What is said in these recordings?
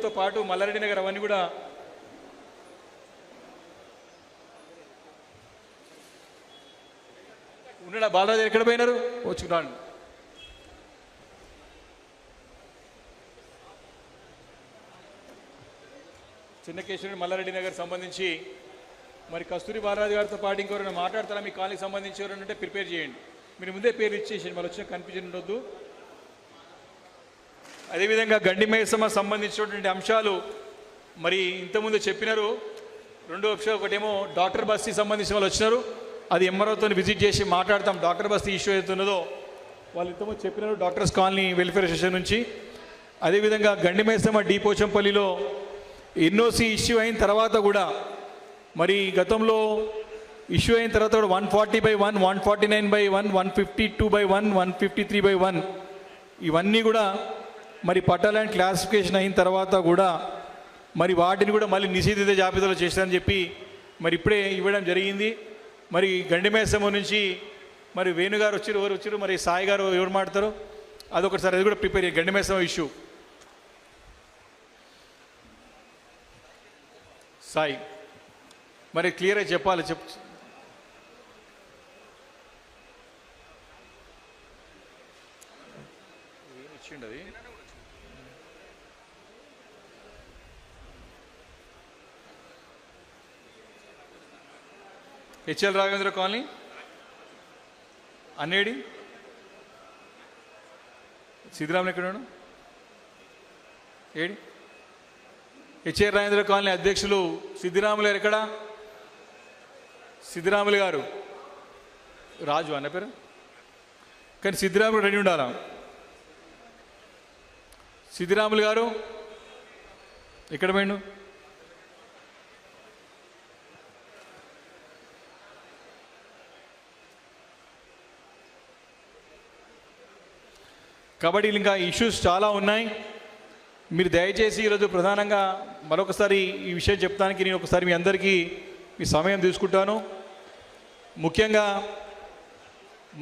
రోడ్తో పాటు మల్లారెడ్డి నగర్ అవన్నీ కూడా ఉన్నాడా? బాలరాజు ఎక్కడ పోయినారు? వచ్చుకున్నాను. చిన్నకేశ్వరి మల్లారెడ్డి నగర్ సంబంధించి మరి కస్తూరి బాలరాజు గారితో పాటు ఇంకెవరైనా మాట్లాడతారా? మీ కాలనీకి సంబంధించి ఎవరైనా ఉంటే ప్రిపేర్ చేయండి. మీరు ముందే పేరు ఇచ్చేసి మరి వచ్చిన కన్ఫ్యూజన్ ఉండొద్దు. అదేవిధంగా గండి మైసమ్మ సంబంధించినటువంటి అంశాలు మరి ఇంతకుముందు చెప్పినారు. రెండో అంశం ఒకటేమో డాక్టర్ బస్తీ సంబంధించిన వాళ్ళు వచ్చినారు. అది ఎంఆర్ఓతో విజిట్ చేసి మాట్లాడతాం. డాక్టర్ బస్తీ ఇష్యూ అవుతున్నదో వాళ్ళు ఇంతకుముందు చెప్పినారు డాక్టర్స్ కాలనీ వెల్ఫేర్ అసోసియేషన్ నుంచి. అదేవిధంగా గండి మైసమ్మ డి పోచంపల్లిలో ఎన్ఓసి ఇష్యూ అయిన తర్వాత కూడా మరి గతంలో ఇష్యూ అయిన తర్వాత కూడా 140/1, 149/1, 152/1, 153/1 ఇవన్నీ కూడా మరి పట్టాలని క్లాసిఫికేషన్ అయిన తర్వాత కూడా మరి వాటిని కూడా మళ్ళీ నిషేధిత జాబితాలో చేశారని చెప్పి మరి ఇప్పుడే ఇవ్వడం జరిగింది. మరి గండి మైసమ్మ నుంచి మరి వేణుగారు వచ్చారు, ఎవరు వచ్చారు, మరి సాయి గారు ఎవరు మాట్లాడతారు అదొకటిసారి అది కూడా ప్రిపేర్ చేయాలి. గండి మైసమ్మ ఇష్యూ సాయి మరి క్లియర్గా చెప్పాలి. ఇచ్చిండు అది. హెచ్ఎల్ రాఘవేంద్ర కాలనీ అన్నేడి సిద్ధరాములు ఎక్కడ ఏడి? హెచ్ఎల్ రాఘవేంద్ర కాలనీ అధ్యక్షులు సిద్ధిరాములు గారు ఎక్కడ? సిద్ధిరాములు గారు రాజు అన్న పేరు, కానీ సిద్ధిరాములు రెడీ ఉండాలా. సిద్ధిరాములు గారు ఎక్కడ పోయిండు? కాబట్టి ఇంకా ఇష్యూస్ చాలా ఉన్నాయి. మీరు దయచేసి ఈరోజు ప్రధానంగా మరొకసారి ఈ విషయం చెప్తానికి నేను ఒకసారి మీ అందరికీ మీ సమయం తీసుకుంటాను. ముఖ్యంగా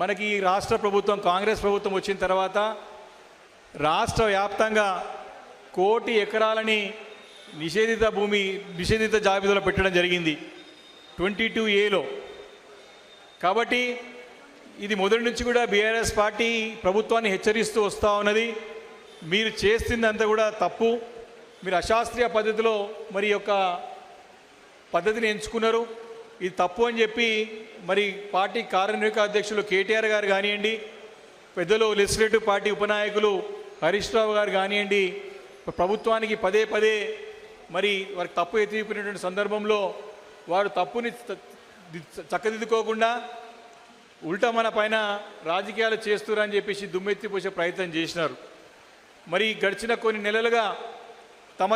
మనకి రాష్ట్ర ప్రభుత్వం కాంగ్రెస్ ప్రభుత్వం వచ్చిన తర్వాత రాష్ట్ర వ్యాప్తంగా 1 కోటి ఎకరాలని నిషేధిత జాబితాలో పెట్టడం జరిగింది 22A. కాబట్టి ఇది మొదటి నుంచి కూడా బీఆర్ఎస్ పార్టీ ప్రభుత్వాన్ని హెచ్చరిస్తూ వస్తూ ఉన్నది. మీరు చేస్తుందంతా కూడా తప్పు, మీరు అశాస్త్రీయ పద్ధతిలో మరి యొక్క పద్ధతిని ఎంచుకున్నారు, ఇది తప్పు అని చెప్పి మరి పార్టీ కార్యనిర్వాహక అధ్యక్షులు కేటీఆర్ గారు కానివ్వండి, పెద్దలు లెజిస్లేటివ్ పార్టీ ఉపనాయకులు హరీష్ రావు గారు కానివ్వండి, ప్రభుత్వానికి పదే పదే మరి వారికి తప్పు ఎత్తిపోయినటువంటి సందర్భంలో వారు తప్పుని చక్కదిద్దుకోకుండా ఉల్టా మన పైన రాజకీయాలు చేస్తున్నారని చెప్పేసి దుమ్మెత్తిపోసే ప్రయత్నం చేసినారు. మరి గడిచిన కొన్ని నెలలుగా తమ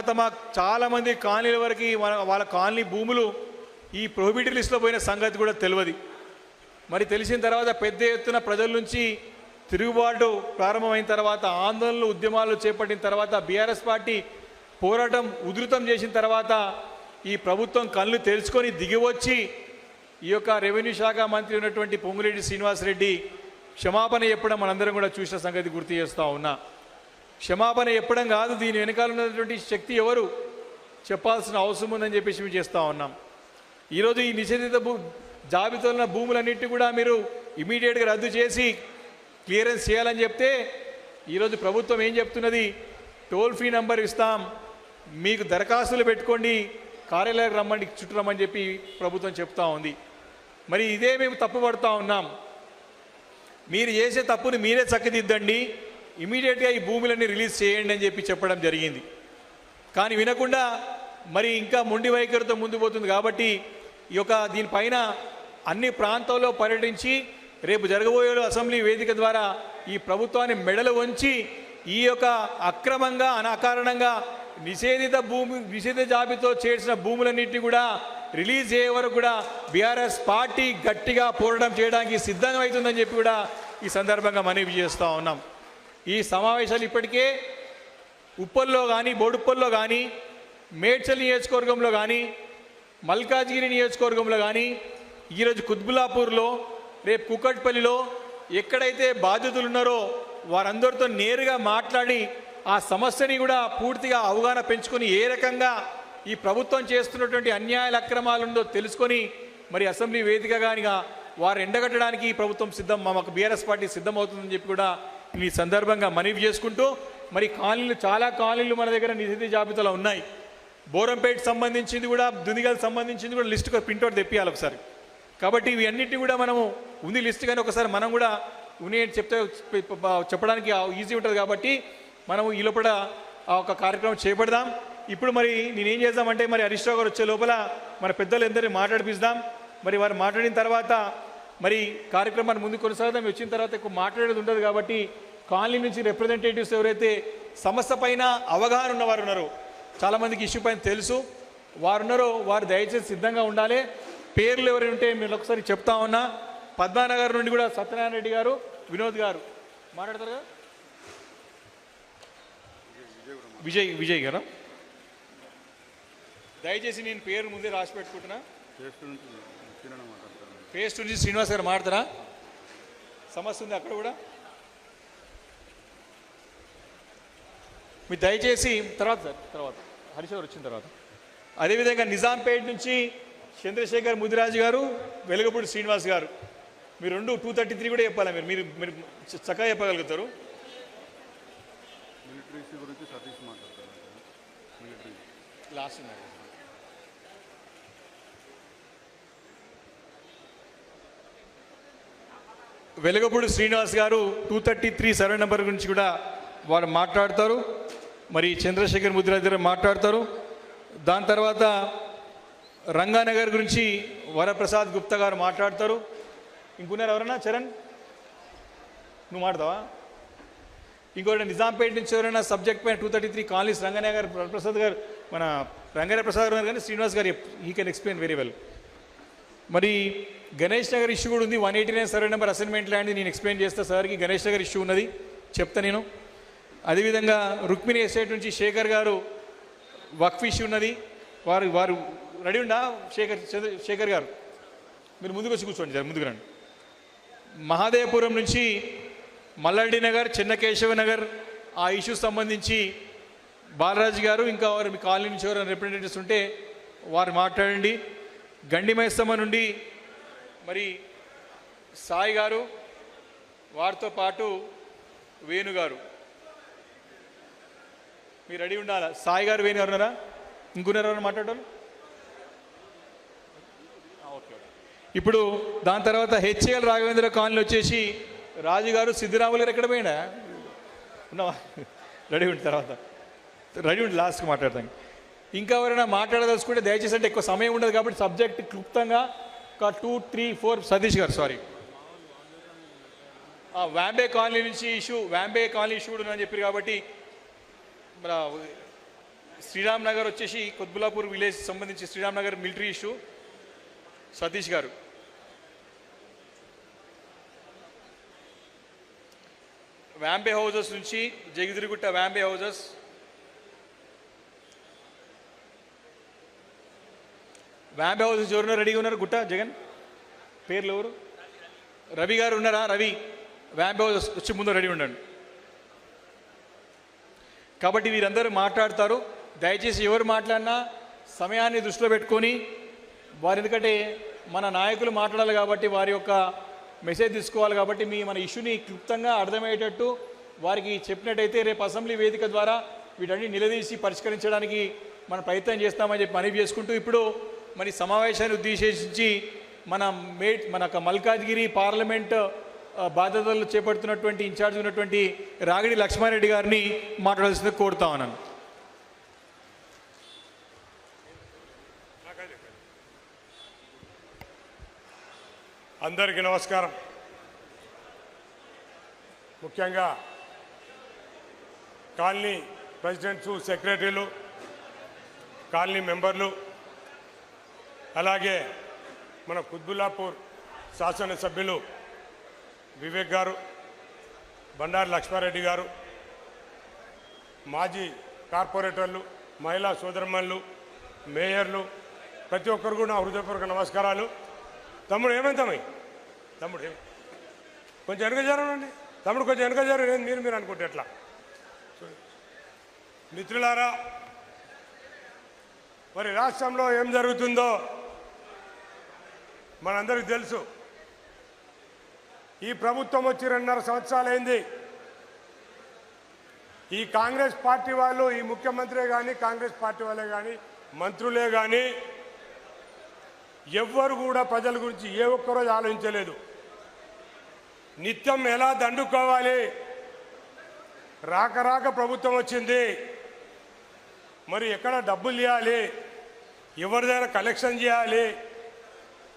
చాలామంది కాలనీల వరకు వాళ్ళ కాలనీ భూములు ఈ ప్రొహిబిటెడ్ లిస్టులో పోయిన సంగతి కూడా తెలియదు. మరి తెలిసిన తర్వాత పెద్ద ఎత్తున ప్రజల నుంచి తిరుగుబాటు ప్రారంభమైన తర్వాత, ఆందోళనలు ఉద్యమాలు చేపట్టిన తర్వాత, బీఆర్ఎస్ పార్టీ పోరాటం ఉధృతం చేసిన తర్వాత ఈ ప్రభుత్వం కళ్ళు తెలుసుకొని దిగివచ్చి ఈ యొక్క రెవెన్యూ శాఖ మంత్రి ఉన్నటువంటి పొంగులేటి శ్రీనివాసరెడ్డి క్షమాపణ చెప్పడం మనందరం కూడా చూసిన సంగతి గుర్తు చేస్తూ ఉన్నా. క్షమాపణ చెప్పడం కాదు, దీని వెనకాల ఉన్నటువంటి శక్తి ఎవరు చెప్పాల్సిన అవసరం ఉందని చెప్పేసి మేము చేస్తూ ఉన్నాం. ఈరోజు ఈ నిషేధిత జాబితాలో ఉన్న భూములన్నింటినీ కూడా మీరు ఇమీడియట్గా రద్దు చేసి క్లియరెన్స్ చేయాలని చెప్తే ఈరోజు ప్రభుత్వం ఏం చెప్తున్నది? టోల్ ఫ్రీ నంబర్ ఇస్తాం, మీకు దరఖాస్తులు పెట్టుకోండి, కార్యాలయానికి రమ్మండి, చుట్టూ రమ్మని చెప్పి ప్రభుత్వం చెప్తా ఉంది. మరి ఇదే మేము తప్పు పడుతూ ఉన్నాం. మీరు చేసే తప్పుని మీరే చక్కదిద్దండి, ఇమీడియట్గా ఈ భూములన్నీ రిలీజ్ చేయండి అని చెప్పి చెప్పడం జరిగింది. కానీ వినకుండా మరి ఇంకా మొండి వైఖరితో ముందు పోతుంది. కాబట్టి ఈ యొక్క దీనిపైన అన్ని ప్రాంతాల్లో పర్యటించి రేపు జరగబోయే అసెంబ్లీ వేదిక ద్వారా ఈ ప్రభుత్వాన్ని మెడలు వంచి ఈ యొక్క అక్రమంగా అకారణంగా నిషేధిత జాబితాలో చేర్చిన భూములన్నింటినీ కూడా రిలీజ్ అయ్యే వరకు కూడా బీఆర్ఎస్ పార్టీ గట్టిగా పోరాటం చేయడానికి సిద్ధంగా అవుతుందని చెప్పి కూడా ఈ సందర్భంగా మనవి చేస్తూ ఉన్నాం. ఈ సమావేశాలు ఇప్పటికే ఉప్పల్లో కానీ, బోడుప్పల్లో కానీ, మేడ్చల్ నియోజకవర్గంలో కానీ, మల్కాజ్గిరి నియోజకవర్గంలో కానీ, ఈరోజు కుత్బుల్లాపూర్లో, రేపు కుకట్పల్లిలో ఎక్కడైతే బాధితులు ఉన్నారో వారందరితో నేరుగా మాట్లాడి ఆ సమస్యని కూడా పూర్తిగా అవగాహన పెంచుకొని ఏ రకంగా ఈ ప్రభుత్వం చేస్తున్నటువంటి అన్యాయాల అక్రమాలుందో తెలుసుకొని మరి అసెంబ్లీ వేదికగా వారు ఎండగట్టడానికి ఈ ప్రభుత్వం సిద్ధం, మాకు బీఆర్ఎస్ పార్టీ సిద్ధమవుతుందని చెప్పి కూడా ఈ సందర్భంగా మనవి చేసుకుంటూ, మరి కాలనీలు చాలా కాలనీలు మన దగ్గర నిషేధ జాబితాలో ఉన్నాయి. బోరంపేట సంబంధించింది కూడా, దునిగల్ సంబంధించింది కూడా లిస్టు ప్రింట్అవుట్ తెప్పియాలి ఒకసారి. కాబట్టి ఇవి అన్నింటినీ కూడా మనము ఉంది లిస్ట్, కానీ ఒకసారి మనం కూడా ఉన్నాయి చెప్తే చెప్పడానికి ఈజీ ఉంటుంది. కాబట్టి మనము ఈ లోపల ఒక కార్యక్రమం చేపడదాం. ఇప్పుడు మరి నేనేం చేద్దామంటే, మరి హరీష్ రావు గారు వచ్చే లోపల మన పెద్దలందరినీ మాట్లాడిపిస్తాం. మరి వారు మాట్లాడిన తర్వాత మరి కార్యక్రమాన్ని ముందు కొనసాగుదాం. వచ్చిన తర్వాత ఎక్కువ మాట్లాడేది ఉండదు. కాబట్టి కాలనీ నుంచి రిప్రజెంటేటివ్స్ ఎవరైతే సమస్య పైన అవగాహన ఉన్నవారు ఉన్నారో, చాలామందికి ఇష్యూ పైన తెలుసు, వారు ఉన్నారో వారు దయచేసి సిద్ధంగా ఉండాలి. పేర్లు ఎవరైనా ఉంటే మీరు ఒకసారి చెప్తా ఉన్నా. పద్మానగర్ నుండి కూడా సత్యనారాయణ రెడ్డి గారు, వినోద్ గారు మాట్లాడతారు కదా, విజయ్ గారు దయచేసి నేను పేరు ముందే రాసి పెట్టుకుంటున్నా. పేస్ట్ నుంచి శ్రీనివాస్ గారు మాట్లాడతారా? సమస్య ఉంది అక్కడ కూడా. మీరు దయచేసి తర్వాత హరీష్ గారు వచ్చిన తర్వాత. అదేవిధంగా నిజాంపేట నుంచి చంద్రశేఖర్ ముదిరాజు గారు, వెలుగపూడి శ్రీనివాస్ గారు, మీరు 233 కూడా చెప్పాలి. మీరు మీరు చక్కగా చెప్పగలుగుతారు. లాస్ట్ వెలుగపూడి శ్రీనివాస్ గారు 233 సర్వే నెంబర్ గురించి కూడా వారు మాట్లాడతారు. మరి చంద్రశేఖర్ ముదిరాజ్ గారు మాట్లాడతారు. దాని తర్వాత రంగానగర్ గురించి వరప్రసాద్ గుప్తా గారు మాట్లాడతారు. ఇంకున్నారు ఎవరన్నా? చరణ్ నువ్వు మాట్లాడతావా? ఇంకోటి నిజాంపేట నుంచి ఎవరైనా సబ్జెక్ట్ పైన 233 కాలనీస్ రంగనగర్ వరప్రసాద్ గారు, మన రంగారాయ ప్రసాద్ గారు కానీ శ్రీనివాస్ గారు he can explain very well. మరి గణేష్ నగర్ ఇష్యూ కూడా ఉంది. 189 సర్వే నెంబర్ అసైన్మెంట్ ల్యాండ్ నేను ఎక్స్ప్లెయిన్ చేస్తా సార్కి. గణేష్ నగర్ ఇష్యూ ఉన్నది చెప్తా నేను. అదేవిధంగా రుక్మిణి ఎస్టేట్ నుంచి శేఖర్ గారు వక్ఫ్ ఇష్యూ ఉన్నది. వారు రెడీ ఉండా? శేఖర్ గారు మీరు ముందుకు వచ్చి కూర్చోండి సార్, ముందుకు రండి. మహాదేవపురం నుంచి మల్లారెడ్డి నగర్, చెన్నకేశవ నగర్ ఆ ఇష్యూ సంబంధించి బాలరాజు గారు ఇంకా వారు మీ కాలనీ నుంచి ఎవరైనా రిప్రజెంటేటివ్స్ ఉంటే వారు మాట్లాడండి. గండిమైస్తమ్మ నుండి మరి సాయి గారు, వారితో పాటు వేణు గారు మీరు రెడీ ఉండాలా. సాయి గారు, వేణు గారు ఉన్నారా? ఇంకున్నారు ఎవరైనా మాట్లాడారు? ఓకే. ఇప్పుడు దాని తర్వాత హెచ్ఏఎల్ రాఘవేంద్ర కాలనీ వచ్చేసి రాజు గారు, సిద్ధిరాములు గారు ఎక్కడ పోయినా ఉన్నావా? రెడీ ఉండి తర్వాత రెడీ ఉండి లాస్ట్కి మాట్లాడతాం. ఇంకా ఎవరైనా మాట్లాడదలుచుకుంటే దయచేసి, అంటే ఎక్కువ సమయం ఉండదు కాబట్టి సబ్జెక్ట్ క్లుప్తంగా ఒక 2, 3, 4 సతీష్ గారు సారీ వాంబే కాలనీ నుంచి ఇష్యూ, వాంబే కాలనీ ఇష్యూ కూడా ఉందని చెప్పారు. కాబట్టి మన శ్రీరామ్ నగర్ వచ్చేసి కొత్బులాపూర్ విలేజ్ సంబంధించి శ్రీరామ్ నగర్ మిలిటరీ ఇష్యూ సతీష్ గారు. వాంబే హౌజెస్ నుంచి జగిదిరిగుట్ట వాంబే హౌజెస్, వాంబే హౌజెస్ ఎవరున్నారు రెడీగా ఉన్నారు? గుట్ట జగన్ పేర్లు ఎవరు? రవి గారు ఉన్నారా? రవి వాంబే హౌజెస్ వచ్చి ముందు రెడీ ఉండండి. కాబట్టి వీరందరూ మాట్లాడతారు. దయచేసి ఎవరు మాట్లాడినా సమయాన్ని దృష్టిలో పెట్టుకొని వారు, ఎందుకంటే మన నాయకులు మాట్లాడాలి కాబట్టి వారి యొక్క మెసేజ్ తీసుకోవాలి. కాబట్టి మన ఇష్యూని క్లుప్తంగా అర్థమయ్యేటట్టు వారికి చెప్పినట్టయితే రేపు అసెంబ్లీ వేదిక ద్వారా వీటన్ని నిలదీసి పరిష్కరించడానికి మనం ప్రయత్నం చేస్తామని చెప్పి మనవి చేసుకుంటూ, ఇప్పుడు మరి సమావేశాన్ని ఉద్దేశించి మన మల్కాజ్గిరి పార్లమెంట్ బాధ్యతలు చేపడుతున్నటువంటి ఇన్ఛార్జ్ ఉన్నటువంటి రాగిడి లక్ష్మారెడ్డి గారిని మాట్లాడాల్సింది కోరుతా ఉన్నాను. అందరికీ నమస్కారం. ముఖ్యంగా కాలనీ ప్రెసిడెంట్స్, సెక్రటరీలు, కాలనీ మెంబర్లు, అలాగే మన కుత్బుల్లాపూర్ శాసనసభ్యులు వివేక్ గారు, బండారు లక్ష్మారెడ్డి గారు, మాజీ కార్పొరేటర్లు, మహిళా సోదరమణులు, మేయర్లు, ప్రతి ఒక్కరు కూడా నా హృదయపూర్వక నమస్కారాలు. తమ్ముడు ఏమైందమ్మాయి? తమ్ముడు కొంచెం వెనక జరగండి. తమ్ముడు కొంచెం వెనక జరగండి. మీరు అనుకుంటే ఎట్లా? మిత్రులారా, మరి రాష్ట్రంలో ఏం జరుగుతుందో మనందరికీ తెలుసు. ఈ ప్రభుత్వం వచ్చి 2.5 సంవత్సరాలైంది. ఈ కాంగ్రెస్ పార్టీ వాళ్ళు, ఈ ముఖ్యమంత్రే కానీ, కాంగ్రెస్ పార్టీ వాళ్ళే కానీ, మంత్రులే కానీ ఎవ్వరు కూడా ప్రజల గురించి ఏ ఒక్కరోజు ఆలోచించలేదు. నిత్యం ఎలా దండుకోవాలి, రాక ప్రభుత్వం వచ్చింది, మరి ఎక్కడ డబ్బులు ఇవ్వాలి, ఎవరి దగ్గర కలెక్షన్ చేయాలి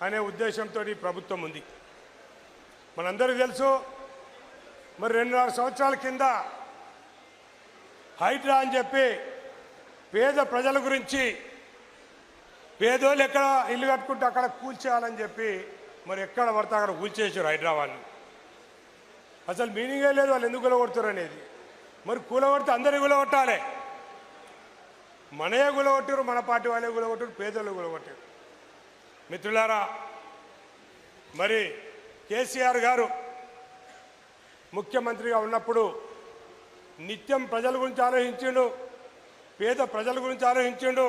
అనే ఉద్దేశంతో ఈ ప్రభుత్వం ఉంది. మనందరికీ తెలుసు. మరి 2.5 సంవత్సరాల కింద హైడ్రా అని చెప్పి పేద ప్రజల గురించి, పేదోళ్ళు ఎక్కడ ఇల్లు కట్టుకుంటే అక్కడ కూల్చేయాలని చెప్పి మరి ఎక్కడ పడితే అక్కడ కూల్చేసారు హైడ్రా వాళ్ళు. అసలు మీనింగే లేదు వాళ్ళు ఎందుకు కూలగొడతారు అనేది. మరి కూలగొడితే అందరినీ కూలగొట్టాలి. మనయే కూలగొట్టారు, మన పార్టీ వాళ్ళే కూలగొట్టారు, పేదోళ్ళు కూలగొట్టారు. మిత్రులారా, మరి కేసీఆర్ గారు ముఖ్యమంత్రిగా ఉన్నప్పుడు నిత్యం ప్రజల గురించి ఆలోచించిండు, పేద ప్రజల గురించి ఆలోచించిండు,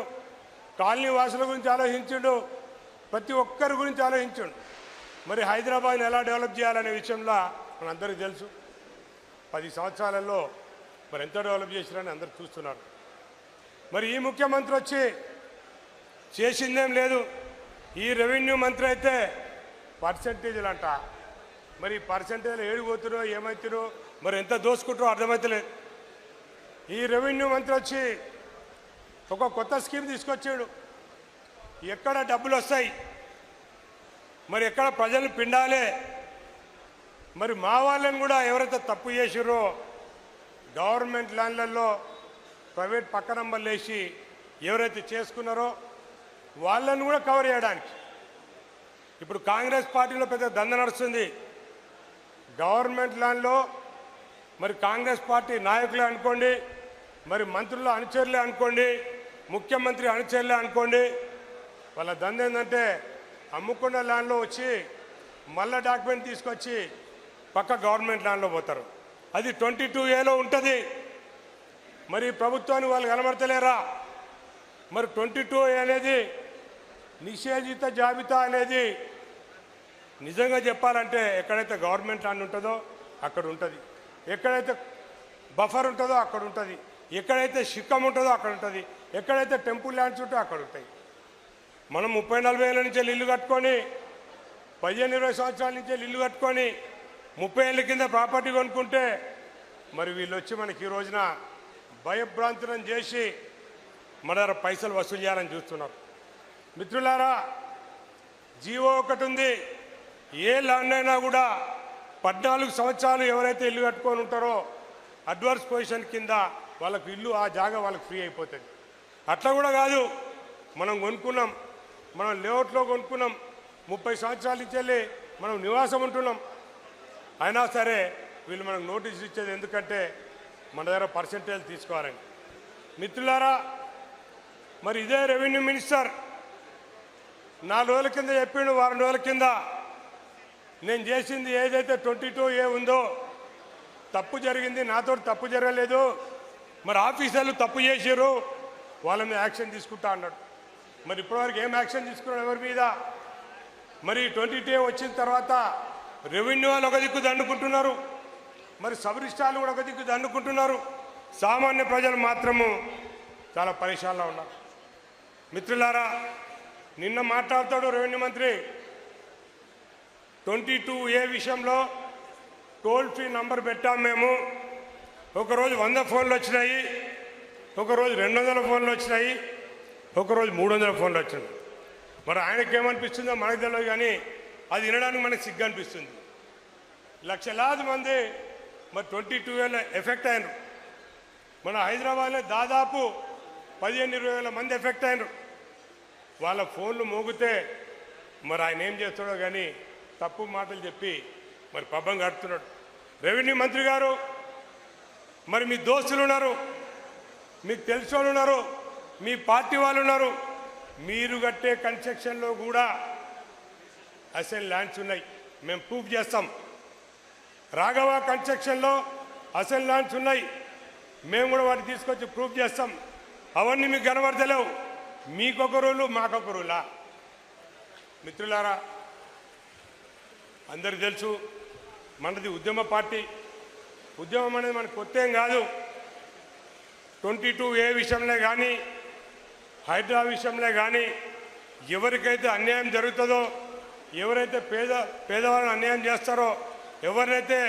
కాలనీ వాసుల గురించి ఆలోచించిండు, ప్రతి ఒక్కరి గురించి ఆలోచించిండు. మరి హైదరాబాద్ని ఎలా డెవలప్ చేయాలనే విషయంలో మనందరికీ తెలుసు. 10 సంవత్సరాలలో మరి ఎంత డెవలప్ చేసిరని అందరు చూస్తున్నారు. మరి ఈ ముఖ్యమంత్రి వచ్చి చేసిందేం లేదు. ఈ రెవెన్యూ మంత్రి అయితే పర్సెంటేజ్లు అంట. మరి పర్సెంటేజ్లు ఏడిపోతురో ఏమవుతారో, మరి ఎంత దోసుకుంటారో అర్థమవుతలేదు. ఈ రెవెన్యూ మంత్రి వచ్చి ఒక కొత్త స్కీమ్ తీసుకొచ్చాడు. ఎక్కడ డబ్బులు వస్తాయి, మరి ఎక్కడ ప్రజలను పిండాలి, మరి మా వాళ్ళని కూడా ఎవరైతే తప్పు చేసిరో గవర్నమెంట్ ల్యాండ్లలో ప్రైవేట్ పక్క నంబర్లు వేసి ఎవరైతే చేసుకున్నారో వాళ్ళని కూడా కవర్ చేయడానికి ఇప్పుడు కాంగ్రెస్ పార్టీలో పెద్ద దంద నడుస్తుంది. గవర్నమెంట్ ల్యాండ్లో మరి కాంగ్రెస్ పార్టీ నాయకులే అనుకోండి, మరి మంత్రుల అనుచరులే అనుకోండి, ముఖ్యమంత్రి అనుచరులే అనుకోండి, వాళ్ళ దంద ఏంటంటే అమ్ముకున్న ల్యాండ్లో వచ్చి మళ్ళీ డాక్యుమెంట్ తీసుకొచ్చి పక్క గవర్నమెంట్ ల్యాండ్లో పోతారు. అది 22A ఉంటుంది. మరి ప్రభుత్వానికి వాళ్ళు కనబడతలేరా? మరి 22A అనేది నిషేధిత జాబితా అనేది నిజంగా చెప్పాలంటే ఎక్కడైతే గవర్నమెంట్ ల్యాండ్ ఉంటుందో అక్కడ ఉంటుంది, ఎక్కడైతే బఫర్ ఉంటుందో అక్కడ ఉంటుంది, ఎక్కడైతే శిఖం ఉంటుందో అక్కడ ఉంటుంది, ఎక్కడైతే టెంపుల్ ల్యాండ్స్ ఉంటుందో అక్కడ ఉంటాయి. మనం 30-40 ఏళ్ళ నుంచి ఇల్లు కట్టుకొని 15-20 సంవత్సరాల నుంచి ఇల్లు కట్టుకొని 30 ఏళ్ళ కింద ప్రాపర్టీ కొనుక్కుంటే మరి వీళ్ళు వచ్చి మనకి ఈ రోజున భయభ్రాంతులను చేసి మన దగ్గర పైసలు వసూలు చేయాలని చూస్తున్నారు. మిత్రులారా, జీవో ఒకటి ఉంది. ఏ ల్యాండ్ అయినా కూడా 14 సంవత్సరాలు ఎవరైతే ఇల్లు కట్టుకొని ఉంటారో అడ్వర్స్ పొజిషన్ కింద వాళ్ళకు ఇల్లు, ఆ జాగా వాళ్ళకి ఫ్రీ అయిపోతుంది. అట్లా కూడా కాదు, మనం కొనుక్కున్నాం, మనం లేఅవుట్లో కొనుక్కున్నాం, 30 సంవత్సరాల నుంచి వెళ్ళి మనం నివాసం ఉంటున్నాం, అయినా సరే వీళ్ళు మనకు నోటీసులు ఇచ్చేది ఎందుకంటే మన దగ్గర పర్సెంటేజ్ తీసుకోవాలని. మిత్రులారా, మరి ఇదే రెవెన్యూ మినిస్టర్ 4 రోజుల కింద చెప్పిండు, వారం రోజుల కింద నేను చేసింది ఏదైతే 22A ఉందో తప్పు జరిగింది, నాతో తప్పు జరగలేదు, మరి ఆఫీసర్లు తప్పు చేశారు, వాళ్ళ మీద యాక్షన్ తీసుకుంటా అన్నాడు. మరి ఇప్పటివరకు ఏం యాక్షన్ తీసుకున్నాడు ఎవరి మీద? మరి 22A వచ్చిన తర్వాత రెవెన్యూ వాళ్ళు ఒక దిక్కు దండుకుంటున్నారు, మరి సబ్ రిజిస్ట్రార్లు కూడా ఒక దిక్కు దండుకుంటున్నారు, సామాన్య ప్రజలు మాత్రము చాలా పరేషాన్లో ఉన్నారు. మిత్రులారా, నిన్న మాట్లాడతాడు రెవెన్యూ మంత్రి 22A విషయంలో టోల్ ఫ్రీ నంబర్ పెట్టాం మేము. ఒకరోజు 100 ఫోన్లు వచ్చినాయి, ఒకరోజు 200 ఫోన్లు వచ్చినాయి, ఒకరోజు 300 ఫోన్లు వచ్చినాయి. మరి ఆయనకి ఏమనిపిస్తుందో మనకు తెలియదు, కానీ అది వినడానికి మనకు సిగ్గు అనిపిస్తుంది. లక్షలాది మంది మరి 22A ఎఫెక్ట్ అయినారు. మన హైదరాబాద్లో దాదాపు 15-20 వేల మంది ఎఫెక్ట్ అయినారు. వాళ్ళ ఫోన్లు మోగితే మరి ఆయన ఏం చేస్తాడో కానీ తప్పు మాటలు చెప్పి మరి పబ్బం కడుతున్నాడు. రెవెన్యూ మంత్రి గారు, మరి మీ దోస్తులు ఉన్నారు, మీకు తెలిసిన వాళ్ళు ఉన్నారు, మీ పార్టీ వాళ్ళు ఉన్నారు, మీరు కట్టే కన్స్ట్రక్షన్లో కూడా అసైన్ ల్యాండ్స్ ఉన్నాయి, మేము ప్రూఫ్ చేస్తాం. రాఘవ కన్స్ట్రక్షన్లో అసైన్ ల్యాండ్స్ ఉన్నాయి, మేము కూడా వాటిని తీసుకొచ్చి ప్రూఫ్ చేస్తాం. అవన్నీ మీకు కనబడతలేవు. మీకొక రూలు మాకొక రూలా? మిత్రులారా, అందరికీ తెలుసు మనది ఉద్యమ పార్టీ. ఉద్యమం అనేది మనకు కొత్త ఏం కాదు. 22A విషయంలో కానీ, హైడ్రా విషయంలో కానీ, ఎవరికైతే అన్యాయం జరుగుతుందో, ఎవరైతే పేదవాళ్ళని అన్యాయం చేస్తారో, ఎవరినైతే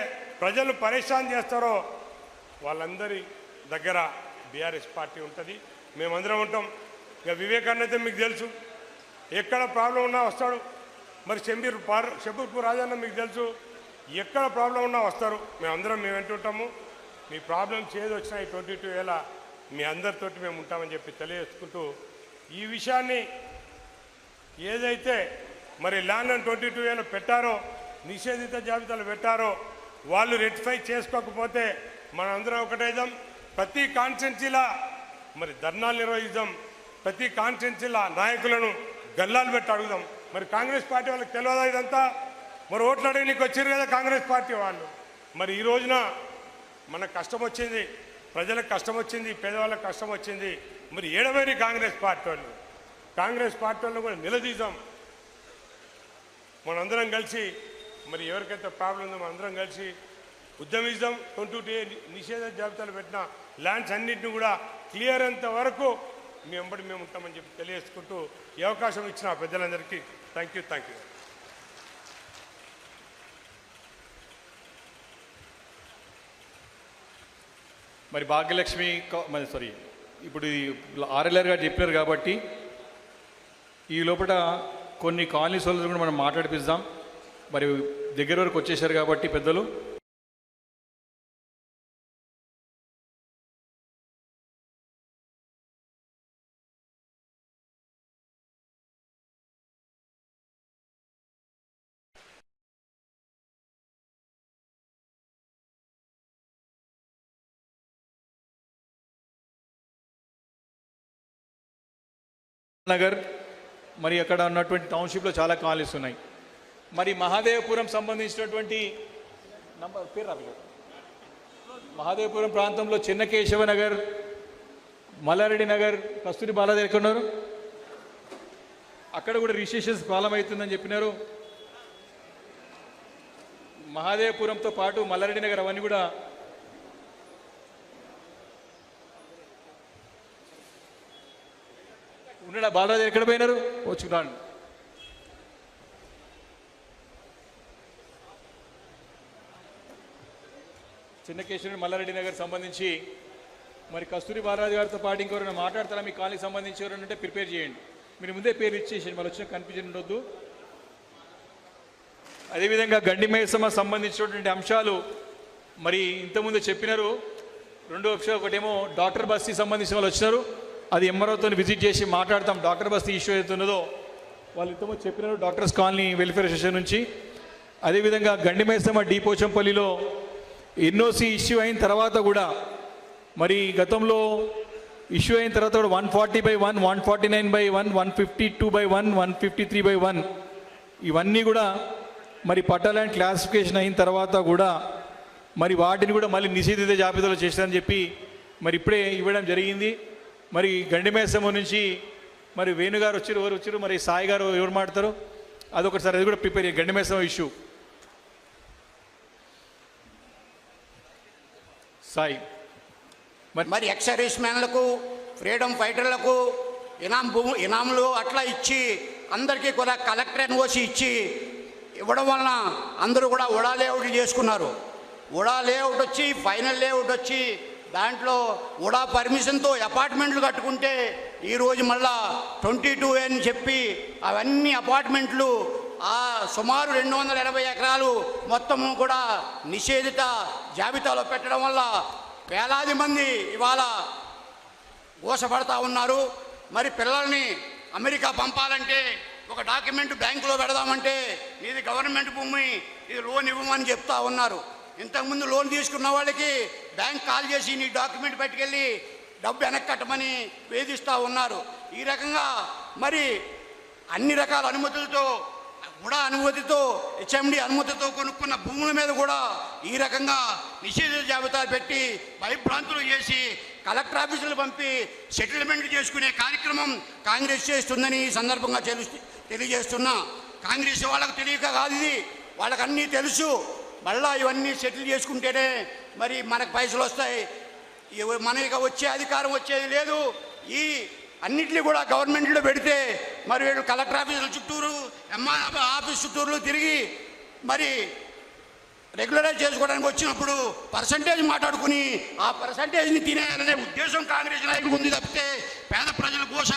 ప్రజలు పరేషాన్ చేస్తారో వాళ్ళందరి దగ్గర బీఆర్ఎస్ పార్టీ ఉంటుంది. మేమందరం ఉంటాం. ఇక వివేకానంద అయితే మీకు తెలుసు, ఎక్కడ ప్రాబ్లం ఉన్నా వస్తాడు. మరి షంపూర్పూర్ రాజన్న మీకు తెలుసు, ఎక్కడ ప్రాబ్లం ఉన్నా వస్తారు. మేమందరం మేము వింటుంటాము. మీ ప్రాబ్లమ్స్ ఏది వచ్చినా ఈ 22A మీ అందరితోటి మేము ఉంటామని చెప్పి తెలియజేసుకుంటూ, ఈ విషయాన్ని ఏదైతే మరి ల్యాండ్ 22A పెట్టారో, నిషేధిత జాబితాలు పెట్టారో, వాళ్ళు రెక్టిఫై చేసుకోకపోతే మనందరం ఒకటైదాం. ప్రతి కాన్స్టిట్యున్సీలా మరి ధర్నాలు నిర్వహిద్దాం. ప్రతి కాన్స్టిట్యున్సీలా నాయకులను గల్లాలు పెట్టి అడుగుదాం. మరి కాంగ్రెస్ పార్టీ వాళ్ళకి తెలియదా ఇదంతా? మరి ఓట్లు అడగడానికి వచ్చారు కదా కాంగ్రెస్ పార్టీ వాళ్ళు. మరి ఈ రోజున మనకు కష్టం వచ్చింది, ప్రజలకు కష్టం వచ్చింది, పేదవాళ్ళకి కష్టం వచ్చింది. మరి ఏడవేరి కాంగ్రెస్ పార్టీ వాళ్ళను కూడా నిలదీద్దాం. మనందరం కలిసి మరి ఎవరికైతే ప్రాబ్లం ఉందో మనందరం కలిసి ఉద్యమిద్దాం. 22A నిషేధ జాబితాలు పెట్టిన ల్యాండ్స్ అన్నింటినీ కూడా క్లియర్ అంత వరకు మీ వెంబడి మేము ఉంటామని చెప్పి తెలియజేసుకుంటూ, ఈ అవకాశం ఇచ్చిన పెద్దలందరికీ థ్యాంక్ యూ. మరి భాగ్యలక్ష్మి ఇప్పుడు ఆర్ఎల్ఆర్ గారు చెప్పారు కాబట్టి ఈ లోపల కొన్ని కాలనీస్ వాళ్ళతో కూడా మనం మాట్లాడిపిద్దాం. మరి దగ్గర వరకు వచ్చేసారు కాబట్టి పెద్దలు నగర్, మరి అక్కడ ఉన్నటువంటి టౌన్షిప్లో చాలా కాలనీస్ ఉన్నాయి. మరి మహాదేవపురం సంబంధించినటువంటి మహాదేవపురం ప్రాంతంలో చిన్నకేశవ నగర్, మల్లారెడ్డి నగర్, కస్తూరి బాలాజీ ఎక్కడ ఉన్నారు? అక్కడ కూడా రిజిస్ట్రేషన్స్ ప్రాబ్లం అవుతుందని చెప్పినారు. మహాదేవపురంతో పాటు మల్లారెడ్డి నగర్ అవన్నీ కూడా ఉన్నాడా? బాలరాజు ఎక్కడ పోయినారు? వచ్చుకున్నాను. చిన్నకేశ్వరి మల్లారెడ్డి నగర్ సంబంధించి మరి కస్తూరి బాలరాజు గారితో పాటు ఇంకెవరైనా మాట్లాడతారా? మీ కాలనీకి సంబంధించి ఎవరైనా ఉంటే ప్రిపేర్ చేయండి. మీరు ముందే పేరు ఇచ్చేసి మళ్ళీ వచ్చిన కన్ఫ్యూజన్ ఉండొద్దు. అదేవిధంగా గండి మైసమ్మ సంబంధించినటువంటి అంశాలు మరి ఇంతకుముందు చెప్పినారు. రెండో అంశాలు, ఒకటేమో డాక్టర్ బస్తీ సంబంధించిన వాళ్ళు వచ్చినారు. అది ఎంఆర్ఓతో విజిట్ చేసి మాట్లాడతాం. డాక్టర్ బస్తీ ఇష్యూ అవుతున్నదో వాళ్ళు ఇంతకుముందు చెప్పినారు డాక్టర్స్ కాలనీ వెల్ఫేర్ అసోసియేషన్ నుంచి. అదేవిధంగా గండి మైసమ్మ పోచంపల్లిలో ఎన్ఓసి ఇష్యూ అయిన తర్వాత కూడా మరి గతంలో ఇష్యూ అయిన తర్వాత కూడా 140/1, 149/1, 152/1, 153/1 ఇవన్నీ కూడా మరి పట్టాలని క్లాసిఫికేషన్ అయిన తర్వాత కూడా మరి వాటిని కూడా మళ్ళీ నిషేధిత జాబితాలో చేశారని చెప్పి మరి ఇప్పుడే ఇవ్వడం జరిగింది. మరి గండిమేసమ్మ నుంచి మరి వేణుగారు వచ్చారు, ఎవరు వచ్చారు, మరి సాయి గారు ఎవరు మాట్లాడతారు అదొకసారి, అది కూడా ప్రిపేర్ చేయండి. గండిమేసమ్మ ఇష్యూ సాయి. మరి ఎక్స్ సర్వీస్ మ్యాన్లకు, ఫ్రీడమ్ ఫైటర్లకు ఇనాములు అట్లా ఇచ్చి అందరికీ కూడా కలెక్టర్ ఎన్ఓసి ఇచ్చి ఇవ్వడం వలన అందరూ కూడా ఉడా లేఅవుట్ చేసుకున్నారు. ఉడా లేఅవుట్ వచ్చి ఫైనల్ లేఅవుట్ వచ్చి దాంట్లో ఉడా పర్మిషన్తో అపార్ట్మెంట్లు కట్టుకుంటే ఈరోజు మళ్ళా 22A అని చెప్పి అవన్నీ అపార్ట్మెంట్లు ఆ సుమారు 280 ఎకరాలు మొత్తము కూడా నిషేధిత జాబితాలో పెట్టడం వల్ల వేలాది మంది ఇవాళ మోసపడతా ఉన్నారు. మరి పిల్లల్ని అమెరికా పంపాలంటే ఒక డాక్యుమెంట్ బ్యాంకులో పెడదామంటే ఇది గవర్నమెంట్ భూమి, ఇది లోన్ ఇవ్వమని చెప్తా ఉన్నారు. ఇంతకుముందు లోన్ తీసుకున్న వాళ్ళకి బ్యాంక్ కాల్ చేసి నీ డాక్యుమెంట్ పట్టుకెళ్ళి డబ్బు వెనక్కి కట్టమని వేధిస్తూ ఉన్నారు. ఈ రకంగా మరి అన్ని రకాల అనుమతులతో కూడా అనుమతితో హెచ్ఎండి అనుమతితో కొనుక్కున్న భూముల మీద కూడా ఈ రకంగా నిషేధ జాబితాలు పెట్టి భయభ్రాంతులు చేసి కలెక్టర్ ఆఫీసులు పంపి సెటిల్మెంట్ చేసుకునే కార్యక్రమం కాంగ్రెస్ చేస్తుందని ఈ సందర్భంగా తెలియజేస్తున్నా. కాంగ్రెస్ వాళ్ళకు తెలియక కాదు, ఇది వాళ్ళకి అన్నీ తెలుసు. మళ్ళా ఇవన్నీ సెటిల్ చేసుకుంటేనే మరి మనకు పైసలు వస్తాయి. మనకి వచ్చే అధికారం వచ్చేది లేదు. ఈ అన్నింటినీ కూడా గవర్నమెంట్లో పెడితే మరి వీళ్ళు కలెక్టర్ ఆఫీసుల చుట్టూరు ఎంఆర్ ఆఫీస్ చుట్టూరు తిరిగి మరి రెగ్యులరైజ్ చేసుకోవడానికి వచ్చినప్పుడు పర్సంటేజ్ మాట్లాడుకుని ఆ పర్సంటేజ్ని తినేయాలనే ఉద్దేశం కాంగ్రెస్ నాయకులకు ఉంది తప్పితే పేద ప్రజల కోస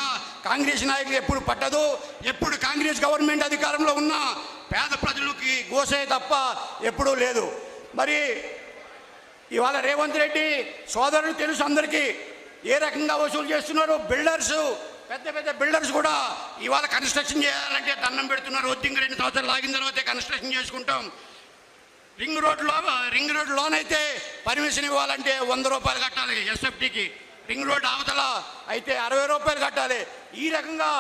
కాంగ్రెస్ నాయకులు ఎప్పుడు పట్టదు. ఎప్పుడు కాంగ్రెస్ గవర్నమెంట్ అధికారంలో ఉన్న పేద ప్రజలకి గోసే తప్ప ఎప్పుడూ లేదు. మరి ఇవాళ రేవంత్ రెడ్డి సోదరులు తెలుసు అందరికీ ఏ రకంగా వసూలు చేస్తున్నారు. బిల్డర్స్, పెద్ద పెద్ద బిల్డర్స్ కూడా ఇవాళ కన్స్ట్రక్షన్ చేయాలంటే దండం పెడుతున్నారు. వద్దు 2 సంవత్సరాలు ఆగిన తర్వాతే కన్స్ట్రక్షన్ చేసుకుంటాం. రింగ్ రోడ్ లోన్ అయితే పర్మిషన్ ఇవ్వాలంటే 100 రూపాయలు కట్టాలి ఎస్ఎఫ్టీకి. రింగ్ రోడ్ అవతల అయితే 60 రూపాయలు కట్టాలి. ఈ రకంగా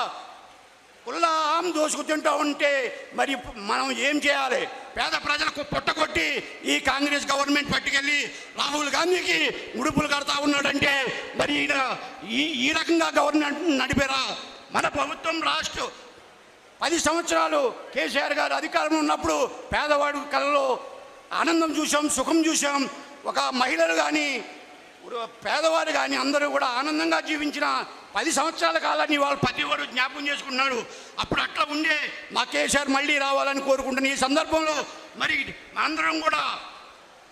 కుల్లాం దోసుకుతుంటూ ఉంటే మరి మనం ఏం చేయాలి? పేద ప్రజలకు పొట్టకొట్టి ఈ కాంగ్రెస్ గవర్నమెంట్ పట్టుకెళ్ళి రాహుల్ గాంధీకి ముడుపులు కడతా ఉన్నాడంటే మరి ఈ రకంగా గవర్నమెంట్ నడిపేరా? మన ప్రభుత్వం 10 సంవత్సరాలు కేసీఆర్ గారు అధికారంలో ఉన్నప్పుడు పేదవాడు కళ్ళలో ఆనందం చూసాం, సుఖం చూసాం. ఒక మహిళలు కానీ పేదవారు కానీ అందరూ కూడా ఆనందంగా జీవించిన 10 సంవత్సరాల కాలాన్ని వాళ్ళు ప్రతివాడు జ్ఞాపకం చేసుకున్నాడు. అప్పుడు అట్లా ఉండే మా కేసీఆర్ మళ్ళీ రావాలని కోరుకుంటున్న ఈ సందర్భంలో మరి అందరం కూడా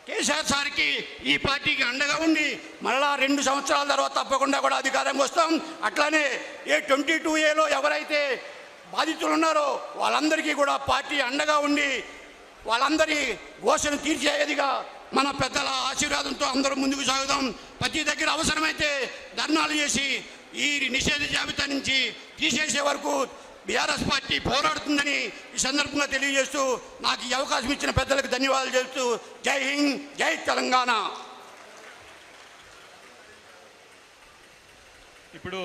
కేసీఆర్ సార్కి ఈ పార్టీకి అండగా ఉండి మళ్ళా 2 సంవత్సరాల తర్వాత తప్పకుండా కూడా అధికారంకి వస్తాం. అట్లానే 22A ఎవరైతే బాధితులు ఉన్నారో వాళ్ళందరికీ కూడా పార్టీ అండగా ఉండి వాళ్ళందరి ఘోషను తీర్చేదిగా మన పెద్దల ఆశీర్వాదంతో అందరం ముందుకు సాగుదాం. ప్రతి దగ్గర అవసరమైతే ధర్నాలు చేసి ఈ నిషేధ జాబితా నుంచి తీసేసే వరకు బీఆర్ఎస్ పార్టీ పోరాడుతుందని ఈ సందర్భంగా తెలియజేస్తూ నాకు ఈ అవకాశం ఇచ్చిన పెద్దలకు ధన్యవాదాలు చెబుతూ జై హింద్, జై తెలంగాణ. ఇప్పుడు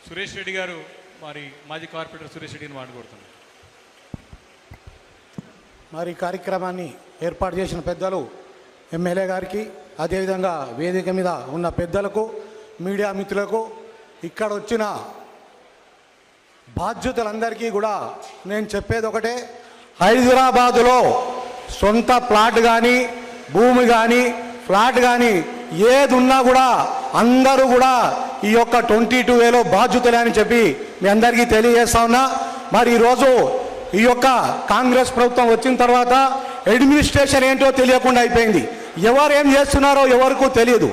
సురేష్ రెడ్డి గారు మరి మాజీ కార్పొరేటర్ సురేష్ రెడ్డిని మాట్లాడుతున్నారు. మరి కార్యక్రమాన్ని ఏర్పాటు చేసిన పెద్దలు ఎమ్మెల్యే గారికి, అదేవిధంగా వేదిక మీద ఉన్న పెద్దలకు, మీడియా మిత్రులకు, ఇక్కడ వచ్చిన బాధ్యతలందరికీ కూడా నేను చెప్పేది ఒకటే. హైదరాబాదులో సొంత ప్లాట్ కానీ, భూమి కానీ, ఫ్లాట్ కానీ ఏది ఉన్నా కూడా అందరూ కూడా ఈ యొక్క 22A బాధ్యతలే అని చెప్పి మీ అందరికీ తెలియజేస్తా ఉన్నా. మరి ఈరోజు ఈ యొక్క కాంగ్రెస్ ప్రభుత్వం వచ్చిన తర్వాత అడ్మినిస్ట్రేషన్ ఏంటో తెలియకుండా అయిపోయింది. ఎవరు ఏం చేస్తున్నారో ఎవరికూ తెలియదు.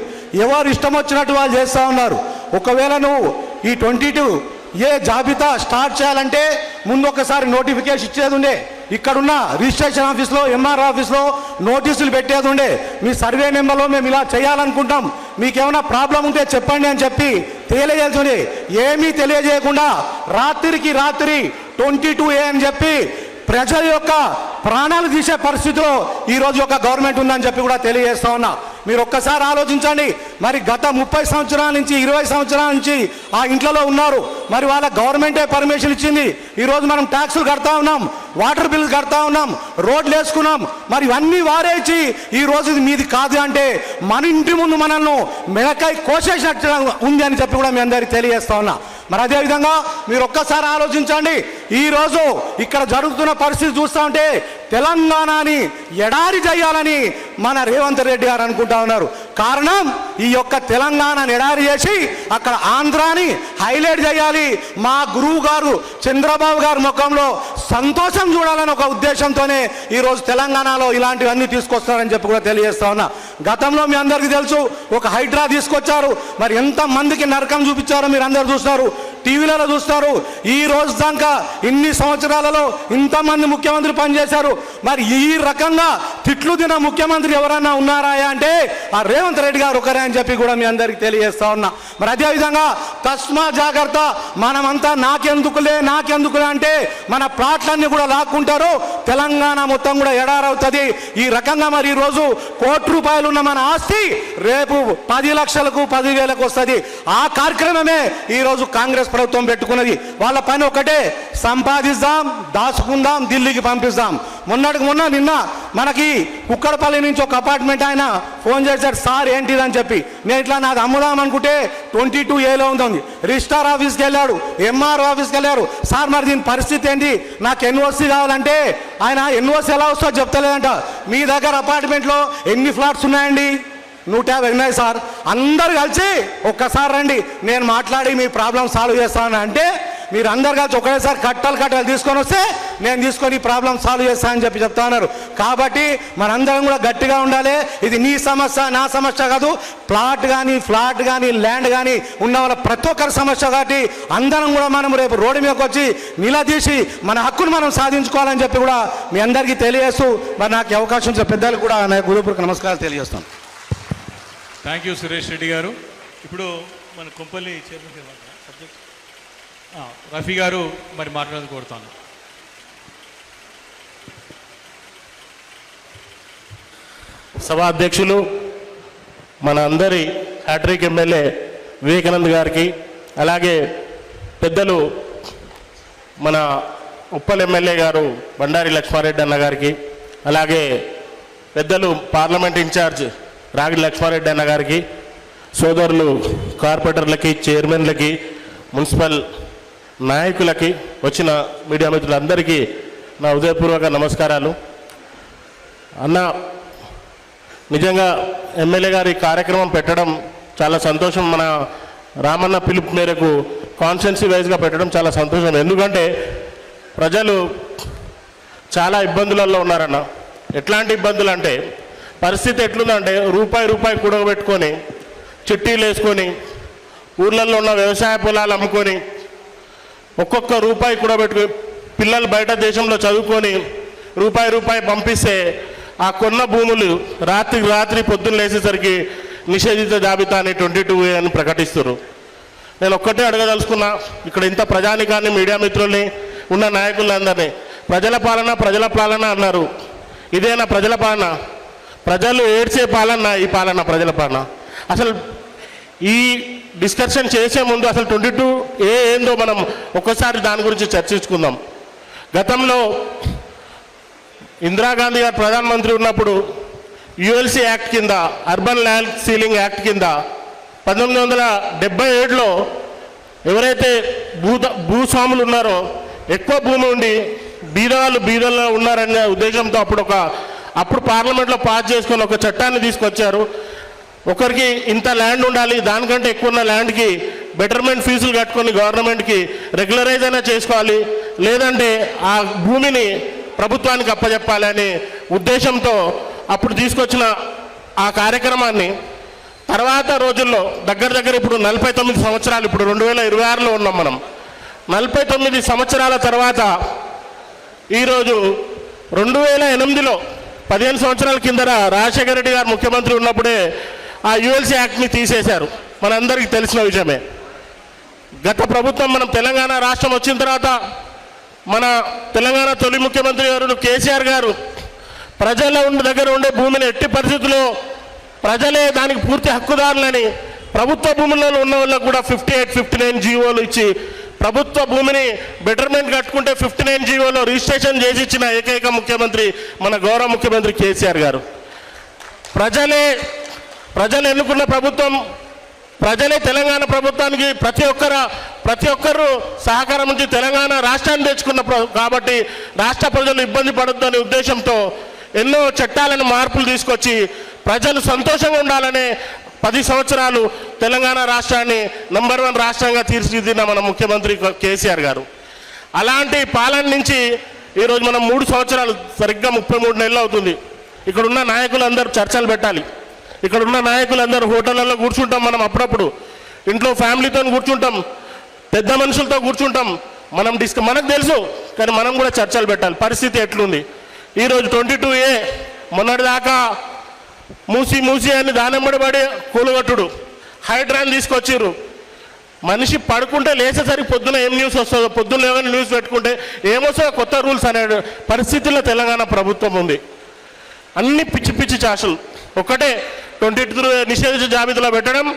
ఎవరు ఇష్టం వచ్చినట్టు వాళ్ళు చేస్తూ ఉన్నారు. ఒకవేళ నువ్వు ఈ 22A జాబితా స్టార్ట్ చేయాలంటే ముందు ఒకసారి నోటిఫికేషన్ ఇచ్చేది ఉండే. ఇక్కడున్న రిజిస్ట్రేషన్ ఆఫీస్లో, ఎంఆర్ ఆఫీస్లో నోటీసులు పెట్టేది ఉండే. మీ సర్వే నెంబర్లో మేము ఇలా చేయాలనుకుంటాం, మీకేమైనా ప్రాబ్లం ఉంటే చెప్పండి అని చెప్పి తెలియజేస్తుంది. ఏమీ తెలియజేయకుండా రాత్రికి రాత్రి 22A అని చెప్పి ప్రజల యొక్క ప్రాణాలు తీసే పరిస్థితిలో ఈరోజు యొక్క గవర్నమెంట్ ఉందని చెప్పి కూడా తెలియజేస్తా ఉన్నా. మీరు ఒక్కసారి ఆలోచించండి. మరి గత 30 సంవత్సరాల నుంచి 20 సంవత్సరాల నుంచి ఆ ఇంట్లో ఉన్నారు. మరి వాళ్ళ గవర్నమెంటే పర్మిషన్ ఇచ్చింది. ఈరోజు మనం ట్యాక్సులు కడతా ఉన్నాం, వాటర్ బిల్లు కడతా ఉన్నాం, రోడ్లు వేసుకున్నాం. మరి ఇవన్నీ వారే ఇచ్చి ఈరోజు ఇది మీది కాదు అంటే మన ఇంటి ముందు మనల్ని మెడకాయ కోసేసినట్టు ఉంది అని చెప్పి కూడా మీ అందరికీ తెలియజేస్తా ఉన్నా. మరి అదేవిధంగా మీరు ఒక్కసారి ఆలోచించండి. ఈరోజు ఇక్కడ జరుగుతున్న పరిస్థితి చూస్తూ ఉంటే తెలంగాణని ఎడారి చేయాలని మన రేవంత్ రెడ్డి గారు అనుకుంటా ఉన్నారు. కారణం ఈ యొక్క తెలంగాణని ఎడారి చేసి అక్కడ ఆంధ్రాని హైలైట్ చేయాలి, మా గురువు గారు చంద్రబాబు గారి ముఖంలో సంతోషం చూడాలని ఒక ఉద్దేశంతోనే ఈరోజు తెలంగాణలో ఇలాంటివన్నీ తీసుకొస్తారని చెప్పి కూడా తెలియజేస్తా ఉన్నా. గతంలో మీ అందరికీ తెలుసు, ఒక హైడ్రా తీసుకొచ్చారు. మరి ఎంతమందికి నరకం చూపించారో మీరు అందరు చూస్తారు, టీవీలలో చూస్తారు. ఈ రోజు దాకా ఇన్ని సంవత్సరాలలో ఇంతమంది ముఖ్యమంత్రి పనిచేశారు. మరి ఈ రకంగా తిట్లు తిన ముఖ్యమంత్రి ఎవరన్నా ఉన్నారా అంటే ఆ రేవంత్ రెడ్డి గారు ఒకరే అని చెప్పి కూడా మీ అందరికీ తెలియజేస్తా ఉన్నా. మరి అదేవిధంగా తస్మా జాగ్రత్త, మనమంతా నాకెందుకులే అంటే మన ప్లాట్లన్నీ కూడా లాక్కుంటారు. తెలంగాణ మొత్తం కూడా ఎడారవుతుంది. ఈ రకంగా మరి ఈరోజు ₹1 ఉన్న మన ఆస్తి రేపు 10 లక్షలకు 10,000కు వస్తుంది. ఆ కార్యక్రమమే ఈరోజు కాంగ్రెస్ ప్రభుత్వం పెట్టుకున్నది. వాళ్ళ పని ఒకటే, సంపాదిద్దాం, దాచుకుందాం, ఢిల్లీకి పంపిస్తాం. నిన్న మనకి కుక్కడపల్లి నుంచి ఒక అపార్ట్మెంట్ ఆయన ఫోన్ చేశాడు, సార్ ఏంటిదని చెప్పి. నేను ఇట్లా నాకు అమ్ముదాం అనుకుంటే 22A ఉంది. రిజిస్టార్ ఆఫీస్కి వెళ్ళాడు, ఎంఆర్ ఆఫీస్కి వెళ్ళారు. సార్ మరి దీని పరిస్థితి ఏంటి, నాకు ఎన్ఓసి కావాలంటే ఆయన ఎన్ఓసి ఎలా వస్తుందో చెప్తలేదంట. మీ దగ్గర అపార్ట్మెంట్లో ఎన్ని ఫ్లాట్స్ ఉన్నాయండి? 150 ఉన్నాయి సార్. అందరు కలిసి ఒక్కసారి రండి, నేను మాట్లాడి మీ ప్రాబ్లం సాల్వ్ చేస్తాను అంటే మీరు అందరు కలిసి ఒకటేసారి కట్టలు తీసుకొని వస్తే నేను తీసుకొని ఈ ప్రాబ్లం సాల్వ్ చేస్తానని చెప్పి చెప్తా ఉన్నారు. కాబట్టి మనందరం కూడా గట్టిగా ఉండాలి. ఇది నీ సమస్య, నా సమస్య కాదు. ఫ్లాట్ కానీ ల్యాండ్ కానీ ఉన్న వాళ్ళ ప్రతి ఒక్కరి సమస్య. కాబట్టి అందరం కూడా మనం రేపు రోడ్డు మీదకి వచ్చి నిలదీసి మన హక్కును మనం సాధించుకోవాలని చెప్పి కూడా మీ అందరికీ తెలియజేస్తూ మరి నాకు ఈ అవకాశం ఇచ్చిన పెద్దలు కూడా నా హృదయపూర్వక నమస్కారాలు తెలియజేస్తాను. థ్యాంక్ యూ సురేష్ రెడ్డి గారు. ఇప్పుడు మన కొంపల్లి చైర్మన్ సబ్జెక్ట్ రఫీ గారు మరి మాట్లాడేది కోరుతాను. సభా అధ్యక్షులు మన అందరి హ్యాట్రిక్ ఎమ్మెల్యే వివేకానంద్ గారికి, అలాగే పెద్దలు మన ఉప్పల్ ఎమ్మెల్యే గారు బండారి లక్ష్మారెడ్డి అన్న గారికి, అలాగే పెద్దలు పార్లమెంట్ ఇన్ఛార్జ్ రాగిడి లక్ష్మారెడ్డి అన్న గారికి, సోదరులు కార్పొరేటర్లకి, చైర్మన్లకి, మున్సిపల్ నాయకులకి, వచ్చిన మీడియా మిత్రులందరికీ నా హృదయపూర్వక నమస్కారాలు. అన్న, నిజంగా ఎమ్మెల్యే గారి కార్యక్రమం పెట్టడం చాలా సంతోషం. మన రామన్న పిలుపు మేరకు కాన్స్టిట్యున్సీ వైజ్గా పెట్టడం చాలా సంతోషం. ఎందుకంటే ప్రజలు చాలా ఇబ్బందులలో ఉన్నారన్న. ఎట్లాంటి ఇబ్బందులు అంటే, పరిస్థితి ఎట్లుందంటే రూపాయి కూడబెట్టుకొని చిట్టీలు వేసుకొని ఊర్లలో ఉన్న వ్యవసాయ పొలాలు అమ్ముకొని ఒక్కొక్క రూపాయి కూడబెట్టుకొని పిల్లలు బయట దేశంలో చదువుకొని రూపాయి పంపిస్తే ఆ కొన్న భూములు రాత్రి పొద్దున్న లేచేసరికి నిషేధిత జాబితా అని 22A అని ప్రకటిస్తారు. నేను ఒక్కటే అడగదలుచుకున్నా, ఇక్కడ ఇంత ప్రజానికాన్ని, మీడియా మిత్రుల్ని, ఉన్న నాయకులందరినీ, ప్రజల పాలన అన్నారు. ఇదేనా ప్రజల పాలన? ప్రజలు ఏడ్చే పాలన ఈ పాలన ప్రజల పాలన? అసలు ఈ డిస్కషన్ చేసే ముందు అసలు 22A ఏందో మనం ఒక్కసారి దాని గురించి చర్చించుకుందాం. గతంలో ఇందిరాగాంధీ గారు ప్రధానమంత్రి ఉన్నప్పుడు ULC యాక్ట్ కింద, అర్బన్ ల్యాండ్ సీలింగ్ యాక్ట్ కింద 1977లో ఎవరైతే భూస్వాములు ఉన్నారో, ఎక్కువ భూమి ఉండి బీదల్లో ఉన్నారనే ఉద్దేశంతో అప్పుడు పార్లమెంట్లో పాస్ చేసుకొని ఒక చట్టాన్ని తీసుకొచ్చారు. ఒకరికి ఇంత ల్యాండ్ ఉండాలి, దానికంటే ఎక్కువ ఉన్న ల్యాండ్కి బెటర్మెంట్ ఫీజులు కట్టుకొని గవర్నమెంట్కి రెగ్యులరైజ్ అయినా చేసుకోవాలి, లేదంటే ఆ భూమిని ప్రభుత్వానికి అప్పచెప్పాలి అనే ఉద్దేశంతో అప్పుడు తీసుకొచ్చిన ఆ కార్యక్రమాన్ని తర్వాత రోజుల్లో దగ్గర ఇప్పుడు 49 సంవత్సరాలు, ఇప్పుడు 2026లో ఉన్నాం మనం. 49 సంవత్సరాల తర్వాత ఈరోజు 2008లో 15 సంవత్సరాల కిందట రాజశేఖర రెడ్డి గారు ముఖ్యమంత్రి ఉన్నప్పుడే ఆ ULC యాక్ట్ని తీసేశారు. మనందరికీ తెలిసిన విషయమే. గత ప్రభుత్వం, మనం తెలంగాణ రాష్ట్రం వచ్చిన తర్వాత మన తెలంగాణ తొలి ముఖ్యమంత్రి గారు కేసీఆర్ గారు ప్రజల దగ్గర ఉండే భూమిని ఎట్టి పరిస్థితుల్లో ప్రజలే దానికి పూర్తి హక్కుదారులని ప్రభుత్వ భూములలో ఉన్న వాళ్ళకు కూడా 58, 59 జీవోలు ఇచ్చి ప్రభుత్వ భూమిని బెటర్మెంట్ కట్టుకుంటే 59 జీవోలో రిజిస్ట్రేషన్ చేసి ఇచ్చిన ఏకైక ముఖ్యమంత్రి మన గౌరవ ముఖ్యమంత్రి కేసీఆర్ గారు. ప్రజలు ఎన్నుకున్న ప్రభుత్వం, ప్రజలే తెలంగాణ ప్రభుత్వానికి ప్రతి ఒక్కరు సహకారం నుంచి తెలంగాణ రాష్ట్రాన్ని తెచ్చుకున్న కాబట్టి రాష్ట్ర ప్రజలు ఇబ్బంది పడొద్దనే ఉద్దేశంతో ఎన్నో చట్టాలను మార్పులు తీసుకొచ్చి ప్రజలు సంతోషంగా ఉండాలనే 10 సంవత్సరాలు తెలంగాణ రాష్ట్రాన్ని నంబర్ 1 రాష్ట్రంగా తీర్చిదిద్దిన మన ముఖ్యమంత్రి కేసీఆర్ గారు. అలాంటి పాలన నుంచి ఈరోజు మనం 3 సంవత్సరాలు, సరిగ్గా 33 నెలలు అవుతుంది. ఇక్కడున్న నాయకులందరూ చర్చలు పెట్టాలి. ఇక్కడున్న నాయకులందరూ హోటళ్ళల్లో కూర్చుంటాం, మనం అప్పుడప్పుడు ఇంట్లో ఫ్యామిలీతో కూర్చుంటాం, పెద్ద మనుషులతో కూర్చుంటాం, మనకు తెలుసు, కానీ మనం కూడా చర్చలు పెట్టాలి. పరిస్థితి ఎట్లుంది ఈరోజు? 22A మొన్నటిదాకా మూసి అని దానెంబడి కూలగొట్టుడు, హైడ్రాన్ తీసుకొచ్చిర్రు, మనిషి పడుకుంటే లేచేసరికి పొద్దున ఏం న్యూస్ వస్తుందో, పొద్దున్న ఏమైనా న్యూస్ పెట్టుకుంటే ఏమొస్తుందో కొత్త రూల్స్ అనే పరిస్థితుల్లో తెలంగాణ ప్రభుత్వం ఉంది. అన్ని పిచ్చి పిచ్చి చాషలు. ఒకటే 22 నిషేధించిన జాబితాలో పెట్టడం,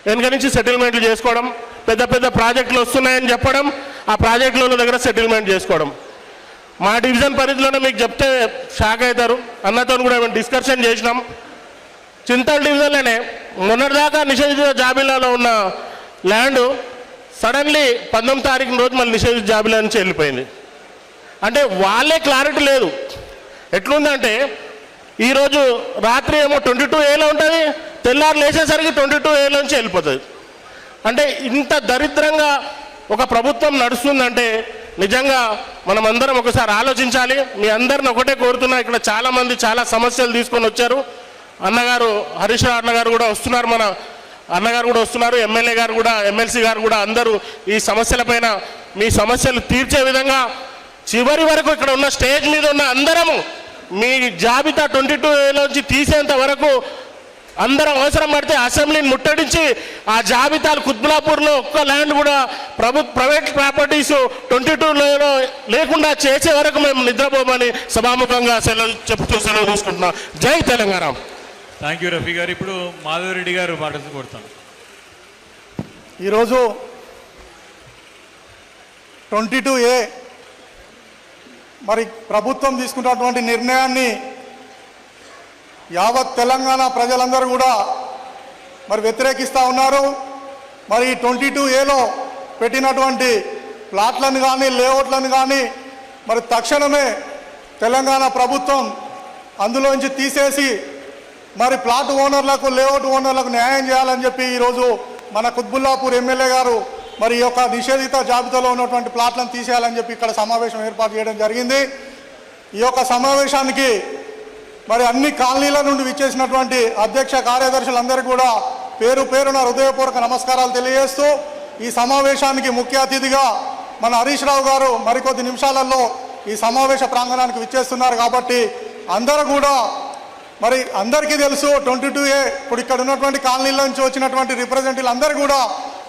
వెనుక నుంచి సెటిల్మెంట్లు చేసుకోవడం, పెద్ద పెద్ద ప్రాజెక్టులు వస్తున్నాయని చెప్పడం, ఆ ప్రాజెక్టుల దగ్గర సెటిల్మెంట్ చేసుకోవడం. మా డివిజన్ పరిధిలోనే మీకు చెప్తే షాక్ అవుతారు. అన్నతో కూడా మేము డిస్కషన్ చేసినాం. చింతల్ డివిజన్లోనే మొన్నటిదాకా నిషేధిత జాబితాలో ఉన్న ల్యాండ్ సడన్లీ 19వ తారీఖు రోజు మళ్ళీ నిషేధిత జాబితా నుంచి వెళ్ళిపోయింది. అంటే వాళ్ళే క్లారిటీ లేదు. ఎట్లుందంటే ఈరోజు రాత్రి ఏమో 22A ఉంటుంది, తెల్లారు లేచేసరికి 22A నుంచి వెళ్ళిపోతుంది. అంటే ఇంత దరిద్రంగా ఒక ప్రభుత్వం నడుస్తుందంటే నిజంగా మనం అందరం ఒకసారి ఆలోచించాలి. మీ అందరిని ఒకటే కోరుతున్నా, ఇక్కడ చాలామంది చాలా సమస్యలు తీసుకొని వచ్చారు. అన్నగారు హరీష్ రావు అన్నగారు కూడా వస్తున్నారు, మన అన్నగారు కూడా వస్తున్నారు, ఎమ్మెల్యే గారు కూడా, ఎమ్మెల్సీ గారు కూడా అందరూ ఈ సమస్యలపైన మీ సమస్యలు తీర్చే విధంగా చివరి వరకు ఇక్కడ ఉన్న స్టేజ్ మీద ఉన్న అందరము మీ జాబితా 22Aలోంచి తీసేంత వరకు అందరం అవసరం పడితే అసెంబ్లీని ముట్టడించి ఆ జాబితాలు కుత్బులాపూర్లో ఒక్క ల్యాండ్ కూడా ప్రైవేట్ ప్రాపర్టీస్ 22లో లేకుండా చేసే వరకు మేము నిద్రపోమని సభాముఖంగా చెప్తూ సెలవు తీసుకుంటున్నాం. జై తెలంగాణ. థ్యాంక్ యూ రఫీ గారు. ఇప్పుడు మాధవరెడ్డి గారు మాట్లాడుతూ కొడతాను. ఈరోజు 22A మరి ప్రభుత్వం తీసుకున్నటువంటి నిర్ణయాన్ని యావత్ తెలంగాణ ప్రజలందరూ కూడా మరి వ్యతిరేకిస్తూ ఉన్నారు. మరి 22Aలో పెట్టినటువంటి ప్లాట్లను కానీ లేఅవుట్లను కానీ మరి తక్షణమే తెలంగాణ ప్రభుత్వం అందులోంచి తీసేసి మరి ప్లాట్ ఓనర్లకు, లేఅవుట్ ఓనర్లకు న్యాయం చేయాలని చెప్పి ఈరోజు మన కుత్బుల్లాపూర్ ఎమ్మెల్యే గారు మరి ఈ యొక్క నిషేధిత జాబితాలో ఉన్నటువంటి ప్లాట్లను తీసేయాలని చెప్పి ఇక్కడ సమావేశం ఏర్పాటు చేయడం జరిగింది. ఈ యొక్క సమావేశానికి మరి అన్ని కాలనీల నుండి విచ్చేసినటువంటి అధ్యక్ష కార్యదర్శులందరికీ కూడా పేరు పేరున హృదయపూర్వక నమస్కారాలు తెలియజేస్తూ, ఈ సమావేశానికి ముఖ్య అతిథిగా మన హరీష్ రావు గారు మరికొద్ది నిమిషాలలో ఈ సమావేశ ప్రాంగణానికి విచ్చేస్తున్నారు. కాబట్టి అందరూ కూడా మరి అందరికీ తెలుసు 22A ఇప్పుడు ఇక్కడ ఉన్నటువంటి కాలనీల నుంచి వచ్చినటువంటి రిప్రజెంటేటివ్లు అందరూ కూడా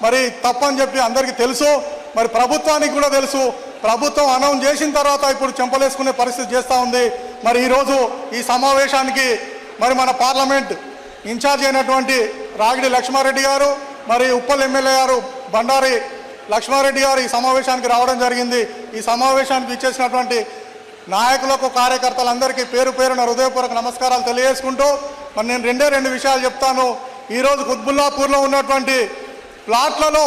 మరి తప్పని చెప్పి అందరికీ తెలుసు. మరి ప్రభుత్వానికి కూడా తెలుసు. ప్రభుత్వం అనౌన్స్ చేసిన తర్వాత ఇప్పుడు చెంపలేసుకునే పరిస్థితి చేస్తూ ఉంది. మరి ఈరోజు ఈ సమావేశానికి మరి మన పార్లమెంట్ ఇన్ఛార్జ్ అయినటువంటి రాగిడి లక్ష్మారెడ్డి గారు, మరి ఉప్పల్ ఎమ్మెల్యే గారు బండారి లక్ష్మారెడ్డి గారు ఈ సమావేశానికి రావడం జరిగింది. ఈ సమావేశానికి ఇచ్చేసినటువంటి నాయకులకు, కార్యకర్తలందరికీ పేరు పేరున హృదయపూర్వక నమస్కారాలు తెలియజేసుకుంటూ మరి నేను రెండు విషయాలు చెప్తాను. ఈరోజు కుత్బుల్లాపూర్లో ఉన్నటువంటి ప్లాట్లలో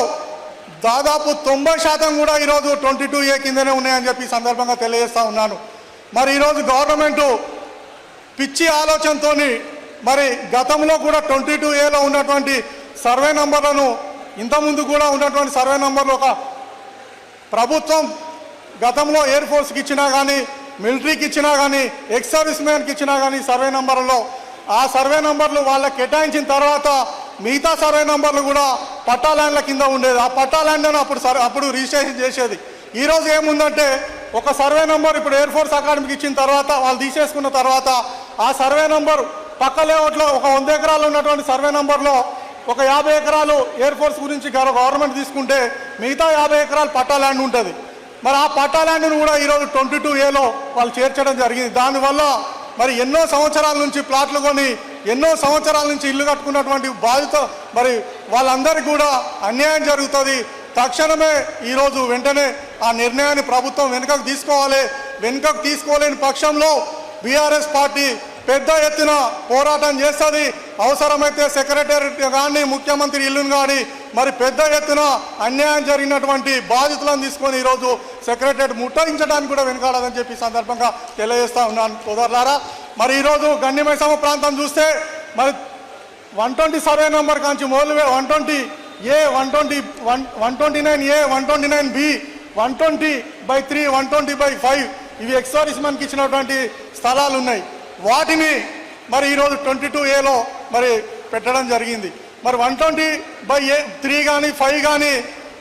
దాదాపు 90% కూడా ఈరోజు 22A కిందనే ఉన్నాయని చెప్పి ఈ సందర్భంగా తెలియజేస్తూ ఉన్నాను. మరి ఈరోజు గవర్నమెంటు పిచ్చి ఆలోచనతో మరి గతంలో కూడా 22Aలో ఉన్నటువంటి సర్వే నంబర్లను, ఇంతకుముందు కూడా ఉన్నటువంటి సర్వే నంబర్లు ఒక ప్రభుత్వం గతంలో ఎయిర్ ఫోర్స్కి ఇచ్చినా కానీ, మిలిటరీకి ఇచ్చినా కానీ, ఎక్స్ సర్వీస్ మ్యాన్కి ఇచ్చినా కానీ సర్వే నంబర్లలో ఆ సర్వే నంబర్లు వాళ్ళకి కేటాయించిన తర్వాత మిగతా సర్వే నంబర్లు కూడా పట్టా ల్యాండ్ల కింద ఉండేది. ఆ పట్టా ల్యాండ్లను అప్పుడు రిజిస్ట్రేషన్ చేసేది. ఈరోజు ఏముందంటే ఒక సర్వే నంబర్ ఇప్పుడు ఎయిర్ ఫోర్స్ అకాడమీకి ఇచ్చిన తర్వాత వాళ్ళు తీసేసుకున్న తర్వాత ఆ సర్వే నంబర్ పక్క లేఅవుట్లో ఒక 100 ఎకరాలు ఉన్నటువంటి సర్వే నంబర్లో ఒక 50 ఎకరాలు ఎయిర్ ఫోర్స్ గురించి గవర్నమెంట్ తీసుకుంటే మిగతా 50 ఎకరాలు పట్టా ల్యాండ్ ఉంటుంది. మరి ఆ పట్టా ల్యాండ్ను కూడా ఈరోజు 22Aలో వాళ్ళు చేర్చడం జరిగింది. దానివల్ల మరి ఎన్నో సంవత్సరాల నుంచి ప్లాట్లు కొని ఎన్నో సంవత్సరాల నుంచి ఇల్లు కట్టుకున్నటువంటి బాధిత మరి వాళ్ళందరికీ కూడా అన్యాయం జరుగుతుంది. తక్షణమే ఈరోజు వెంటనే ఆ నిర్ణయాన్ని ప్రభుత్వం వెనుకకు తీసుకోవాలి. వెనుకకు తీసుకోలేని పక్షంలో బీఆర్ఎస్ పార్టీ పెద్ద ఎత్తున పోరాటం చేస్తుంది. అవసరమైతే సెక్రటేరియట్ కానీ, ముఖ్యమంత్రి ఇల్లును కానీ మరి పెద్ద ఎత్తున అన్యాయం జరిగినటువంటి బాధితులను తీసుకొని ఈరోజు సెక్రటేరియట్ ముట్టడించడానికి కూడా వెనుకాడదని చెప్పి సందర్భంగా తెలియజేస్తూ ఉన్నాను సోదరులారా. మరి ఈరోజు గండిమైసమ్మ ప్రాంతం చూస్తే మరి 120 సర్వే నెంబర్ కాంచి మొదలు 120A, 129A, 129B, 120/3, 120/5 ఇవి ఎక్స్ సర్వీస్మెన్కి ఇచ్చినటువంటి స్థలాలు ఉన్నాయి. వాటిని మరి ఈరోజు 22Aలో మరి పెట్టడం జరిగింది. మరి 120/3 కానీ 5 కానీ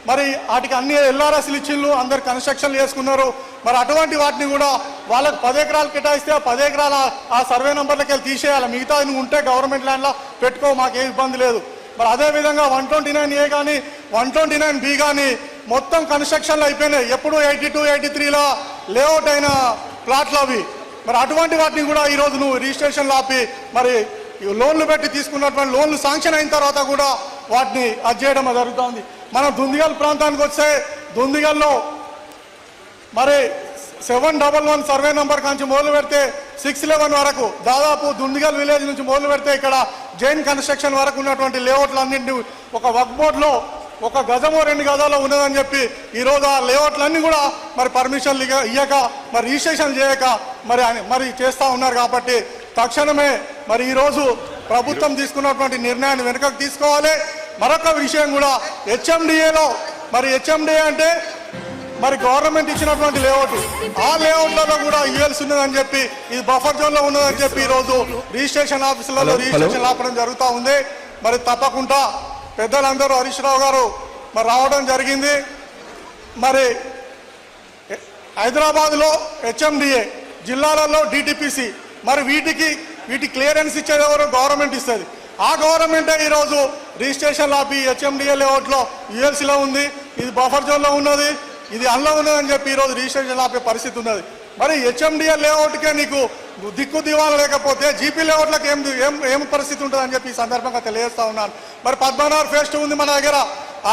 మరి వాటికి అన్ని ఎల్ఆర్ఎస్లు ఇచ్చిళ్ళు, అందరు కన్స్ట్రక్షన్లు చేసుకున్నారు. మరి అటువంటి వాటిని కూడా వాళ్ళకి 10 ఎకరాలు కేటాయిస్తే ఆ 10 ఎకరాల ఆ సర్వే నెంబర్లకి వెళ్ళి తీసేయాలి. మిగతా నువ్వు ఉంటే గవర్నమెంట్ ల్యాండ్లో పెట్టుకో, మాకేం ఇబ్బంది లేదు. మరి అదేవిధంగా 129A కానీ 129B కానీ మొత్తం కన్స్ట్రక్షన్లు అయిపోయినాయి. ఎప్పుడు 82, 83లో లేఅవుట్ అయిన ప్లాట్లు అవి. మరి అటువంటి వాటిని కూడా ఈరోజు నువ్వు రిజిస్ట్రేషన్లు ఆపి మరి లోన్లు పెట్టి తీసుకున్నటువంటి లోన్లు శాంక్షన్ అయిన తర్వాత కూడా వాటిని అది చేయడం జరుగుతుంది. మనం దుందిగల్ ప్రాంతానికి వస్తే దుందిగల్లో మరి 711 సర్వే నెంబర్ నుంచి మొదలు పెడితే 611 వరకు దాదాపు దుందిగల్ విలేజ్ నుంచి మొదలు పెడితే ఇక్కడ జైన్ కన్స్ట్రక్షన్ వరకు ఉన్నటువంటి లేఅవుట్లన్నింటినీ ఒక వర్క్ బోర్డులో 1 గజమో 2 గజాల్లో ఉన్నదని చెప్పి ఈరోజు ఆ లేఅవుట్లన్నీ కూడా మరి పర్మిషన్లు ఇవ్వక మరి రిజిస్ట్రేషన్ చేయక మరి చేస్తూ ఉన్నారు. కాబట్టి తక్షణమే మరి ఈరోజు ప్రభుత్వం తీసుకున్నటువంటి నిర్ణయాన్ని వెనుకకు తీసుకోవాలి. మరొక విషయం కూడా హెచ్ఎండిఏలో మరి హెచ్ఎండిఏ అంటే మరి గవర్నమెంట్ ఇచ్చినటువంటి లేఅవుట్ ఆ లేఅవుట్లలో కూడా ఇవ్వాల్సి ఉన్నదని చెప్పి ఇది బఫర్ జోన్లో ఉన్నదని చెప్పి ఈరోజు రిజిస్ట్రేషన్ ఆఫీసులలో రిజిస్ట్రేషన్ ఆపడం జరుగుతూ ఉంది. మరి తప్పకుండా పెద్దలందరూ హరీష్ రావు గారు మరి రావడం జరిగింది. మరి హైదరాబాద్లో హెచ్ఎండిఏ, జిల్లాలలో డిటిపిసి, మరి వీటి క్లియరెన్స్ ఇచ్చేది ఎవరు? గవర్నమెంట్ ఇస్తుంది. ఆ గవర్నమెంటే ఈరోజు రిజిస్ట్రేషన్ ఆపి హెచ్ఎండిఏ లేఅవుట్లో యుఎల్సీలో ఉంది, ఇది బఫర్ జోన్లో ఉన్నది, ఇది అందులో ఉన్నదని చెప్పి ఈరోజు రిజిస్ట్రేషన్ ఆపే పరిస్థితి ఉన్నది. మరి హెచ్ఎండిఏ లేఅవుట్కే నీకు దిక్కు దివాన లేకపోతే జీపీ లేఅవుట్లకు ఏం పరిస్థితి ఉంటుందని చెప్పి ఈ సందర్భంగా తెలియజేస్తా ఉన్నాను. మరి 14 ఫేజ్ 2 ఉంది మన దగ్గర,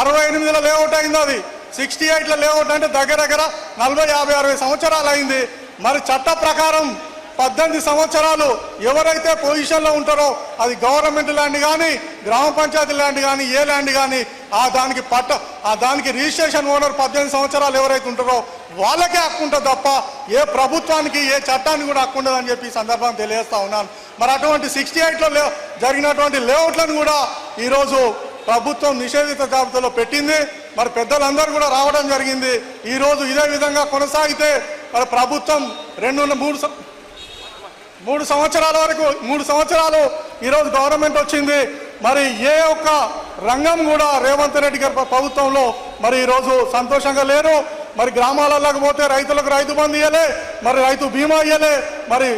68లో లేఅవుట్ అయింది. అది 68లో లేఅవుట్ అంటే దగ్గర 40, 50, 60 సంవత్సరాలు అయింది. మరి చట్ట ప్రకారం 18 సంవత్సరాలు ఎవరైతే పొజిషన్లో ఉంటారో అది గవర్నమెంట్ ల్యాండ్ కానీ గ్రామ పంచాయతీ ల్యాండ్ కానీ ఏ ల్యాండ్ కానీ దానికి రిజిస్ట్రేషన్ ఓనర్ 18 సంవత్సరాలు ఎవరైతే ఉంటారో వాళ్ళకే హక్కు ఉంటుంది తప్ప ఏ ప్రభుత్వానికి ఏ చట్టానికి కూడా హక్కు ఉండదని చెప్పి ఈ సందర్భంగా తెలియజేస్తా ఉన్నాను. మరి అటువంటి 68లో జరిగినటువంటి లేఅవుట్లను కూడా ఈరోజు ప్రభుత్వం నిషేధిత జాబితాలో పెట్టింది. మరి పెద్దలందరూ కూడా రావడం జరిగింది. ఈరోజు ఇదే విధంగా కొనసాగితే మరి ప్రభుత్వం 3 సంవత్సరాల వరకు 3 సంవత్సరాలు ఈరోజు గవర్నమెంట్ వచ్చింది. మరి ఏ ఒక్క రంగం కూడా రేవంత్ రెడ్డి గారి ప్రభుత్వంలో మరి ఈరోజు సంతోషంగా లేరు. మరి గ్రామాలకు పోతే రైతులకు రైతు బంధు ఇవ్వలే, మరి రైతు బీమా ఇవ్వలే, మరి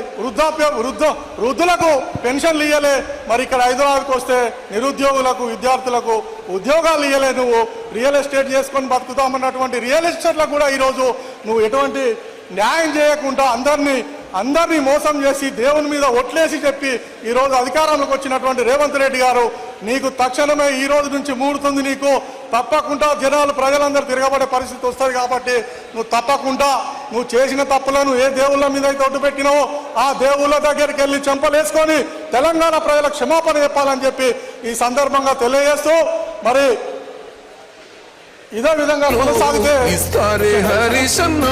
వృద్ధులకు పెన్షన్లు ఇవ్వలే. మరి ఇక్కడ హైదరాబాద్కి వస్తే నిరుద్యోగులకు విద్యార్థులకు ఉద్యోగాలు ఇవ్వలే. నువ్వు రియల్ ఎస్టేట్ చేసుకొని బతుకుతామన్నటువంటి రియల్ ఎస్టేట్లకు కూడా ఈరోజు నువ్వు ఎటువంటి న్యాయం చేయకుండా అందరినీ మోసం చేసి దేవుని మీద ఒట్లేసి చెప్పి ఈరోజు అధికారంలోకి వచ్చినటువంటి రేవంత్ రెడ్డి గారు నీకు తక్షణమే ఈ రోజు నుంచి మూడుతుంది. నీకు తప్పకుండా ప్రజలందరూ తిరగబడే పరిస్థితి వస్తుంది. కాబట్టి నువ్వు తప్పకుండా నువ్వు చేసిన తప్పులను ఏ దేవుళ్ళ మీద అయితే ఒట్టు పెట్టినావో ఆ దేవుళ్ళ దగ్గరికి వెళ్ళి చెంపలేసుకొని తెలంగాణ ప్రజలకు క్షమాపణ చెప్పాలని చెప్పి ఈ సందర్భంగా తెలియజేస్తూ మరి ఇదే విధంగా కొనసాగితే హరిశన్న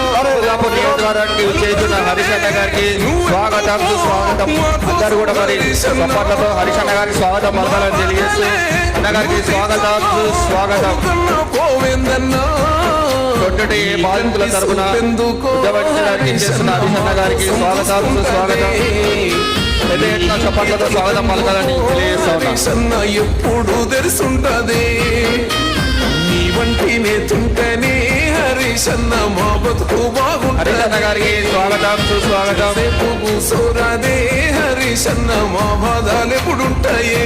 గారికి స్వాగతం సుస్వాగతం. అందరూ కూడా మరి చప్పట్లతో హరిశన్న గారికి స్వాగతం పలకాలని తెలియజేస్తూ అన్నగారికి స్వాగతం సుస్వాగతం. తొట్టటి బాధితుల తరఫున చేస్తున్న హరిశన్న గారికి స్వాగతం సుస్వాగతం. పెద్ద ఎత్తున చప్పట్లతో స్వాగతం పలకాలని తెలియజేస్తున్నా. ఎప్పుడు తెలుసుంటది వంటి నేతుంటేనే హరిశన్న మా బతుకు బాగుంటుంది. హరిశన్న గారికి స్వాగతం సుస్వాగతం. సోరాదే హరిశన్న మా బాధలు ఎప్పుడుంటాయి.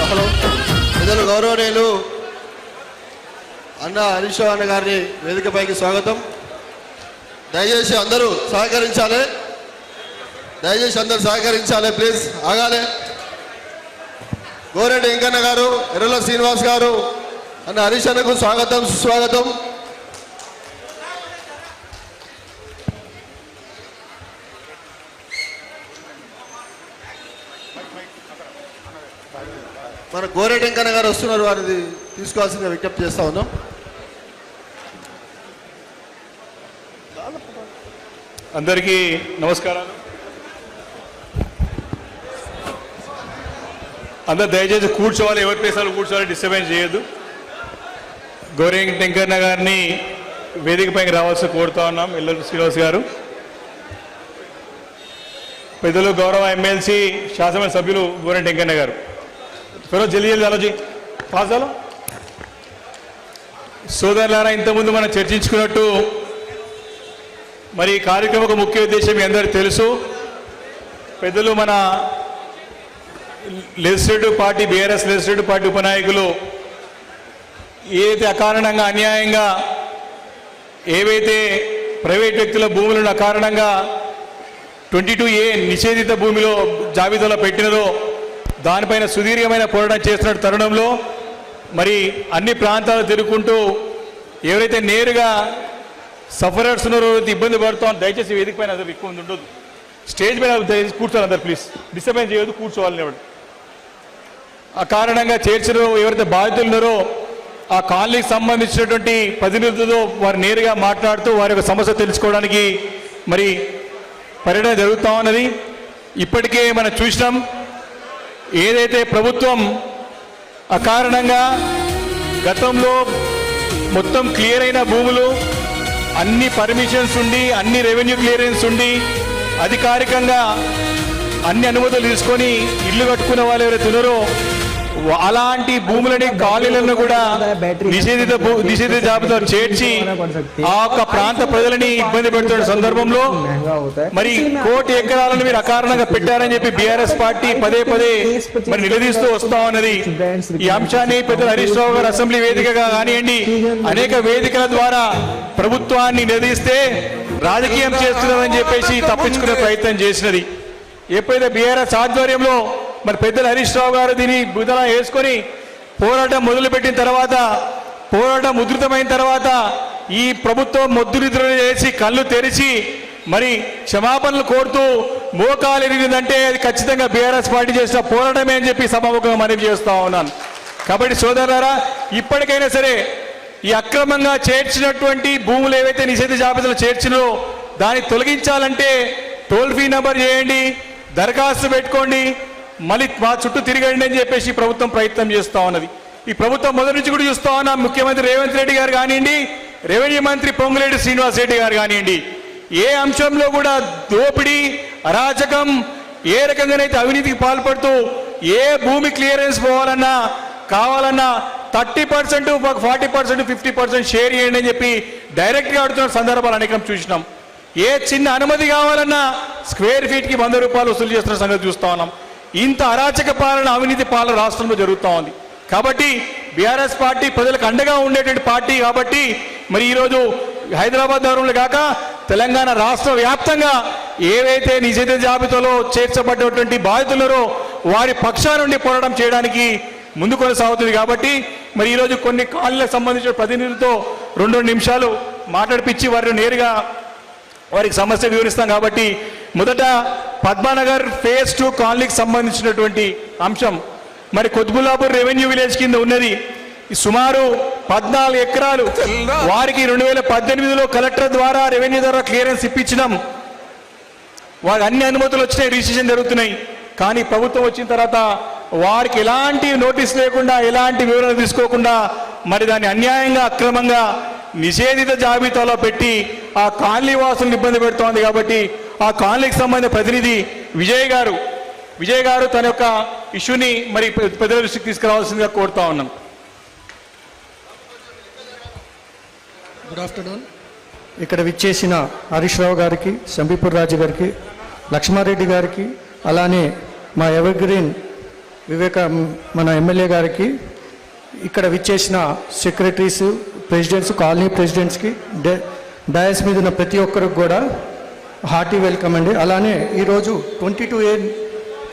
హలో పెద్దలు గౌరవనీయులు అన్న హరీష్ రావు అన్న గారిని వేదికపైకి స్వాగతం. దయచేసి అందరూ సహకరించాలి. ప్లీజ్ ఆగాలి. గోరెడ్డి వెంకన్న గారు, ఎర్రల శ్రీనివాస్ గారు, అన్న హరీష్ అన్నకు స్వాగతం సుస్వాగతం. మన గోరెడ్డి వెంకన్న గారు వస్తున్నారు, వారిది తీసుకోవాల్సిందిగా విజ్ఞప్తి చేస్తా ఉన్నాం. అందరికీ నమస్కారాలు. అందరు దయచేసి కూర్చోవాలి, ఎవరి ప్లేసాలు కూర్చోవాలి, డిస్టర్బెన్స్ చేయొద్దు. గోరెడ్డి వెంకన్న గారిని వేదికపైకి రావాల్సి కోరుతా ఉన్నాం. ఎల్లూరు శ్రీనివాస్ గారు, పెద్దలు గౌరవ ఎమ్మెల్సీ శాసనసభ సభ్యులు గోరెడ్డి వెంకన్న గారు. త్వరగా జల్దీ ఆలోచి పాసాలు. సోదరులారా, ఇంతకుముందు మనం చర్చించుకున్నట్టు మరి ఈ కార్యక్రమం ముఖ్య ఉద్దేశం మీ అందరికీ తెలుసు. పెద్దలు మన legislative party BRS legislative party ఉపనాయకులు ఏదైతే అకారణంగా అన్యాయంగా ఏవైతే ప్రైవేట్ వ్యక్తుల భూములను అకారణంగా 22A నిషేధిత భూమిలో జాబితాలో పెట్టినదో దానిపైన సుదీర్ఘమైన పోరాటం చేస్తున్న తరుణంలో మరి అన్ని ప్రాంతాలు తిరుగుకుంటూ ఎవరైతే నేరుగా సఫరర్స్ ఉన్నారో ఇబ్బంది పడుతాం దయచేసి వేదిక పైన అందరూ ఎక్కువ ఉండదు, స్టేజ్ పైన దయచేసి కూర్చోవాలి అందరు ప్లీజ్, డిస్టర్బెన్స్ చేయొద్దు, కూర్చోవాలని ఎవరు ఆ కారణంగా చర్చలో ఎవరైతే బాధితులు ఉన్నారో ఆ కాలనీకి సంబంధించినటువంటి ప్రతినిధులతో వారు నేరుగా మాట్లాడుతూ వారి యొక్క సమస్య తెలుసుకోవడానికి మరి పర్యటన జరుగుతూ ఉన్నది. ఇప్పటికే మనం చూసినాం ఏదైతే ప్రభుత్వం అకారణంగా గతంలో మొత్తం క్లియర్ అయిన భూములు అన్ని పర్మిషన్స్ ఉండి అన్ని రెవెన్యూ క్లియరెన్స్ ఉండి అధికారికంగా అన్ని అనుమతులు తీసుకొని ఇల్లు కట్టుకున్న వాళ్ళు ఎవరైతే ఉన్నారో అలాంటి భూములని కాలనీలను కూడా నిషేధిత జాబితాలో చేర్చి ఆ యొక్క ప్రాంత ప్రజలని ఇబ్బంది పెడుతున్న సందర్భంలో మరి 1 కోటి ఎకరాలను మీరు అకారణంగా పెట్టారని చెప్పి బీఆర్ఎస్ పార్టీ పదే మరి నిలదీస్తూ వస్తా ఉన్నది. ఈ అంశాన్ని పెద్దలు హరీష్ రావు గారు అసెంబ్లీ వేదికగా కానివ్వండి అనేక వేదికల ద్వారా ప్రభుత్వాన్ని నిలదీస్తే రాజకీయం చేస్తున్నారని చెప్పేసి తప్పించుకునే ప్రయత్నం చేసినది. ఎప్పుడైతే బీఆర్ఎస్ ఆధ్వర్యంలో మరి పెద్దలు హరీష్ రావు గారు దీన్ని బుధన వేసుకొని పోరాటం మొదలుపెట్టిన తర్వాత పోరాటం ఉధృతమైన తర్వాత ఈ ప్రభుత్వం మొద్దునిద్ర చేసి కళ్ళు తెరిచి మరి క్షమాపణలు కోరుతూ మోకాలు ఎరిగిందంటే అది ఖచ్చితంగా బీఆర్ఎస్ పార్టీ చేసిన పోరాటమే అని చెప్పి సభాముఖంగా మనవి చేస్తా ఉన్నాను. కాబట్టి సోదరులారా ఇప్పటికైనా సరే ఈ అక్రమంగా చేర్చినటువంటి భూములు ఏవైతే నిషేధ జాబితాలో చేర్చినో దాన్ని తొలగించాలంటే టోల్ ఫ్రీ నెంబర్ చేయండి, దరఖాస్తు పెట్టుకోండి, మళ్ళీ మా చుట్టూ తిరగండి అని చెప్పేసి ప్రభుత్వం ప్రయత్నం చేస్తూ ఉన్నది. ఈ ప్రభుత్వం మొదటి నుంచి కూడా చూస్తా ఉన్నాం. ముఖ్యమంత్రి రేవంత్ రెడ్డి గారు కానివ్వండి, రెవెన్యూ మంత్రి పొంగులేటి శ్రీనివాస్ రెడ్డి గారు కానివ్వండి, ఏ అంశంలో కూడా దోపిడీ అరాచకం ఏ రకంగానైతే అవినీతికి పాల్పడుతూ ఏ భూమి క్లియరెన్స్ పోవాలన్నా కావాలన్నా 30%, 40%, 50% షేర్ చేయండి అని చెప్పి డైరెక్ట్గా అడుగుతున్న సందర్భాలు అనేకం చూసినాం. ఏ చిన్న అనుమతి కావాలన్నా స్క్వేర్ ఫీట్కి 100 రూపాయలు వసూలు చేస్తున్న సంగతి చూస్తా ఉన్నాం. ఇంత అరాచక పాలన అవినీతి పాలన రాష్ట్రంలో జరుగుతూ ఉంది. కాబట్టి బీఆర్ఎస్ పార్టీ ప్రజలకు అండగా ఉండేటువంటి పార్టీ కాబట్టి మరి ఈరోజు హైదరాబాద్ నగరంలో కాక తెలంగాణ రాష్ట్ర వ్యాప్తంగా ఏవైతే నిషేధ జాబితాలో చేర్చబడ్డటువంటి బాధితులరో వారి పక్షాల నుండి పోరాటం చేయడానికి ముందు కొనసాగుతుంది. కాబట్టి మరి ఈరోజు కొన్ని కాలనీలకు సంబంధించిన ప్రతినిధులతో 2 నిమిషాలు మాట్లాడిపించి వారిని నేరుగా వారికి సమస్య వివరిస్తాం. కాబట్టి మొదట పద్మానగర్ ఫేజ్ 2 కాలనీకి సంబంధించినటువంటి అంశం మరి కొత్బుల్లాపూర్ రెవెన్యూ విలేజ్ కింద ఉన్నది. సుమారు 14 ఎకరాలు వారికి 2018లో కలెక్టర్ ద్వారా రెవెన్యూ ద్వారా క్లియరెన్స్ ఇప్పించినాం. వారికి అన్ని అనుమతులు వచ్చినాయి, రిజిస్ట్రేషన్ జరుగుతున్నాయి. కానీ ప్రభుత్వం వచ్చిన తర్వాత వారికి ఎలాంటి నోటీస్ లేకుండా ఎలాంటి వివరణ తీసుకోకుండా మరి దాన్ని అన్యాయంగా అక్రమంగా నిషేధిత జాబితాలో పెట్టి ఆ కాలనీ వాసులను ఇబ్బంది పెడుతోంది. కాబట్టి ఆ కాలనీకి సంబంధించిన ప్రతినిధి విజయ్ గారు తన యొక్క ఇష్యూని మరి పెద్దల దృష్టికి తీసుకురావాల్సిందిగా కోరుతా ఉన్నాం. Good afternoon. ఇక్కడ విచ్చేసిన హరీష్ రావు గారికి, సంబీపూర్ రాజు గారికి, లక్ష్మారెడ్డి గారికి, అలానే మా ఎవర్గ్రీన్ మన ఎమ్మెల్యే గారికి, ఇక్కడ విచ్చేసిన సెక్రటరీస్, ప్రెసిడెంట్స్, కాలనీ ప్రెసిడెంట్స్కి, డయాస్ మీద ఉన్న ప్రతి ఒక్కరికి కూడా హార్టీ వెల్కమ్ అండి. అలానే ఈరోజు 22A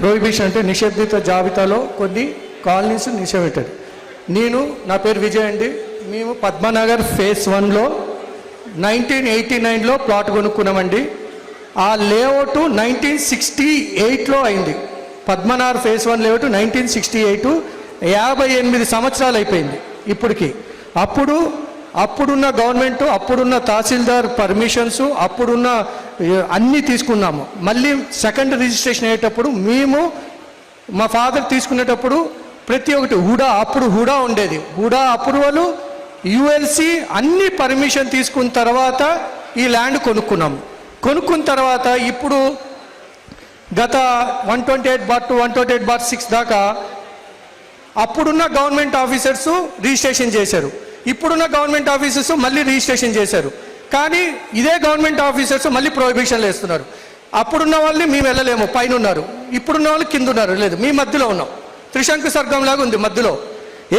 ప్రొహిబిషన్ అంటే నిషేధిత జాబితాలో కొన్ని కాలనీస్ నిషేధించారు. నా పేరు విజయ్ అండి. మేము పద్మనగర్ ఫేజ్ 1లో 1989లో ప్లాట్ కొనుక్కున్నామండి. ఆ లేఅవుట్ 1968లో అయింది. పద్మనగర్ ఫేజ్ 1 లేఅవుట్ 1968, 58 సంవత్సరాలు అయిపోయింది ఇప్పటికి. అప్పుడున్న గవర్నమెంట్, అప్పుడున్న తహసీల్దార్ పర్మిషన్స్, అప్పుడున్న అన్నీ తీసుకున్నాము. మళ్ళీ సెకండ్ రిజిస్ట్రేషన్ అయ్యేటప్పుడు మేము మా ఫాదర్ తీసుకునేటప్పుడు ప్రతి ఒక్కటి అప్పుడు హుడా ఉండేది. హుడా అప్రూవల్, యుఎల్సి అన్ని పర్మిషన్ తీసుకున్న తర్వాత ఈ ల్యాండ్ కొనుక్కున్న తర్వాత ఇప్పుడు గత 128/2, 128/6 దాకా అప్పుడున్న గవర్నమెంట్ ఆఫీసర్స్ రిజిస్ట్రేషన్ చేశారు. ఇప్పుడున్న గవర్నమెంట్ ఆఫీసర్స్ మళ్ళీ రిజిస్ట్రేషన్ చేశారు. కానీ ఇదే గవర్నమెంట్ ఆఫీసర్స్ మళ్ళీ ప్రొహిబిషన్లు వేస్తున్నారు. అప్పుడున్న వాళ్ళని మేము వెళ్ళలేము, పైన ఉన్నారు. ఇప్పుడున్న వాళ్ళు కింద ఉన్నారు, లేదు మీ మధ్యలో ఉన్నాం. త్రిశంకు స్వర్గం లాగా ఉంది మధ్యలో.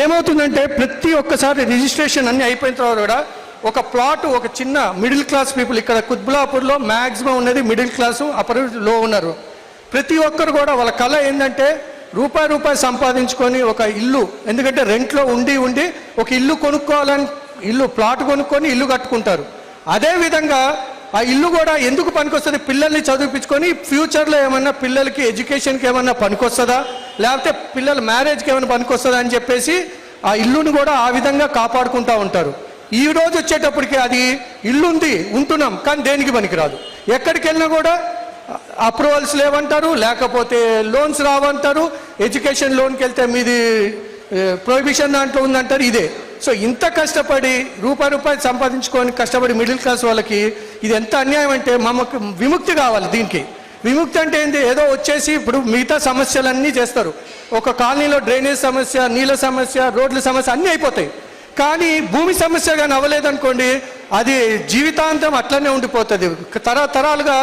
ఏమవుతుందంటే ప్రతి ఒక్కసారి రిజిస్ట్రేషన్ అన్నీ అయిపోయిన తర్వాత కూడా ఒక ప్లాట్, ఒక చిన్న మిడిల్ క్లాస్ పీపుల్, ఇక్కడ కుత్బులాపూర్లో మ్యాక్సిమం ఉన్నది మిడిల్ క్లాసు, అప్పర్ లో ఉన్నారు. ప్రతి ఒక్కరు కూడా వాళ్ళ కళ ఏంటంటే రూపాయి సంపాదించుకొని ఒక ఇల్లు, ఎందుకంటే రెంట్లో ఉండి ఒక ఇల్లు కొనుక్కోవాలని, ఇల్లు ప్లాట్ కొనుక్కొని ఇల్లు కట్టుకుంటారు. అదేవిధంగా ఆ ఇల్లు కూడా ఎందుకు పనికొస్తుంది, పిల్లల్ని చదివించుకొని ఫ్యూచర్లో ఏమన్నా పిల్లలకి ఎడ్యుకేషన్కి ఏమన్నా పనికొస్తుందా, లేకపోతే పిల్లల మ్యారేజ్కి ఏమైనా పనికొస్తుందా అని చెప్పేసి ఆ ఇల్లుని కూడా ఆ విధంగా కాపాడుకుంటూ ఉంటారు. ఈ రోజు వచ్చేటప్పటికి అది ఇల్లుంది, ఉంటున్నాం, కానీ దేనికి పనికిరాదు. ఎక్కడికి వెళ్ళినా కూడా అప్రూవల్స్ లేవంటారు, లేకపోతే లోన్స్ రావంటారు. ఎడ్యుకేషన్ లోన్కి వెళ్తే మీది ప్రొహిబిషన్ దాంట్లో ఉందంటారు. ఇదే. సో ఇంత కష్టపడి రూపాయి సంపాదించుకొని కష్టపడి మిడిల్ క్లాస్ వాళ్ళకి ఇది ఎంత అన్యాయం అంటే మాకు విముక్తి కావాలి. దీనికి విముక్తి అంటే ఏంటి, ఏదో వచ్చేసి ఇప్పుడు మిగతా సమస్యలన్నీ చేస్తారు. ఒక కాలనీలో డ్రైనేజ్ సమస్య, నీళ్ళ సమస్య, రోడ్ల సమస్య అన్నీ అయిపోతాయి. కానీ భూమి సమస్య కానీ అవ్వలేదనుకోండి, అది జీవితాంతం అట్లనే ఉండిపోతుంది. తరతరాలుగా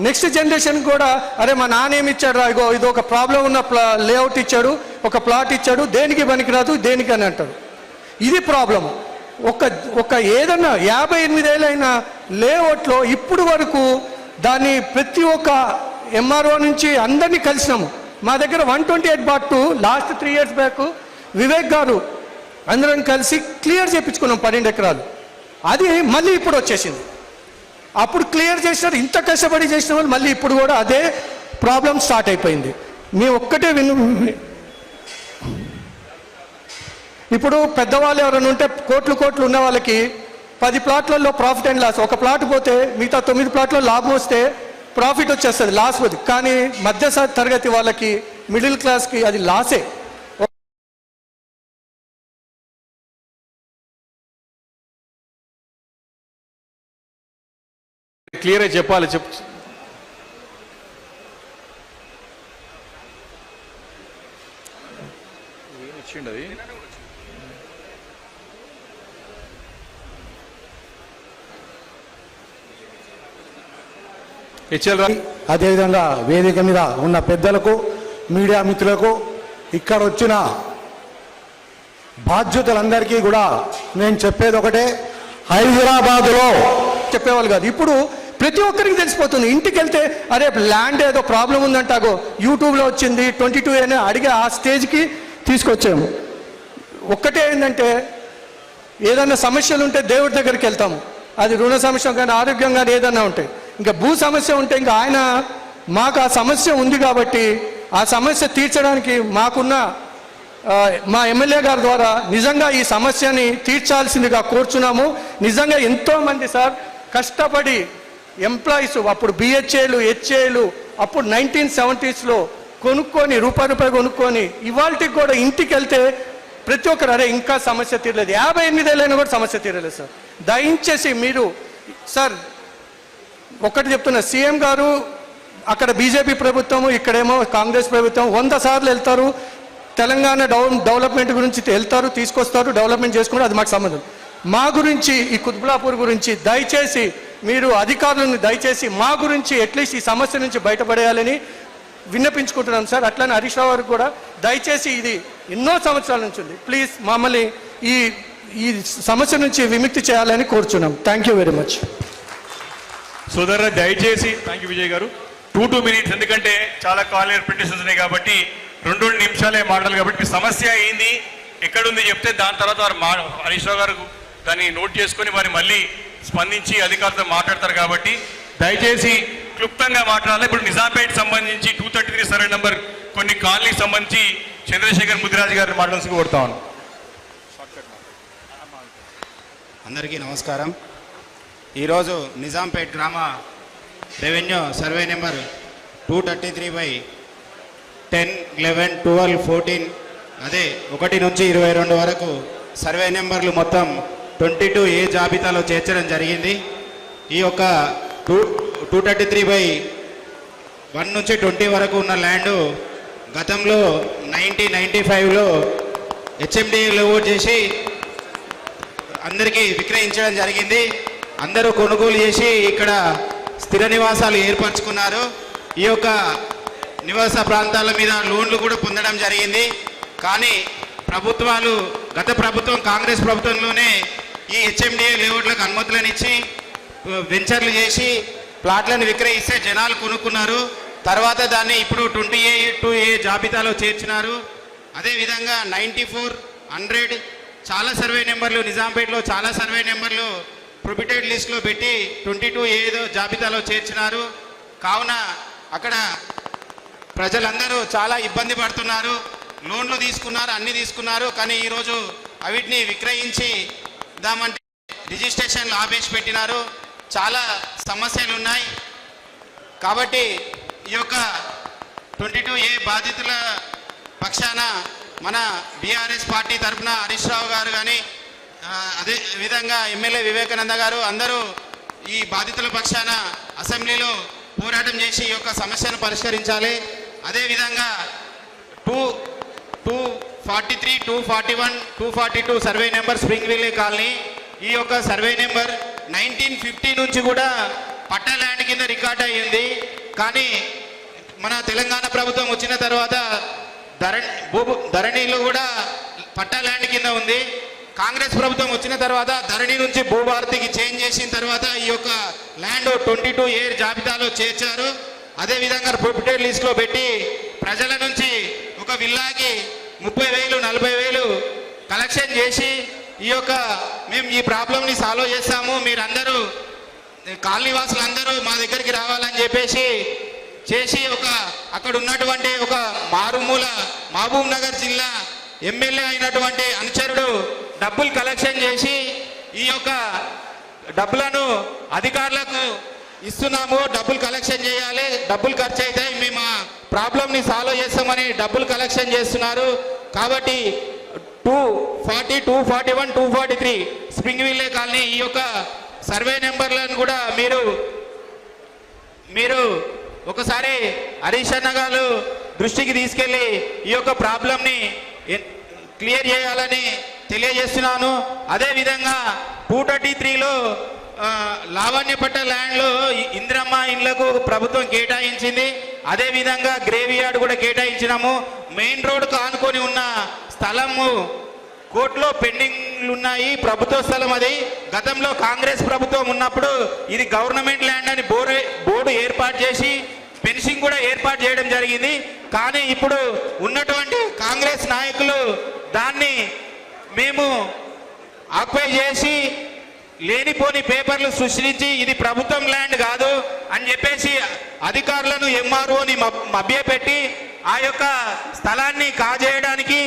నెక్స్ట్ జనరేషన్ కూడా అరే మా నాన్న ఏమి ఇచ్చాడు రా, ఇది ఒక ప్రాబ్లం ఉన్న లేఅవుట్ ఇచ్చాడు, ఒక ప్లాట్ ఇచ్చాడు, దేనికి పనికిరాదు, దేనికి అని అంటారు. ఇది ప్రాబ్లము. ఒక ఏదన్నా 58 ఏళ్ళైన లేఅవుట్లో ఇప్పుడు వరకు దాన్ని ప్రతి ఒక్క ఎంఆర్ఓ నుంచి అందరినీ కలిసినాము. మా దగ్గర 128/2 లాస్ట్ 3 years బ్యాక్ వివేక్ గారు అందరం కలిసి క్లియర్ చేయించుకున్నాం 12 ఎకరాలు. అది మళ్ళీ ఇప్పుడు వచ్చేసింది. అప్పుడు క్లియర్ చేసినారు, ఇంత కష్టపడి చేసిన వాళ్ళు మళ్ళీ ఇప్పుడు కూడా అదే ప్రాబ్లం స్టార్ట్ అయిపోయింది. మేము ఒక్కటే ఇప్పుడు పెద్దవాళ్ళు ఎవరైనా ఉంటే కోట్లు ఉన్న వాళ్ళకి 10 ప్లాట్లలో ప్రాఫిట్ అండ్ లాస్, ఒక ప్లాట్ పోతే మిగతా 9 ప్లాట్లో లాభం వస్తే ప్రాఫిట్ వచ్చేస్తుంది, లాస్ పోతుంది. కానీ మధ్య తరగతి వాళ్ళకి, మిడిల్ క్లాస్కి అది లాసే. క్లియర్గా చెప్పాలి. ఏమిచ్చిండు అది? అదేవిధంగా వేదిక మీద ఉన్న పెద్దలకు, మీడియా మిత్రులకు, ఇక్కడ వచ్చిన బాధ్యతలందరికీ కూడా నేను చెప్పేది ఒకటే, హైదరాబాదులో చెప్పేవాళ్ళు కాదు, ఇప్పుడు ప్రతి ఒక్కరికి తెలిసిపోతుంది. ఇంటికి వెళ్తే అరే ల్యాండ్ ఏదో ప్రాబ్లం ఉందంటాగో యూట్యూబ్లో వచ్చింది 22 అని అడిగే ఆ స్టేజ్కి తీసుకొచ్చాము. ఒక్కటే ఏంటంటే ఏదైనా సమస్యలు ఉంటే దేవుడి దగ్గరికి వెళ్తాము, అది రుణ సమస్య కానీ ఆరోగ్యం కానీ ఏదైనా ఉంటాయి. ఇంకా భూ సమస్య ఉంటే ఇంకా ఆయన మాకు ఆ సమస్య ఉంది కాబట్టి ఆ సమస్య తీర్చడానికి మాకున్న మా ఎమ్మెల్యే గారి ద్వారా నిజంగా ఈ సమస్యని తీర్చాల్సిందిగా కోరుచున్నాము. నిజంగా ఎంతోమంది సార్ కష్టపడి ఎంప్లాయీస్ అప్పుడు బిహెచ్ఏలు, హెచ్ఏలు అప్పుడు 1970s కొనుక్కొని రూపాయి కొనుక్కొని ఇవాళకి కూడా ఇంటికి వెళ్తే ప్రతి ఒక్కరు అరే ఇంకా సమస్య తీరలేదు, 58 ఏళ్ళైనా కూడా సమస్య తీరలేదు సార్. దయించేసి మీరు సార్ ఒక్కటి చెప్తున్నా, సీఎం గారు అక్కడ బీజేపీ ప్రభుత్వము, ఇక్కడేమో కాంగ్రెస్ ప్రభుత్వం 100 సార్లు వెళ్తారు, తెలంగాణ డెవలప్మెంట్ గురించి వెళ్తారు, తీసుకొస్తారు, డెవలప్మెంట్ చేసుకుంటారు, అది మాకు సంబంధం. మా గురించి ఈ కుత్బులాపూర్ గురించి దయచేసి మీరు అధికారులను దయచేసి మా గురించి అట్లీస్ట్ ఈ సమస్య నుంచి బయటపడేయాలని విన్నపించుకుంటున్నాం సార్. అట్లానే హరీష్ రావు గారికి కూడా దయచేసి ఇది ఎన్నో సంవత్సరాల నుంచి ఉంది, ప్లీజ్ మమ్మల్ని ఈ సమస్య నుంచి విముక్తి చేయాలని కోరుచున్నాం. Thank you very much. సోదరు దయచేసి థ్యాంక్ యూ విజయ్ గారు. 2 minutes, ఎందుకంటే చాలా కాల్ పిటిషన్స్ ఉన్నాయి కాబట్టి 2 నిమిషాలే మాట్లాడాలి కాబట్టి మీ సమస్య ఏంది, ఎక్కడుంది చెప్తే దాని తర్వాత వారు హరీష్ రావు గారు దాన్ని నోట్ చేసుకొని వారి మళ్ళీ స్పందించి అధికారులతో మాట్లాడతారు కాబట్టి దయచేసి క్లుప్తంగా మాట్లాడాలి. ఇప్పుడు నిజాంపేట సంబంధించి 233 సర్వే నెంబర్ కొన్ని కాలనీకి సంబంధించి చంద్రశేఖర్ ముదిరాజు గారిని మాట్లాడాల్సి కోరుతా ఉన్నాను. అందరికీ నమస్కారం. ఈరోజు నిజాంపేట్ గ్రామ రెవెన్యూ సర్వే నెంబర్ 233/10, 11, 12, 14 అదే 1 నుంచి 22 వరకు సర్వే నెంబర్లు మొత్తం 22A జాబితాలో చేర్చడం జరిగింది. ఈ యొక్క 233/1 నుంచి 20 వరకు ఉన్న ల్యాండు గతంలో 1995లో హెచ్ఎండిఏలో చేసి అందరికీ విక్రయించడం జరిగింది. అందరూ కొనుగోలు చేసి ఇక్కడ స్థిర నివాసాలు ఏర్పరచుకున్నారు. ఈ యొక్క నివాస ప్రాంతాల మీద లోన్లు కూడా పొందడం జరిగింది. కానీ ప్రభుత్వాలు, గత ప్రభుత్వం కాంగ్రెస్ ప్రభుత్వంలోనే ఈ హెచ్ఎండిఏ లేఅవుట్లకు అనుమతులను ఇచ్చి వెంచర్లు చేసి ప్లాట్లను విక్రయిస్తే జనాలు కొనుక్కున్నారు. తర్వాత దాన్ని ఇప్పుడు 22A జాబితాలో చేర్చినారు. అదేవిధంగా 94, 100 చాలా సర్వే నెంబర్లు, నిజాంపేటలో చాలా సర్వే నెంబర్లు ప్రొబిటెడ్ లిస్ట్లో పెట్టి 22A జాబితాలో చేర్చినారు. కావున అక్కడ ప్రజలందరూ చాలా ఇబ్బంది పడుతున్నారు. లోన్లు తీసుకున్నారు, అన్నీ తీసుకున్నారు. కానీ ఈరోజు అవిటిని విక్రయించి దామంటే రిజిస్ట్రేషన్లు ఆపేసి పెట్టినారు. చాలా సమస్యలు ఉన్నాయి. కాబట్టి ఈ యొక్క 22A బాధితుల పక్షాన మన బీఆర్ఎస్ పార్టీ తరఫున హరీష్ రావు గారు కానీ అదే విధంగా ఎమ్మెల్యే వివేకానంద గారు అందరూ ఈ బాధితుల పక్షాన అసెంబ్లీలో పోరాటం చేసి ఈ యొక్క సమస్యను పరిష్కరించాలి. అదేవిధంగా 243, 241, 242 సర్వే నెంబర్ స్ప్రింగ్ విల్లే కాలనీ, ఈ యొక్క సర్వే నెంబర్ 1950 నుంచి కూడా పట్టా ల్యాండ్ కింద రికార్డ్ అయ్యింది. కానీ మన తెలంగాణ ప్రభుత్వం వచ్చిన తర్వాత ధరణిలో కూడా పట్టా ల్యాండ్ కింద ఉంది. కాంగ్రెస్ ప్రభుత్వం వచ్చిన తర్వాత ధరణి నుంచి భూభారతికి చేంజ్ చేసిన తర్వాత ఈ యొక్క ల్యాండ్ 22A జాబితాలో చేర్చారు. అదేవిధంగా ప్రొబిటెడ్ లిస్ట్లో పెట్టి ప్రజల నుంచి ఒక విల్లాకి 30,000, 40,000 కలెక్షన్ చేసి ఈ యొక్క మేము ఈ ప్రాబ్లంని సాల్వ్ చేస్తాము, మీరందరూ కాలనీవాసులందరూ మా దగ్గరికి రావాలని చెప్పేసి చేసి అక్కడ ఉన్నటువంటి ఒక మారుమూల మహబూబ్ నగర్ జిల్లా ఎమ్మెల్యే అయినటువంటి అనుచరుడు డబ్బులు కలెక్షన్ చేసి ఈ యొక్క డబ్బులను అధికారులకు ఇస్తున్నాము, డబ్బులు కలెక్షన్ చేయాలి, డబ్బులు ఖర్చు అవుతాయి, మేము ఆ ప్రాబ్లంని సాల్వ్ చేస్తామని డబ్బులు కలెక్షన్ చేస్తున్నారు. కాబట్టి 240, 241, 243 స్ప్రింగ్ విల్లే కాలనీ ఈ యొక్క సర్వే నెంబర్లను కూడా మీరు ఒకసారి హరీష్ అన్న గారు దృష్టికి తీసుకెళ్ళి ఈ యొక్క ప్రాబ్లంని క్లియర్ చేయాలని తెలియజేస్తున్నాను. అదేవిధంగా 233లో లావణ్యపట్ట ల్యాండ్లో ఇందిరమ్మ ఇండ్లకు ప్రభుత్వం కేటాయించింది. అదేవిధంగా గ్రేవ్ యార్డ్ కూడా కేటాయించినాము. మెయిన్ రోడ్కు ఆనుకొని ఉన్న స్థలము కోర్టులో పెండింగ్లు ఉన్నాయి. ప్రభుత్వ స్థలం అది. గతంలో కాంగ్రెస్ ప్రభుత్వం ఉన్నప్పుడు ఇది గవర్నమెంట్ ల్యాండ్ అని బోర్డు ఏర్పాటు చేసి ఫెన్సింగ్ కూడా ఏర్పాటు చేయడం జరిగింది. కానీ ఇప్పుడు ఉన్నటువంటి కాంగ్రెస్ నాయకులు దాన్ని మేము ఆక్యుపై చేసి లేనిపోని పేపర్లు సృష్టించి ఇది ప్రభుత్వం ల్యాండ్ కాదు అని చెప్పేసి అధికారులను ఎంఆర్ఓని మభ్యపెట్టి ఆ యొక్క స్థలాన్ని కాజేయడానికి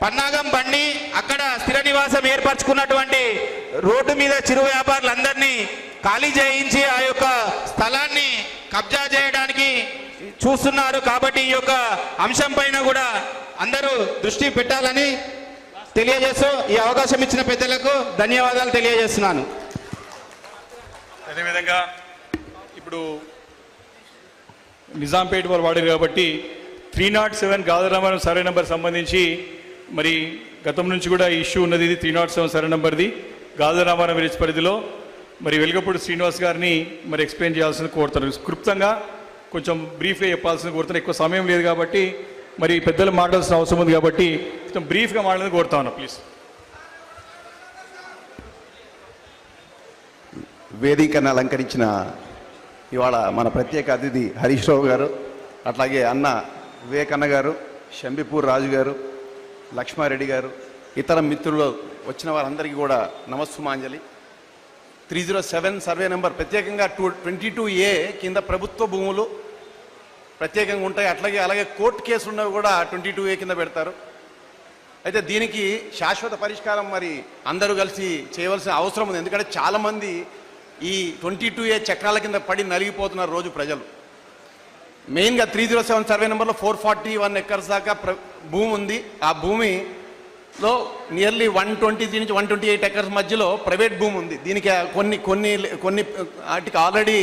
పన్నాగం బండి అక్కడ స్థిర నివాసం ఏర్పరచుకున్నటువంటి రోడ్డు మీద చిరు వ్యాపారులందరినీ ఖాళీ చేయించి ఆ యొక్క స్థలాన్ని కబ్జా చేయడానికి చూస్తున్నారు. కాబట్టి ఈ యొక్క అంశం పైన కూడా అందరూ దృష్టి పెట్టాలని తెలియజేస్తూ ఈ అవకాశం ఇచ్చిన పెద్దలకు ధన్యవాదాలు తెలియజేస్తున్నాను. అదేవిధంగా ఇప్పుడు నిజాంపేట వారు వాడారు కాబట్టి 307 గాదరామరం సర్వే నెంబర్ సంబంధించి మరి గతం నుంచి కూడా ఇష్యూ ఉన్నది. ఇది 307 సర్వే నెంబర్ది గాదరామరం విలేజ్ పరిధిలో. మరి వెలుగపూడి శ్రీనివాస్ గారిని మరి ఎక్స్ప్లెయిన్ చేయాల్సింది కోరుతారు. క్లుప్తంగా కొంచెం బ్రీఫ్గా చెప్పాల్సింది కోరుతాను. ఎక్కువ సమయం లేదు కాబట్టి మరి పెద్దలు మాట్లాడాల్సిన అవసరం ఉంది కాబట్టి కొంచెం బ్రీఫ్గా మాట్లాడాలని కోరుతా ఉన్నా ప్లీజ్. వేదికను అలంకరించిన ఇవాళ మన ప్రత్యేక అతిథి హరీష్ రావు గారు, అట్లాగే అన్న వివేకన్న గారు, శంబిపూర్ రాజు గారు, లక్ష్మారెడ్డి గారు, ఇతర మిత్రులు వచ్చిన వారందరికీ కూడా నమస్సుమాంజలి. 307 సర్వే నెంబర్ ప్రత్యేకంగా 22A కింద ప్రభుత్వ భూములు ప్రత్యేకంగా ఉంటాయి. అలాగే కోర్టు కేసులు ఉన్నవి కూడా 22A కింద పెడతారు. అయితే దీనికి శాశ్వత పరిష్కారం మరి అందరూ కలిసి చేయవలసిన అవసరం ఉంది. ఎందుకంటే చాలామంది ఈ 22A చక్రాల కింద పడి నలిగిపోతున్నారు రోజు ప్రజలు. మెయిన్గా 307 సర్వే నెంబర్లో 441 ఎకర్స్ దాకా భూమి ఉంది. ఆ భూమిలో నియర్లీ 123 నుంచి 128 ఎకర్స్ మధ్యలో ప్రైవేట్ భూమి ఉంది. దీనికి కొన్ని వాటికి ఆల్రెడీ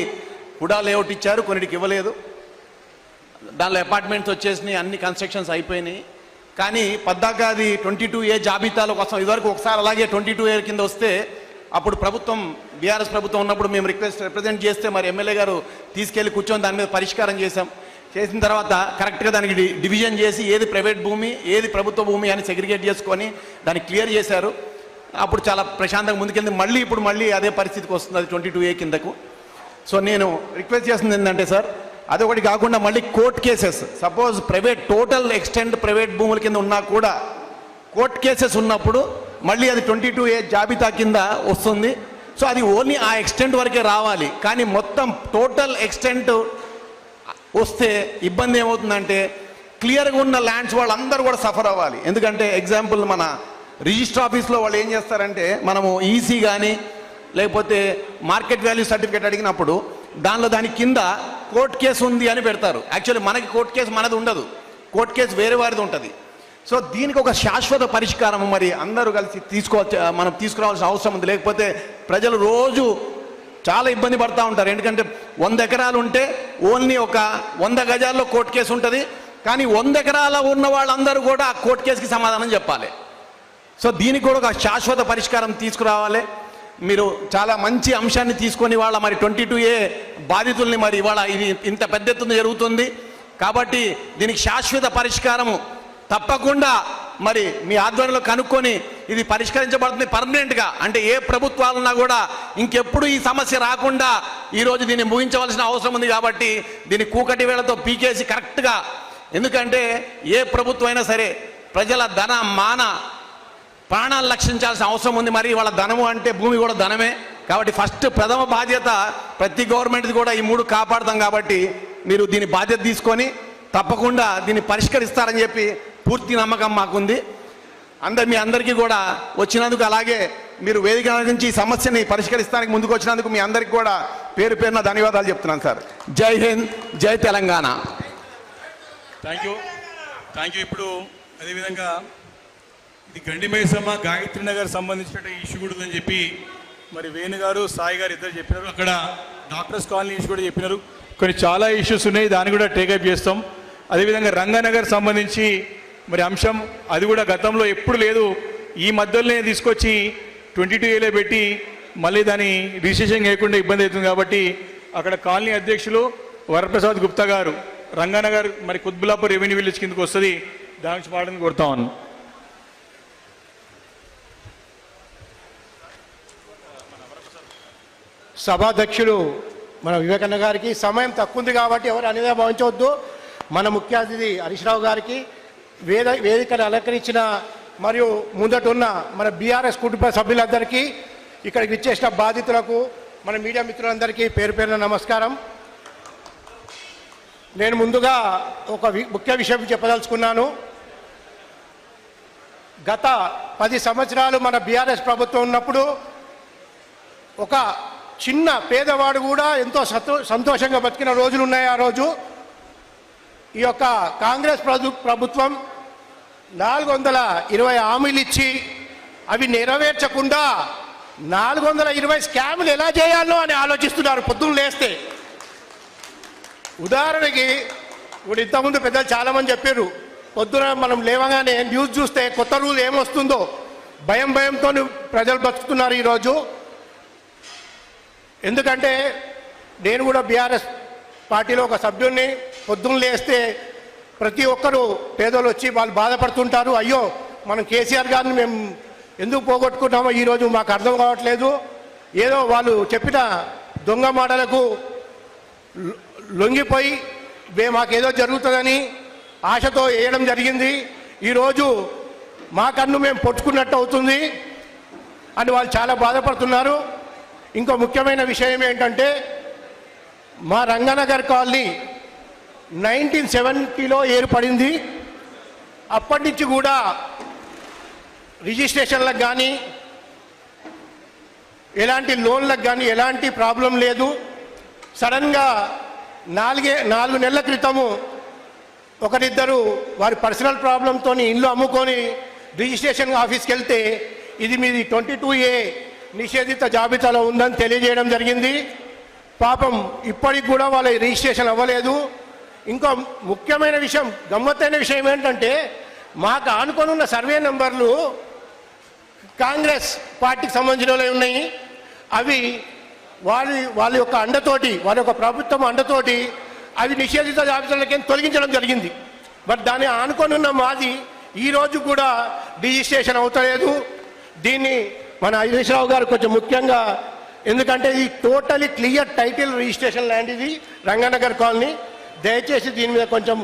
హుడా లేఅవుట్ ఇచ్చారు, కొన్నిటికి ఇవ్వలేదు. దానిలో అపార్ట్మెంట్స్ వచ్చేసినాయి, అన్ని కన్స్ట్రక్షన్స్ అయిపోయినాయి. కానీ పద్దాక అది 22A జాబితాలో కోసం ఇదివరకు ఒకసారి అలాగే 22A కింద వస్తే అప్పుడు ప్రభుత్వం బీఆర్ఎస్ ప్రభుత్వం ఉన్నప్పుడు మేము రిప్రజెంట్ చేస్తే మరి ఎమ్మెల్యే గారు తీసుకెళ్లి కూర్చొని దాని మీద పరిష్కారం చేసిన తర్వాత కరెక్ట్గా దానికి డివిజన్ చేసి ఏది ప్రైవేట్ భూమి ఏది ప్రభుత్వ భూమి అని సెగ్రిగేట్ చేసుకొని దాన్ని క్లియర్ చేశారు. అప్పుడు చాలా ప్రశాంతంగా ముందుకెళ్ళి మళ్ళీ అదే పరిస్థితికి వస్తుంది, అది 22A కిందకు. సో నేను రిక్వెస్ట్ చేస్తుంది ఏంటంటే సార్, అదొకటి కాకుండా మళ్ళీ court cases, suppose total extent private భూముల కింద ఉన్నా కూడా కోర్ట్ కేసెస్ ఉన్నప్పుడు మళ్ళీ అది 22A జాబితా కింద వస్తుంది. సో అది ఓన్లీ ఆ ఎక్స్టెంట్ వరకే రావాలి. కానీ మొత్తం టోటల్ ఎక్స్టెంట్ వస్తే ఇబ్బంది ఏమవుతుందంటే క్లియర్గా ఉన్న ల్యాండ్స్ వాళ్ళందరూ కూడా సఫర్ అవ్వాలి. ఎందుకంటే ఎగ్జాంపుల్ మన రిజిస్టర్ ఆఫీస్లో వాళ్ళు ఏం చేస్తారంటే మనము ఈసీ కానీ లేకపోతే మార్కెట్ వాల్యూ సర్టిఫికేట్ అడిగినప్పుడు దాని కింద కోర్ట్ కేసు ఉంది అని పెడతారు. యాక్చువల్లీ మనకి కోర్ట్ కేసు మనది ఉండదు, కోర్ట్ కేసు వేరే వారిది ఉంటుంది. సో దీనికి ఒక శాశ్వత పరిష్కారం మరి అందరూ కలిసి మనం తీసుకురావాల్సిన అవసరం ఉంది. లేకపోతే ప్రజలు రోజు చాలా ఇబ్బంది పడుతూ ఉంటారు. ఎందుకంటే 100 ఎకరాలు ఉంటే ఓన్లీ ఒక 100 గజాల్లో కోర్టు కేసు ఉంటుంది. కానీ 100 ఎకరాల ఉన్న వాళ్ళందరూ కూడా ఆ కోర్టు కేసుకి సమాధానం చెప్పాలి. సో దీనికి కూడా ఒక శాశ్వత పరిష్కారం తీసుకురావాలి. మీరు చాలా మంచి అంశాన్ని తీసుకొని వాళ్ళ మరి 22A బాధితుల్ని మరి ఇవాళ ఇది ఇంత పెద్ద ఎత్తున జరుగుతుంది కాబట్టి దీనికి శాశ్వత పరిష్కారము తప్పకుండా మరి మీ ఆధ్వర్యంలో కనుక్కొని ఇది పరిష్కరించబడుతుంది పర్మనెంట్గా. అంటే ఏ ప్రభుత్వాలున్నా కూడా ఇంకెప్పుడు ఈ సమస్య రాకుండా ఈరోజు దీన్ని ముగించవలసిన అవసరం ఉంది. కాబట్టి దీన్ని కూకటి వేళతో పీకేసి కరెక్ట్గా, ఎందుకంటే ఏ ప్రభుత్వం అయినా సరే ప్రజల ధన మాన ప్రాణాలు రక్షించాల్సిన అవసరం ఉంది. మరి వాళ్ళ ధనము అంటే భూమి కూడా ధనమే. కాబట్టి ఫస్ట్ ప్రథమ బాధ్యత ప్రతి గవర్నమెంట్ది కూడా ఈ 3 కాపాడుతాం. కాబట్టి మీరు దీని బాధ్యత తీసుకొని తప్పకుండా దీన్ని పరిష్కరిస్తారని చెప్పి పూర్తి నమ్మకం మాకుంది. మీ అందరికీ కూడా వచ్చినందుకు, అలాగే మీరు వేదిక నుంచి ఈ సమస్యని పరిష్కరిస్తానికి ముందుకు వచ్చినందుకు మీ అందరికీ కూడా పేరు పేరున ధన్యవాదాలు చెప్తున్నాను సార్. జై హింద్, జై తెలంగాణ. Thank you. ఇప్పుడు అదేవిధంగా ఇది గండిమైసమ్మ గాయత్రి నగర్ సంబంధించిన ఇష్యూ కూడా ఉందని చెప్పి మరి వేణు గారు సాయి గారు ఇద్దరు చెప్పినారు. అక్కడ డాక్టర్స్ కాలనీ ఇష్యూ కూడా చెప్పినారు. కొన్ని చాలా ఇష్యూస్ ఉన్నాయి, దాన్ని కూడా టేకప్ చేస్తాం. అదేవిధంగా రంగనగర్ సంబంధించి మరి అంశం అది కూడా గతంలో ఎప్పుడు లేదు, ఈ మధ్యలోనే తీసుకొచ్చి 22Aలో పెట్టి మళ్ళీ దాన్ని రిజిస్ట్రేషన్ చేయకుండా ఇబ్బంది అవుతుంది. కాబట్టి అక్కడ కాలనీ అధ్యక్షులు వరప్రసాద్ గుప్తా గారు రంగనగర్ మరి కుత్బుల్లాపూర్ రెవెన్యూ విలేజ్ కిందకు వస్తుంది, దాని నుంచి పాడని కోరుతా ఉన్నాను. సభాధ్యక్షులు మన వివేకన్న గారికి సమయం తక్కువ ఉంది కాబట్టి ఎవరు అనేది భావించవద్దు. మన ముఖ్య అతిథి హరీష్ రావు గారికి వేదికను అలంకరించిన మరియు ముందటున్న మన బీఆర్ఎస్ కుటుంబ సభ్యులందరికీ, ఇక్కడికి విచ్చేసిన బాధితులకు, మన మీడియా మిత్రులందరికీ పేరు పేరున నమస్కారం. నేను ముందుగా ఒక ముఖ్య విషయం చెప్పదలుచుకున్నాను. గత 10 సంవత్సరాలు మన బీఆర్ఎస్ ప్రభుత్వం ఉన్నప్పుడు ఒక చిన్న పేదవాడు కూడా ఎంతో సంతోషంగా బతికిన రోజులు ఉన్నాయి. ఆ రోజు ఈ యొక్క కాంగ్రెస్ ప్రభుత్వం 420 హామీలు ఇచ్చి అవి నెరవేర్చకుండా 420 స్కాములు ఎలా చేయాలో అని ఆలోచిస్తున్నారు పొద్దున్న లేస్తే. ఉదాహరణకి ఇప్పుడు ఇంతకుముందు పెద్దలు చాలామంది చెప్పారు, పొద్దున మనం లేవగానే న్యూస్ చూస్తే కొత్త రూల్ ఏమొస్తుందో భయంతో ప్రజలు బతుకుతున్నారు ఈరోజు. ఎందుకంటే నేను కూడా బీఆర్ఎస్ పార్టీలో ఒక సభ్యుడిని. పొద్దున్న లేస్తే ప్రతి ఒక్కరూ పేదలు వచ్చి వాళ్ళు బాధపడుతుంటారు, అయ్యో మనం కేసీఆర్ గారిని మేము ఎందుకు పోగొట్టుకున్నామో ఈరోజు మాకు అర్థం కావట్లేదు, ఏదో వాళ్ళు చెప్పిన దొంగ మాటలకు లొంగిపోయి మాకేదో జరుగుతుందని ఆశతో వేయడం జరిగింది. ఈరోజు మా కన్ను మేము పొట్టుకున్నట్టు అవుతుంది అని వాళ్ళు చాలా బాధపడుతున్నారు. ఇంకో ముఖ్యమైన విషయం ఏంటంటే మా రంగనగర్ కాలనీ 1970లో ఏర్పడింది. అప్పటి నుంచి కూడా రిజిస్ట్రేషన్లకు కానీ ఎలాంటి లోన్లకు కానీ ఎలాంటి ప్రాబ్లం లేదు. సడన్గా 4 నెలల క్రితము ఒకరిద్దరు వారి పర్సనల్ ప్రాబ్లంతో ఇల్లు అమ్ముకొని రిజిస్ట్రేషన్ ఆఫీస్కి వెళ్తే ఇది మీది 22A నిషేధిత జాబితాలో ఉందని తెలియజేయడం జరిగింది. పాపం ఇప్పటికి కూడా వాళ్ళ రిజిస్ట్రేషన్ అవ్వలేదు. ఇంకో ముఖ్యమైన విషయం, గమ్మత్తైన విషయం ఏంటంటే మాకు ఆనుకొని ఉన్న సర్వే నెంబర్లు కాంగ్రెస్ పార్టీకి సంబంధించినవి ఉన్నాయి. అవి వాళ్ళ యొక్క అండతోటి, వాళ్ళ యొక్క ప్రభుత్వం అండతోటి అవి నిషేధిత జాబితాలకి తొలగించడం జరిగింది. బట్ దాన్ని ఆనుకొని ఉన్న మాది ఈరోజు కూడా రిజిస్ట్రేషన్ అవుతలేదు. దీన్ని మన హరీష్ రావు గారు కొంచెం ముఖ్యంగా, ఎందుకంటే ఈ totally clear title registration land ఇది రంగానగర్ కాలనీ. దయచేసి దీని మీద కొంచెం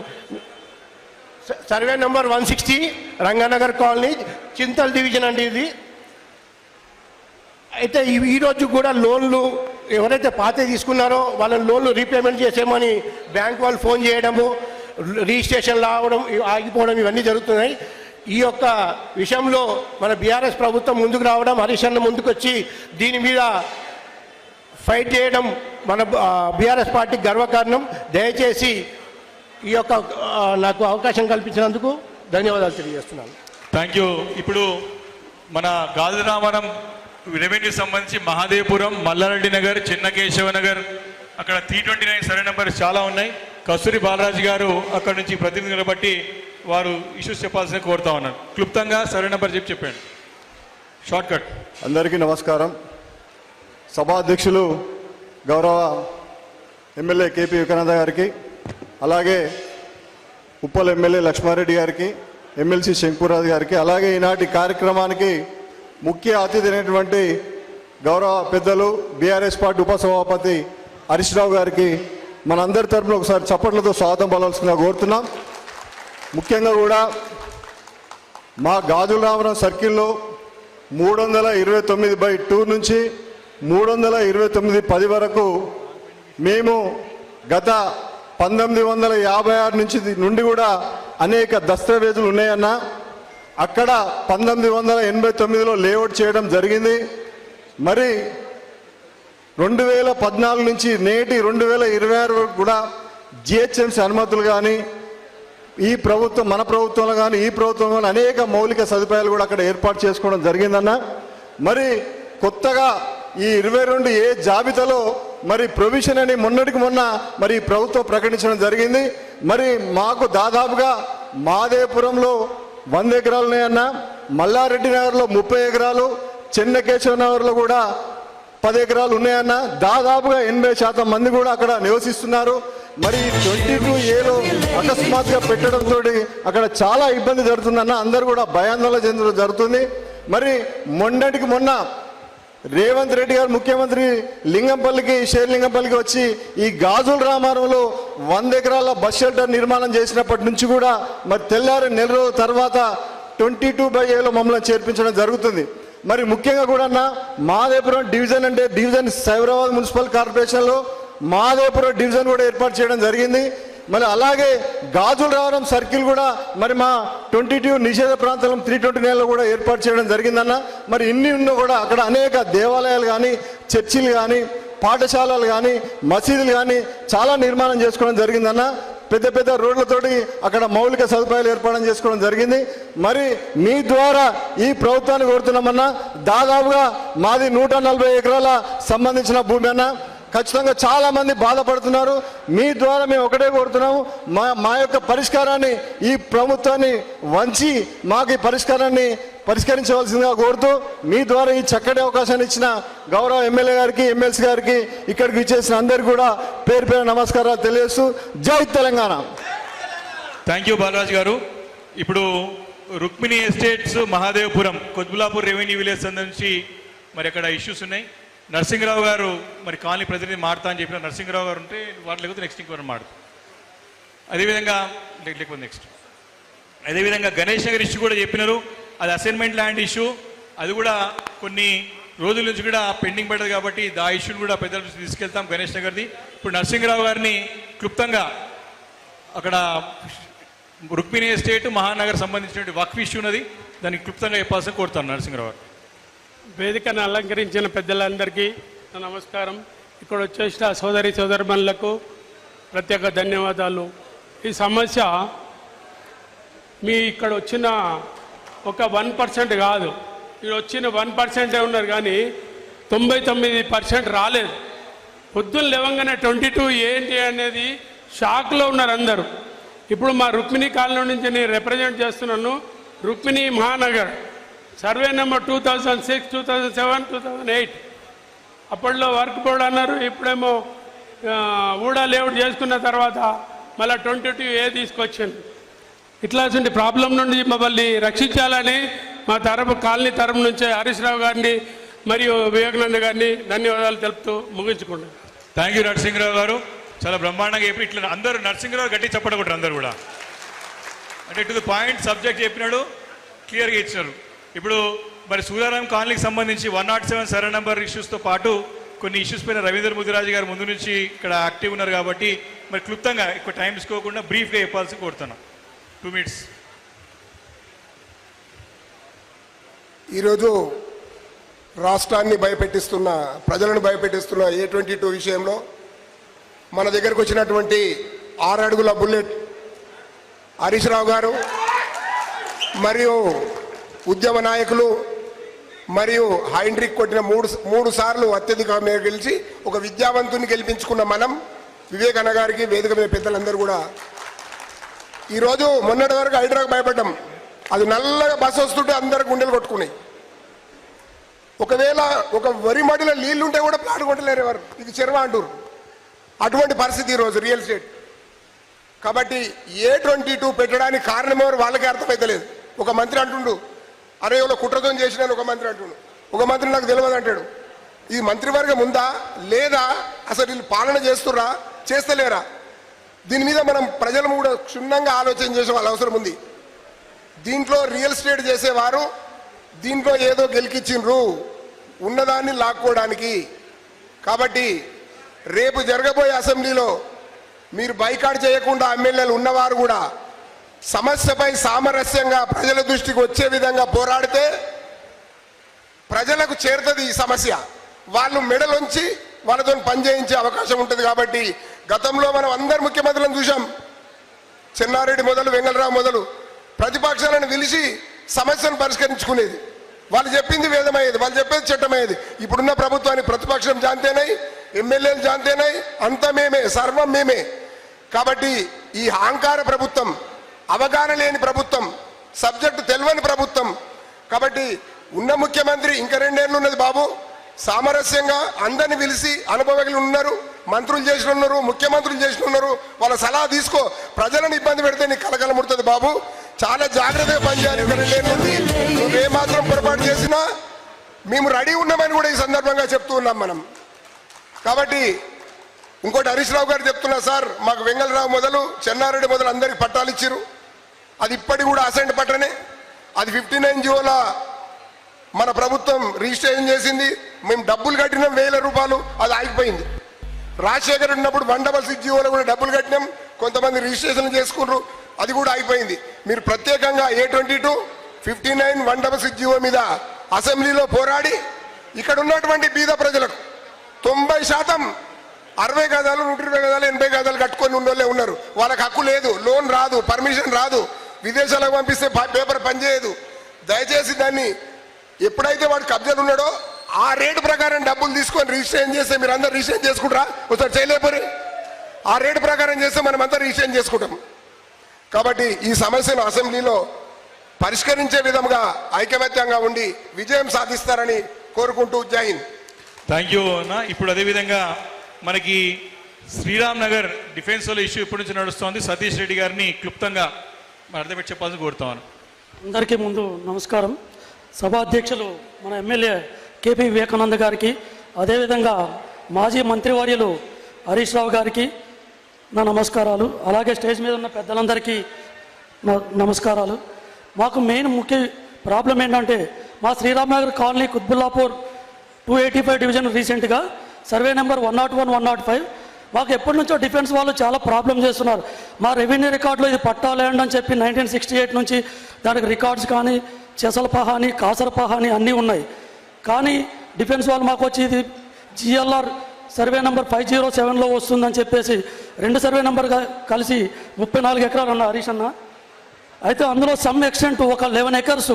survey number 160 రంగానగర్ colony Chintal division అండి ఇది. అయితే ఈరోజు కూడా లోన్లు ఎవరైతే పాత తీసుకున్నారో వాళ్ళ లోన్లు రీపేమెంట్ చేసేమని బ్యాంక్ వాళ్ళు ఫోన్ చేయడము, రిజిస్ట్రేషన్ రావడం ఆగిపోవడం ఇవన్నీ జరుగుతున్నాయి. ఈ యొక్క విషయంలో మన బీఆర్ఎస్ ప్రభుత్వం ముందుకు రావడం, హరీష్ అన్న ముందుకు వచ్చి దీని మీద ఫైట్ చేయడం మన బీఆర్ఎస్ పార్టీకి గర్వకారణం. దయచేసి ఈ యొక్క నాకు అవకాశం కల్పించినందుకు ధన్యవాదాలు తెలియజేస్తున్నాను. Thank you. ఇప్పుడు మన గాజురామరం రెవెన్యూ సంబంధించి మహాదేవపురం, మల్లారెడ్డి నగర్, చిన్న కేశవ నగర్, అక్కడ 329 సర్వే నెంబర్స్ చాలా ఉన్నాయి. కస్తూరి బాలరాజు గారు అక్కడ నుంచి ప్రతినిధులను బట్టి వారు ఇష్యూస్ చెప్పాల్సిన కోరుతా ఉన్నారు. క్లుప్తంగా సర్వే నెంబర్ చెప్పండి, షార్ట్ కట్. అందరికీ నమస్కారం. సభాధ్యక్షులు గౌరవ ఎమ్మెల్యే కేపీ వికనంద గారికి, అలాగే ఉప్పల్ ఎమ్మెల్యే లక్ష్మారెడ్డి గారికి, ఎమ్మెల్సీ శంకూరాజు గారికి, అలాగే ఈనాటి కార్యక్రమానికి ముఖ్య అతిథి అయినటువంటి గౌరవ పెద్దలు బీఆర్ఎస్ పార్టీ ఉపసభాపతి హరీష్ రావు గారికి మనందరి తరఫున ఒకసారి చప్పట్లతో స్వాగతం పలవలసిందిగా కోరుతున్నాం. ముఖ్యంగా కూడా మా గాజురామరం సర్కిల్లో 329/2 నుంచి 329/10 వరకు మేము గత 1956 నుండి కూడా అనేక దస్తావేజులు ఉన్నాయన్న. అక్కడ 1989లో లేఅవుట్ చేయడం జరిగింది. మరి 2014 నుంచి నేటి 2026 వరకు కూడా జిహెచ్ఎంసీ అనుమతులు కానీ, ఈ ప్రభుత్వం మన ప్రభుత్వంలో కానీ ఈ ప్రభుత్వం కానీ అనేక మౌలిక సదుపాయాలు కూడా అక్కడ ఏర్పాటు చేసుకోవడం జరిగిందన్న. మరి కొత్తగా ఈ 22A జాబితాలో మరి ప్రొవిజన్ అని మొన్నటికి మొన్న మరి ప్రభుత్వం ప్రకటించడం జరిగింది. మరి మాకు దాదాపుగా మాదేపురంలో 100 ఎకరాలు ఉన్నాయన్న, మల్లారెడ్డి నగర్లో 30 ఎకరాలు, చిన్న కేశవ నగర్లో కూడా 10 ఎకరాలు ఉన్నాయన్న. దాదాపుగా 80% మంది కూడా అక్కడ నివసిస్తున్నారు. మరి 22Aలో అకస్మాత్తుగా పెట్టడంతో అక్కడ చాలా ఇబ్బంది జరుగుతుందన్న. అందరూ కూడా భయాందోళన చెందడం జరుగుతుంది. మరి మొన్నటికి మొన్న రేవంత్ రెడ్డి గారు ముఖ్యమంత్రి షేర్లింగంపల్లికి వచ్చి ఈ గాజుల రామారంలో 100 ఎకరాల బస్ షెల్టర్ నిర్మాణం చేసినప్పటి నుంచి కూడా మరి తెల్లారి నెల రోజుల తర్వాత 22/Aలో మమ్మల్ని చేర్పించడం జరుగుతుంది. మరి ముఖ్యంగా కూడా మాదేపురం డివిజన్ అంటే డివిజన్ సైబరాబాద్ మున్సిపల్ కార్పొరేషన్లో మాదేపురం డివిజన్ కూడా ఏర్పాటు చేయడం జరిగింది. మరి అలాగే గాజులరామరం సర్కిల్ కూడా మరి మా 22 నిషేధ ప్రాంతం 329లో కూడా ఏర్పాటు చేయడం జరిగిందన్న. మరి ఇన్ని ఉన్నా కూడా అక్కడ అనేక దేవాలయాలు కానీ, చర్చిలు కానీ, పాఠశాలలు కానీ, మసీదులు కానీ చాలా నిర్మాణం చేసుకోవడం జరిగిందన్న. పెద్ద పెద్ద రోడ్లతోటి అక్కడ మౌలిక సదుపాయాలు ఏర్పాటు చేసుకోవడం జరిగింది. మరి మీ ద్వారా ఈ ప్రభుత్వాన్ని కోరుతున్నామన్నా, దాదాపుగా మాది 140 ఎకరాల సంబంధించిన భూమి అన్న. ఖచ్చితంగా చాలా మంది బాధపడుతున్నారు. మీ ద్వారా మేము ఒకటే కోరుతున్నాము, మా యొక్క పరిష్కారాన్ని ఈ ప్రభుత్వాన్ని వంచి మాకు ఈ పరిష్కారాన్ని పరిష్కరించవలసిందిగా కోరుతూ మీ ద్వారా ఈ చక్కటి అవకాశాన్ని ఇచ్చిన గౌరవ ఎమ్మెల్యే గారికి, ఎమ్మెల్సీ గారికి, ఇక్కడికి విచ్చేసిన అందరికీ కూడా పేరు పేరు నమస్కారాలు తెలియజేస్తూ జై తెలంగాణ. Thank you Balaraju garu. ఇప్పుడు Rukmini estates Mahadevapuram Quthbullapur revenue village సంబంధించి మరి అక్కడ ఇష్యూస్ ఉన్నాయి. నరసింహరావు గారు మరి కాలనీ ప్రతినిధి మారుతా అని చెప్పిన నరసింహరావు గారు ఉంటే వాళ్ళు లేకపోతే నెక్స్ట్ ఇంకొకరు మాడుతారు. అదేవిధంగా నెక్స్ట్ అదేవిధంగా గణేష్ నగర్ ఇష్యూ కూడా చెప్పినారు. అది అసైన్మెంట్ ల్యాండ్ ఇష్యూ, అది కూడా కొన్ని రోజుల నుంచి కూడా పెండింగ్ పడ్డది కాబట్టి ఆ ఇష్యూని కూడా పెద్దల నుంచి తీసుకెళ్తాం గణేష్ నగర్ది. ఇప్పుడు నరసింహరావు గారిని క్లుప్తంగా అక్కడ రుక్మిణి ఎస్టేట్ మహానగర్ సంబంధించినటువంటి వక్ఫ్ ఇష్యూ ఉన్నది, దానికి క్లుప్తంగా చెప్పాల్సిన కోరుతాను నరసింహరావు గారు. వేదికను అలంకరించిన పెద్దలందరికీ నమస్కారం. ఇక్కడ వచ్చేసిన సోదరిమణులకు ప్రత్యేక ధన్యవాదాలు. ఈ సమస్య మీ ఇక్కడ వచ్చిన ఒక 1% కాదు, ఇక్కడ వచ్చిన 1% ఉన్నారు కానీ 99% రాలేదు. పొద్దున్న లేవంగానే 22 ఏంటి అనేది షాక్లో ఉన్నారు అందరూ. ఇప్పుడు మా రుక్మిణి కాలనీ నుంచి నేను రిప్రజెంట్ చేస్తున్నాను. రుక్మిణి మహానగర్ సర్వే నెంబర్ 2006, 2007, 2008 అప్పట్లో వర్క్ బోర్డ్ అన్నారు, ఇప్పుడేమో ఊడా లేఅవుట్ చేసుకున్న తర్వాత మళ్ళీ 22A తీసుకొచ్చింది. ఇట్లాంటి ప్రాబ్లం నుండి మమ్మల్ని రక్షించాలని మా కాలనీ తరపు నుంచే హరీష్ రావు గారిని మరియు వివేకానంద గారిని ధన్యవాదాలు తెలుపుతూ ముగించుకుంటాను. థ్యాంక్ యూ నరసింహరావు గారు, చాలా బ్రహ్మాండంగా చెప్పి ఇట్లా అందరూ నరసింహరావు గట్టి చెప్పడకూడదు అందరూ కూడా, అంటే టు ది పాయింట్ సబ్జెక్ట్ చెప్పినాడు, క్లియర్గా ఇచ్చారు. ఇప్పుడు మరి సూర్యారాం కాలనీకి సంబంధించి 107 సర్వే నెంబర్ ఇష్యూస్తో పాటు కొన్ని ఇష్యూస్ పైన రవీంద్ర ముదిరాజు గారు ముందు నుంచి ఇక్కడ యాక్టివ్ ఉన్నారు కాబట్టి మరి క్లుప్తంగా ఎక్కువ టైం తీసుకోకుండా బ్రీఫ్గా చెప్పాల్సి కోరుతున్నాం. 2 minutes. ఈరోజు రాష్ట్రాన్ని భయపెట్టిస్తున్న, ప్రజలను భయపెట్టిస్తున్న A22 విషయంలో మన దగ్గరకు వచ్చినటువంటి 6 అడుగుల బుల్లెట్ హరీష్ రావు గారు మరియు ఉద్యమ నాయకులు మరియు హైండ్రిక్ కొట్టిన మూడు సార్లు అత్యధిక మేర గెలిచి ఒక విద్యావంతుని గెలిపించుకున్న మనం వివేకన్న గారికి, వేదిక మీద పెద్దలందరూ కూడా ఈరోజు మొన్నటి వరకు హైడ్రాకు భయపడ్డాం. అది నల్లగా బస్సు వస్తుంటే అందరు గుండెలు కొట్టుకున్నాయి. ఒకవేళ ఒక వరి మడిలో నీళ్లు ఉంటే కూడా ప్లాట్ కొట్టలేరు ఎవరు, ఇది చెరువు అంటారు. అటువంటి పరిస్థితి ఈరోజు రియల్ ఎస్టేట్. కాబట్టి A22 పెట్టడానికి కారణం ఎవరు వాళ్ళకే అర్థమైతలేదు. ఒక మంత్రి అంటుండు, అరే ఎవరో కుట్రతో చేసినాను ఒక మంత్రి అంటుండు, ఒక మంత్రి నాకు తెలియదు అంటాడు. ఈ మంత్రివర్గం ఉందా లేదా, అసలు వీళ్ళు పాలన చేస్తుర్రా చేస్తలేరా, దీని మీద మనం ప్రజలు కూడా క్షుణ్ణంగా ఆలోచన చేసే వాళ్ళ అవసరం ఉంది. దీంట్లో రియల్ ఎస్టేట్ చేసేవారు దీంట్లో ఏదో గెలికిచ్చిండ్రు ఉన్నదాన్ని లాక్కోవడానికి. కాబట్టి రేపు జరగబోయే అసెంబ్లీలో మీరు బైకాట్ చేయకుండా ఎమ్మెల్యేలు ఉన్నవారు కూడా సమస్యపై సామరస్యంగా ప్రజల దృష్టికి వచ్చే విధంగా పోరాడితే ప్రజలకు చేరుతుంది ఈ సమస్య. వాళ్ళు మెడలోంచి వాళ్ళతో పనిచేయించే అవకాశం ఉంటుంది. కాబట్టి గతంలో మనం అందరు ముఖ్యమంత్రులను చూసాం, చెన్నారెడ్డి మొదలు వెంగళరావు మొదలు ప్రతిపక్షాలను పిలిచి సమస్యను పరిష్కరించుకునేది. వాళ్ళు చెప్పింది వేదమయ్యేది, వాళ్ళు చెప్పేది చట్టమయ్యేది. ఇప్పుడున్న ప్రభుత్వానికి ప్రతిపక్షం జాంతేనై, ఎమ్మెల్యేలు జాంతేనై, అంతా మేమే, సర్వం మేమే. కాబట్టి ఈ అహంకార ప్రభుత్వం, అవగాహన లేని ప్రభుత్వం, సబ్జెక్టు తెలియని ప్రభుత్వం. కాబట్టి ఉన్న ముఖ్యమంత్రి ఇంకా 2 ఏళ్ళు ఉన్నది బాబు, సామరస్యంగా అందరిని పిలిచి అనుభవజ్ఞులు ఉన్నారు, మంత్రులు చేసిన ఉన్నారు, ముఖ్యమంత్రులు చేసిన ఉన్నారు, వాళ్ళ సలహా తీసుకో. ప్రజలను ఇబ్బంది పెడితే నీకు కలకల ముడుతుంది బాబు, చాలా జాగ్రత్తగా పనిచేయాలి. ఇంకా 2 ఏళ్ళు ఉంది, నువ్వేమాత్రం పొరపాటు చేసినా మేము రెడీ ఉన్నామని కూడా ఈ సందర్భంగా చెప్తూ ఉన్నాం మనం. కాబట్టి ఇంకోటి హరీష్ రావు గారు చెప్తున్నా, సార్ మాకు వెంగళరావు మొదలు చెన్నారెడ్డి మొదలు అందరికి పట్టాలు ఇచ్చారు, అది ఇప్పటికి కూడా అసెంట్ పట్టనే. అది 59 జీవోల మన ప్రభుత్వం రిజిస్ట్రేషన్ చేసింది, మేము డబ్బులు కట్టినాం 1000 రూపాయలు, అది ఆగిపోయింది. రాజశేఖర్ ఉన్నప్పుడు 166 జీవోలో కూడా డబ్బులు కట్టినాం, కొంతమంది రిజిస్ట్రేషన్ చేసుకున్నారు, అది కూడా అయిపోయింది. మీరు ప్రత్యేకంగా A22, 59, 166 జీవో మీద అసెంబ్లీలో పోరాడి ఇక్కడ ఉన్నటువంటి బీద ప్రజలకు 90% 60 గదాలు, 120 గదాలు, 80 గదాలు కట్టుకొని ఉన్నోళ్ళే ఉన్నారు. వాళ్ళకి హక్కు లేదు, లోన్ రాదు, పర్మిషన్ రాదు, విదేశాలకు పంపిస్తే పేపర్ పనిచేయదు. దయచేసి దాన్ని ఎప్పుడైతే వాడు కబ్జాలు ఉన్నాడో ఆ రేటు ప్రకారం డబ్బులు తీసుకొని రిజిస్ట్రేషన్ చేస్తే మీరు అందరూ రిజిస్ట్రేషన్ చేసుకుంటారా? ఒకసారి చేయలేకపోయి ఆ రేటు ప్రకారం చేస్తే మనం అంతా రిజిస్ట్రేషన్ చేసుకుంటాం. కాబట్టి ఈ సమస్యను అసెంబ్లీలో పరిష్కరించే విధంగా ఐకమత్యంగా ఉండి విజయం సాధిస్తారని కోరుకుంటూ జై హింద్. థ్యాంక్ యూ అన్న. ఇప్పుడు అదేవిధంగా మనకి శ్రీరామ్ నగర్ డిఫెన్స్ వాళ్ళ ఇష్యూ ఇప్పటి నుంచి నడుస్తోంది. సతీష్ రెడ్డి గారిని క్లుప్తంగా అర్థపెట్టి చెప్పాల్సి కోరుతాను. అందరికీ ముందు నమస్కారం. సభాధ్యక్షులు మన ఎమ్మెల్యే కేపీ వివేకానంద గారికి, అదేవిధంగా మాజీ మంత్రివర్యులు హరీష్ రావు గారికి నా నమస్కారాలు. అలాగే స్టేజ్ మీద ఉన్న పెద్దలందరికీ నమస్కారాలు. మాకు ముఖ్య ప్రాబ్లం ఏంటంటే మా శ్రీరామ్ నగర్ కాలనీ కుత్బుల్లాపూర్ 285 డివిజన్ రీసెంట్గా సర్వే నెంబర్ 101, 105 మాకు ఎప్పటి నుంచో డిఫెన్స్ వాళ్ళు చాలా ప్రాబ్లం చేస్తున్నారు. మా రెవెన్యూ రికార్డులో ఇది పట్టా ల్యాండ్ అని చెప్పి 1968 నుంచి దానికి రికార్డ్స్ కానీ చెసలపహ అని, కాసరపహ అని అన్నీ ఉన్నాయి. కానీ డిఫెన్స్ వాళ్ళు మాకు వచ్చి ఇది GLR సర్వే నెంబర్ 507లో వస్తుందని చెప్పేసి 2 సర్వే నెంబర్ కలిసి 34 ఎకరాలు అన్న హరీష్ అన్న. అయితే అందులో సమ్ ఎక్స్టెంట్ ఒక 11 acres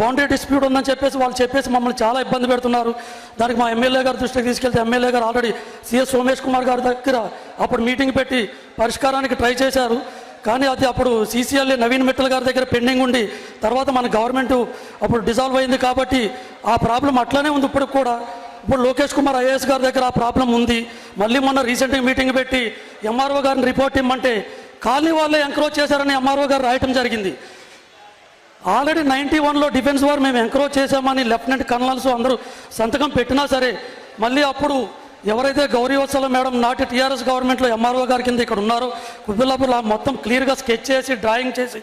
బౌండరీ డిస్ప్యూట్ ఉందని చెప్పేసి వాళ్ళు చెప్పేసి మమ్మల్ని చాలా ఇబ్బంది పెడుతున్నారు. దానికి మా ఎమ్మెల్యే గారి దృష్టికి తీసుకెళ్తే ఎమ్మెల్యే గారు ఆల్రెడీ CS సోమేష్ కుమార్ గారి దగ్గర అప్పుడు మీటింగ్ పెట్టి పరిష్కారానికి ట్రై చేశారు. కానీ అది అప్పుడు CCLA నవీన్ మిట్టల్ గారి దగ్గర పెండింగ్ ఉండి తర్వాత మన గవర్నమెంట్ అప్పుడు డిజాల్వ్ అయింది. కాబట్టి ఆ ప్రాబ్లం అట్లానే ఉంది ఇప్పుడు కూడా. ఇప్పుడు లోకేష్ కుమార్ ఐఏఎస్ గారి దగ్గర ఆ ప్రాబ్లం ఉంది. మళ్ళీ మొన్న రీసెంట్గా మీటింగ్ పెట్టి ఎంఆర్ఓ గారిని రిపోర్ట్ ఇమ్మంటే కాలనీ వాళ్ళే ఎంక్రోచ్ చేశారని ఎంఆర్ఓ గారు రాయటం జరిగింది. ఆల్రెడీ 91లో డిఫెన్స్ వారు మేము ఎంక్రోచ్ చేశామని లెఫ్టినెంట్ కర్నల్స్ అందరూ సంతకం పెట్టినా సరే మళ్ళీ అప్పుడు ఎవరైతే గౌరీవత్సల మేడం నాటి టీఆర్ఎస్ గవర్నమెంట్లో ఎంఆర్ఓ గారి కింద ఇక్కడ ఉన్నారో కుతుబుల్లాపూర్లో మొత్తం క్లియర్గా స్కెచ్ చేసి డ్రాయింగ్ చేసి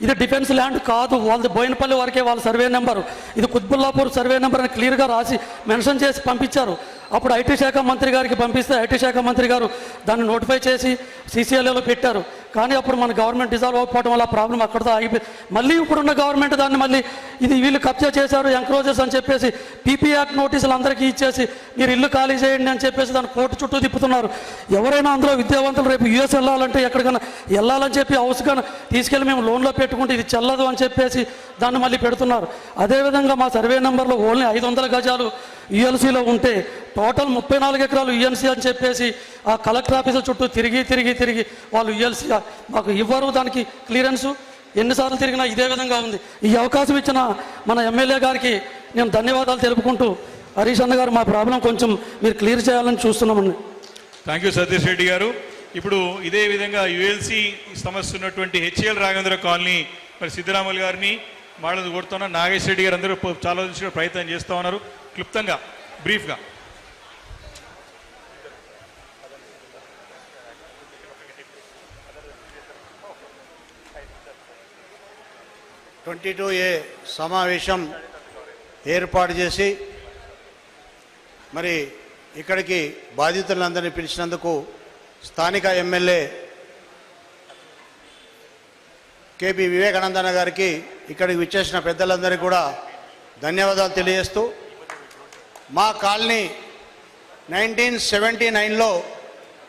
ఇది డిఫెన్స్ ల్యాండ్ కాదు, వాళ్ళది బోయినపల్లి వరకే వాళ్ళ సర్వే నెంబరు, ఇది కుతుబుల్లాపూర్ సర్వే నెంబర్ అని క్లియర్గా రాసి మెన్షన్ చేసి పంపించారు. అప్పుడు ఐటీ శాఖ మంత్రి గారికి పంపిస్తే ఐటీ శాఖ మంత్రి గారు దాన్ని నోటిఫై చేసి సీసీఎల్ఏలో పెట్టారు. కానీ అప్పుడు మన గవర్నమెంట్ డిజాల్వ్ అవ్వకపోవడం వల్ల ప్రాబ్లం అక్కడితో ఆగిపోయి మళ్ళీ ఇప్పుడున్న గవర్నమెంట్ దాన్ని మళ్ళీ ఇది వీళ్ళు కబ్జా చేశారు ఎంక్రోచెస్ అని చెప్పేసి పీపీ యాక్ట్ నోటీసులు అందరికీ ఇచ్చేసి మీరు ఇల్లు ఖాళీ చేయండి అని చెప్పేసి దాన్ని కోర్టు చుట్టూ తిప్పుతున్నారు. ఎవరైనా అందులో విద్యావంతులు రేపు యూఎస్ వెళ్ళాలంటే ఎక్కడికైనా వెళ్ళాలని చెప్పి హౌస్ కానీ తీసుకెళ్ళి మేము లోన్లో పెట్టుకుంటే ఇది చెల్లదు అని చెప్పేసి దాన్ని మళ్ళీ పెడుతున్నారు. అదేవిధంగా మా సర్వే నెంబర్లో ఓన్లీ 500 గజాలు యుఎల్సీలో ఉంటే టోటల్ 34 ఎకరాలు యుఎన్సీ అని చెప్పేసి ఆ కలెక్టర్ ఆఫీసుల చుట్టూ తిరిగి వాళ్ళు యుఎల్సీ మాకు ఇవ్వరు, దానికి క్లియరెన్సు ఎన్నిసార్లు తిరిగినా ఇదే విధంగా ఉంది. ఈ అవకాశం ఇచ్చిన మన ఎమ్మెల్యే గారికి నేను ధన్యవాదాలు తెలుపుకుంటూ హరీష్ అన్న గారు మా ప్రాబ్లం కొంచెం మీరు క్లియర్ చేయాలని చూస్తున్నామండి. థ్యాంక్ యూ సతీష్ రెడ్డి గారు. ఇప్పుడు ఇదే విధంగా యుఎల్సీ సమస్య ఉన్నటువంటి హెచ్ఎల్ రాఘవేంద్ర కాలనీ మరి సిద్ధరాములు గారిని మాటలు కొడుతున్నా నాగేష్ రెడ్డి గారు అందరూ చాలా రోజులుగా ప్రయత్నం చేస్తూ ఉన్నారు. క్లుప్తంగా బ్రీఫ్గా 22A సమావేశం ఏర్పాటు చేసి మరి ఇక్కడికి బాధితులందరినీ పిలిచినందుకు స్థానిక ఎమ్మెల్యే కేపీ వివేకానందన్న గారికి ఇక్కడికి విచ్చేసిన పెద్దలందరికీ కూడా ధన్యవాదాలు తెలియజేస్తూ మా కాలనీ 1979లో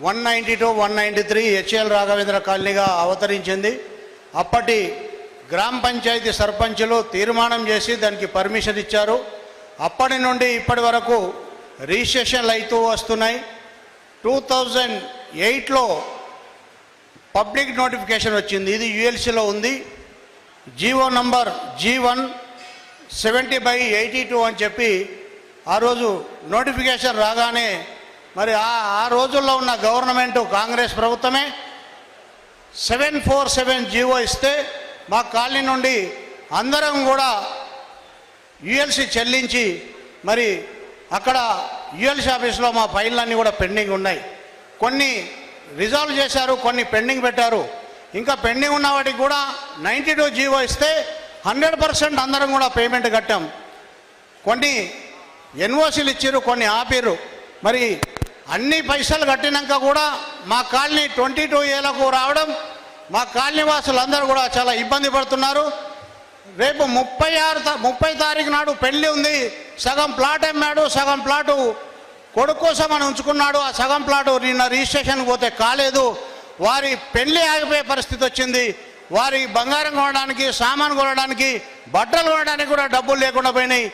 192, 193 హెచ్ఎల్ రాఘవేంద్ర కాలనీగా అవతరించింది. అప్పటి గ్రామ పంచాయతీ సర్పంచులు తీర్మానం చేసి దానికి పర్మిషన్ ఇచ్చారు. అప్పటి నుండి ఇప్పటి వరకు రిజిస్ట్రేషన్లు అవుతూ వస్తున్నాయి. 2008లో పబ్లిక్ నోటిఫికేషన్ వచ్చింది. ఇది యుఎల్సీలో ఉంది. జీవో నంబర్ G1 70/82 అని చెప్పి ఆ రోజు నోటిఫికేషన్ రాగానే మరి ఆ రోజుల్లో ఉన్న గవర్నమెంట్ కాంగ్రెస్ ప్రభుత్వమే 747 జీవో ఇస్తే మా కాలనీ నుండి అందరం కూడా యుఎల్సీ చెల్లించి మరి అక్కడ యుఎల్సీ ఆఫీస్లో మా ఫైళ్ళన్నీ కూడా పెండింగ్ ఉన్నాయి. కొన్ని రిజాల్వ్ చేశారు, కొన్ని పెండింగ్ పెట్టారు. ఇంకా పెండింగ్ ఉన్న వాటికి కూడా 92 జీవో ఇస్తే 100% అందరం కూడా పేమెంట్ కట్టాం. కొన్ని ఎన్ఓసీలు ఇచ్చారు, కొన్ని ఆపిరు. మరి అన్ని పైసలు కట్టినాక కూడా మా కాలనీ 22Aలకు రావడం మా కాలనీ వాసులందరూ కూడా చాలా ఇబ్బంది పడుతున్నారు. రేపు 30 తారీఖు నాడు పెళ్లి ఉంది. సగం ప్లాట్ అమ్మాడు, సగం ప్లాటు కొడుకు కోసం అని ఉంచుకున్నాడు. ఆ సగం ప్లాటు నిన్న రిజిస్ట్రేషన్కి పోతే కాలేదు. వారి పెళ్లి ఆగిపోయే పరిస్థితి వచ్చింది. వారి బంగారం కొనడానికి, సామాను కొనడానికి, బట్టలు కొనడానికి కూడా డబ్బులు లేకుండా పోయినాయి.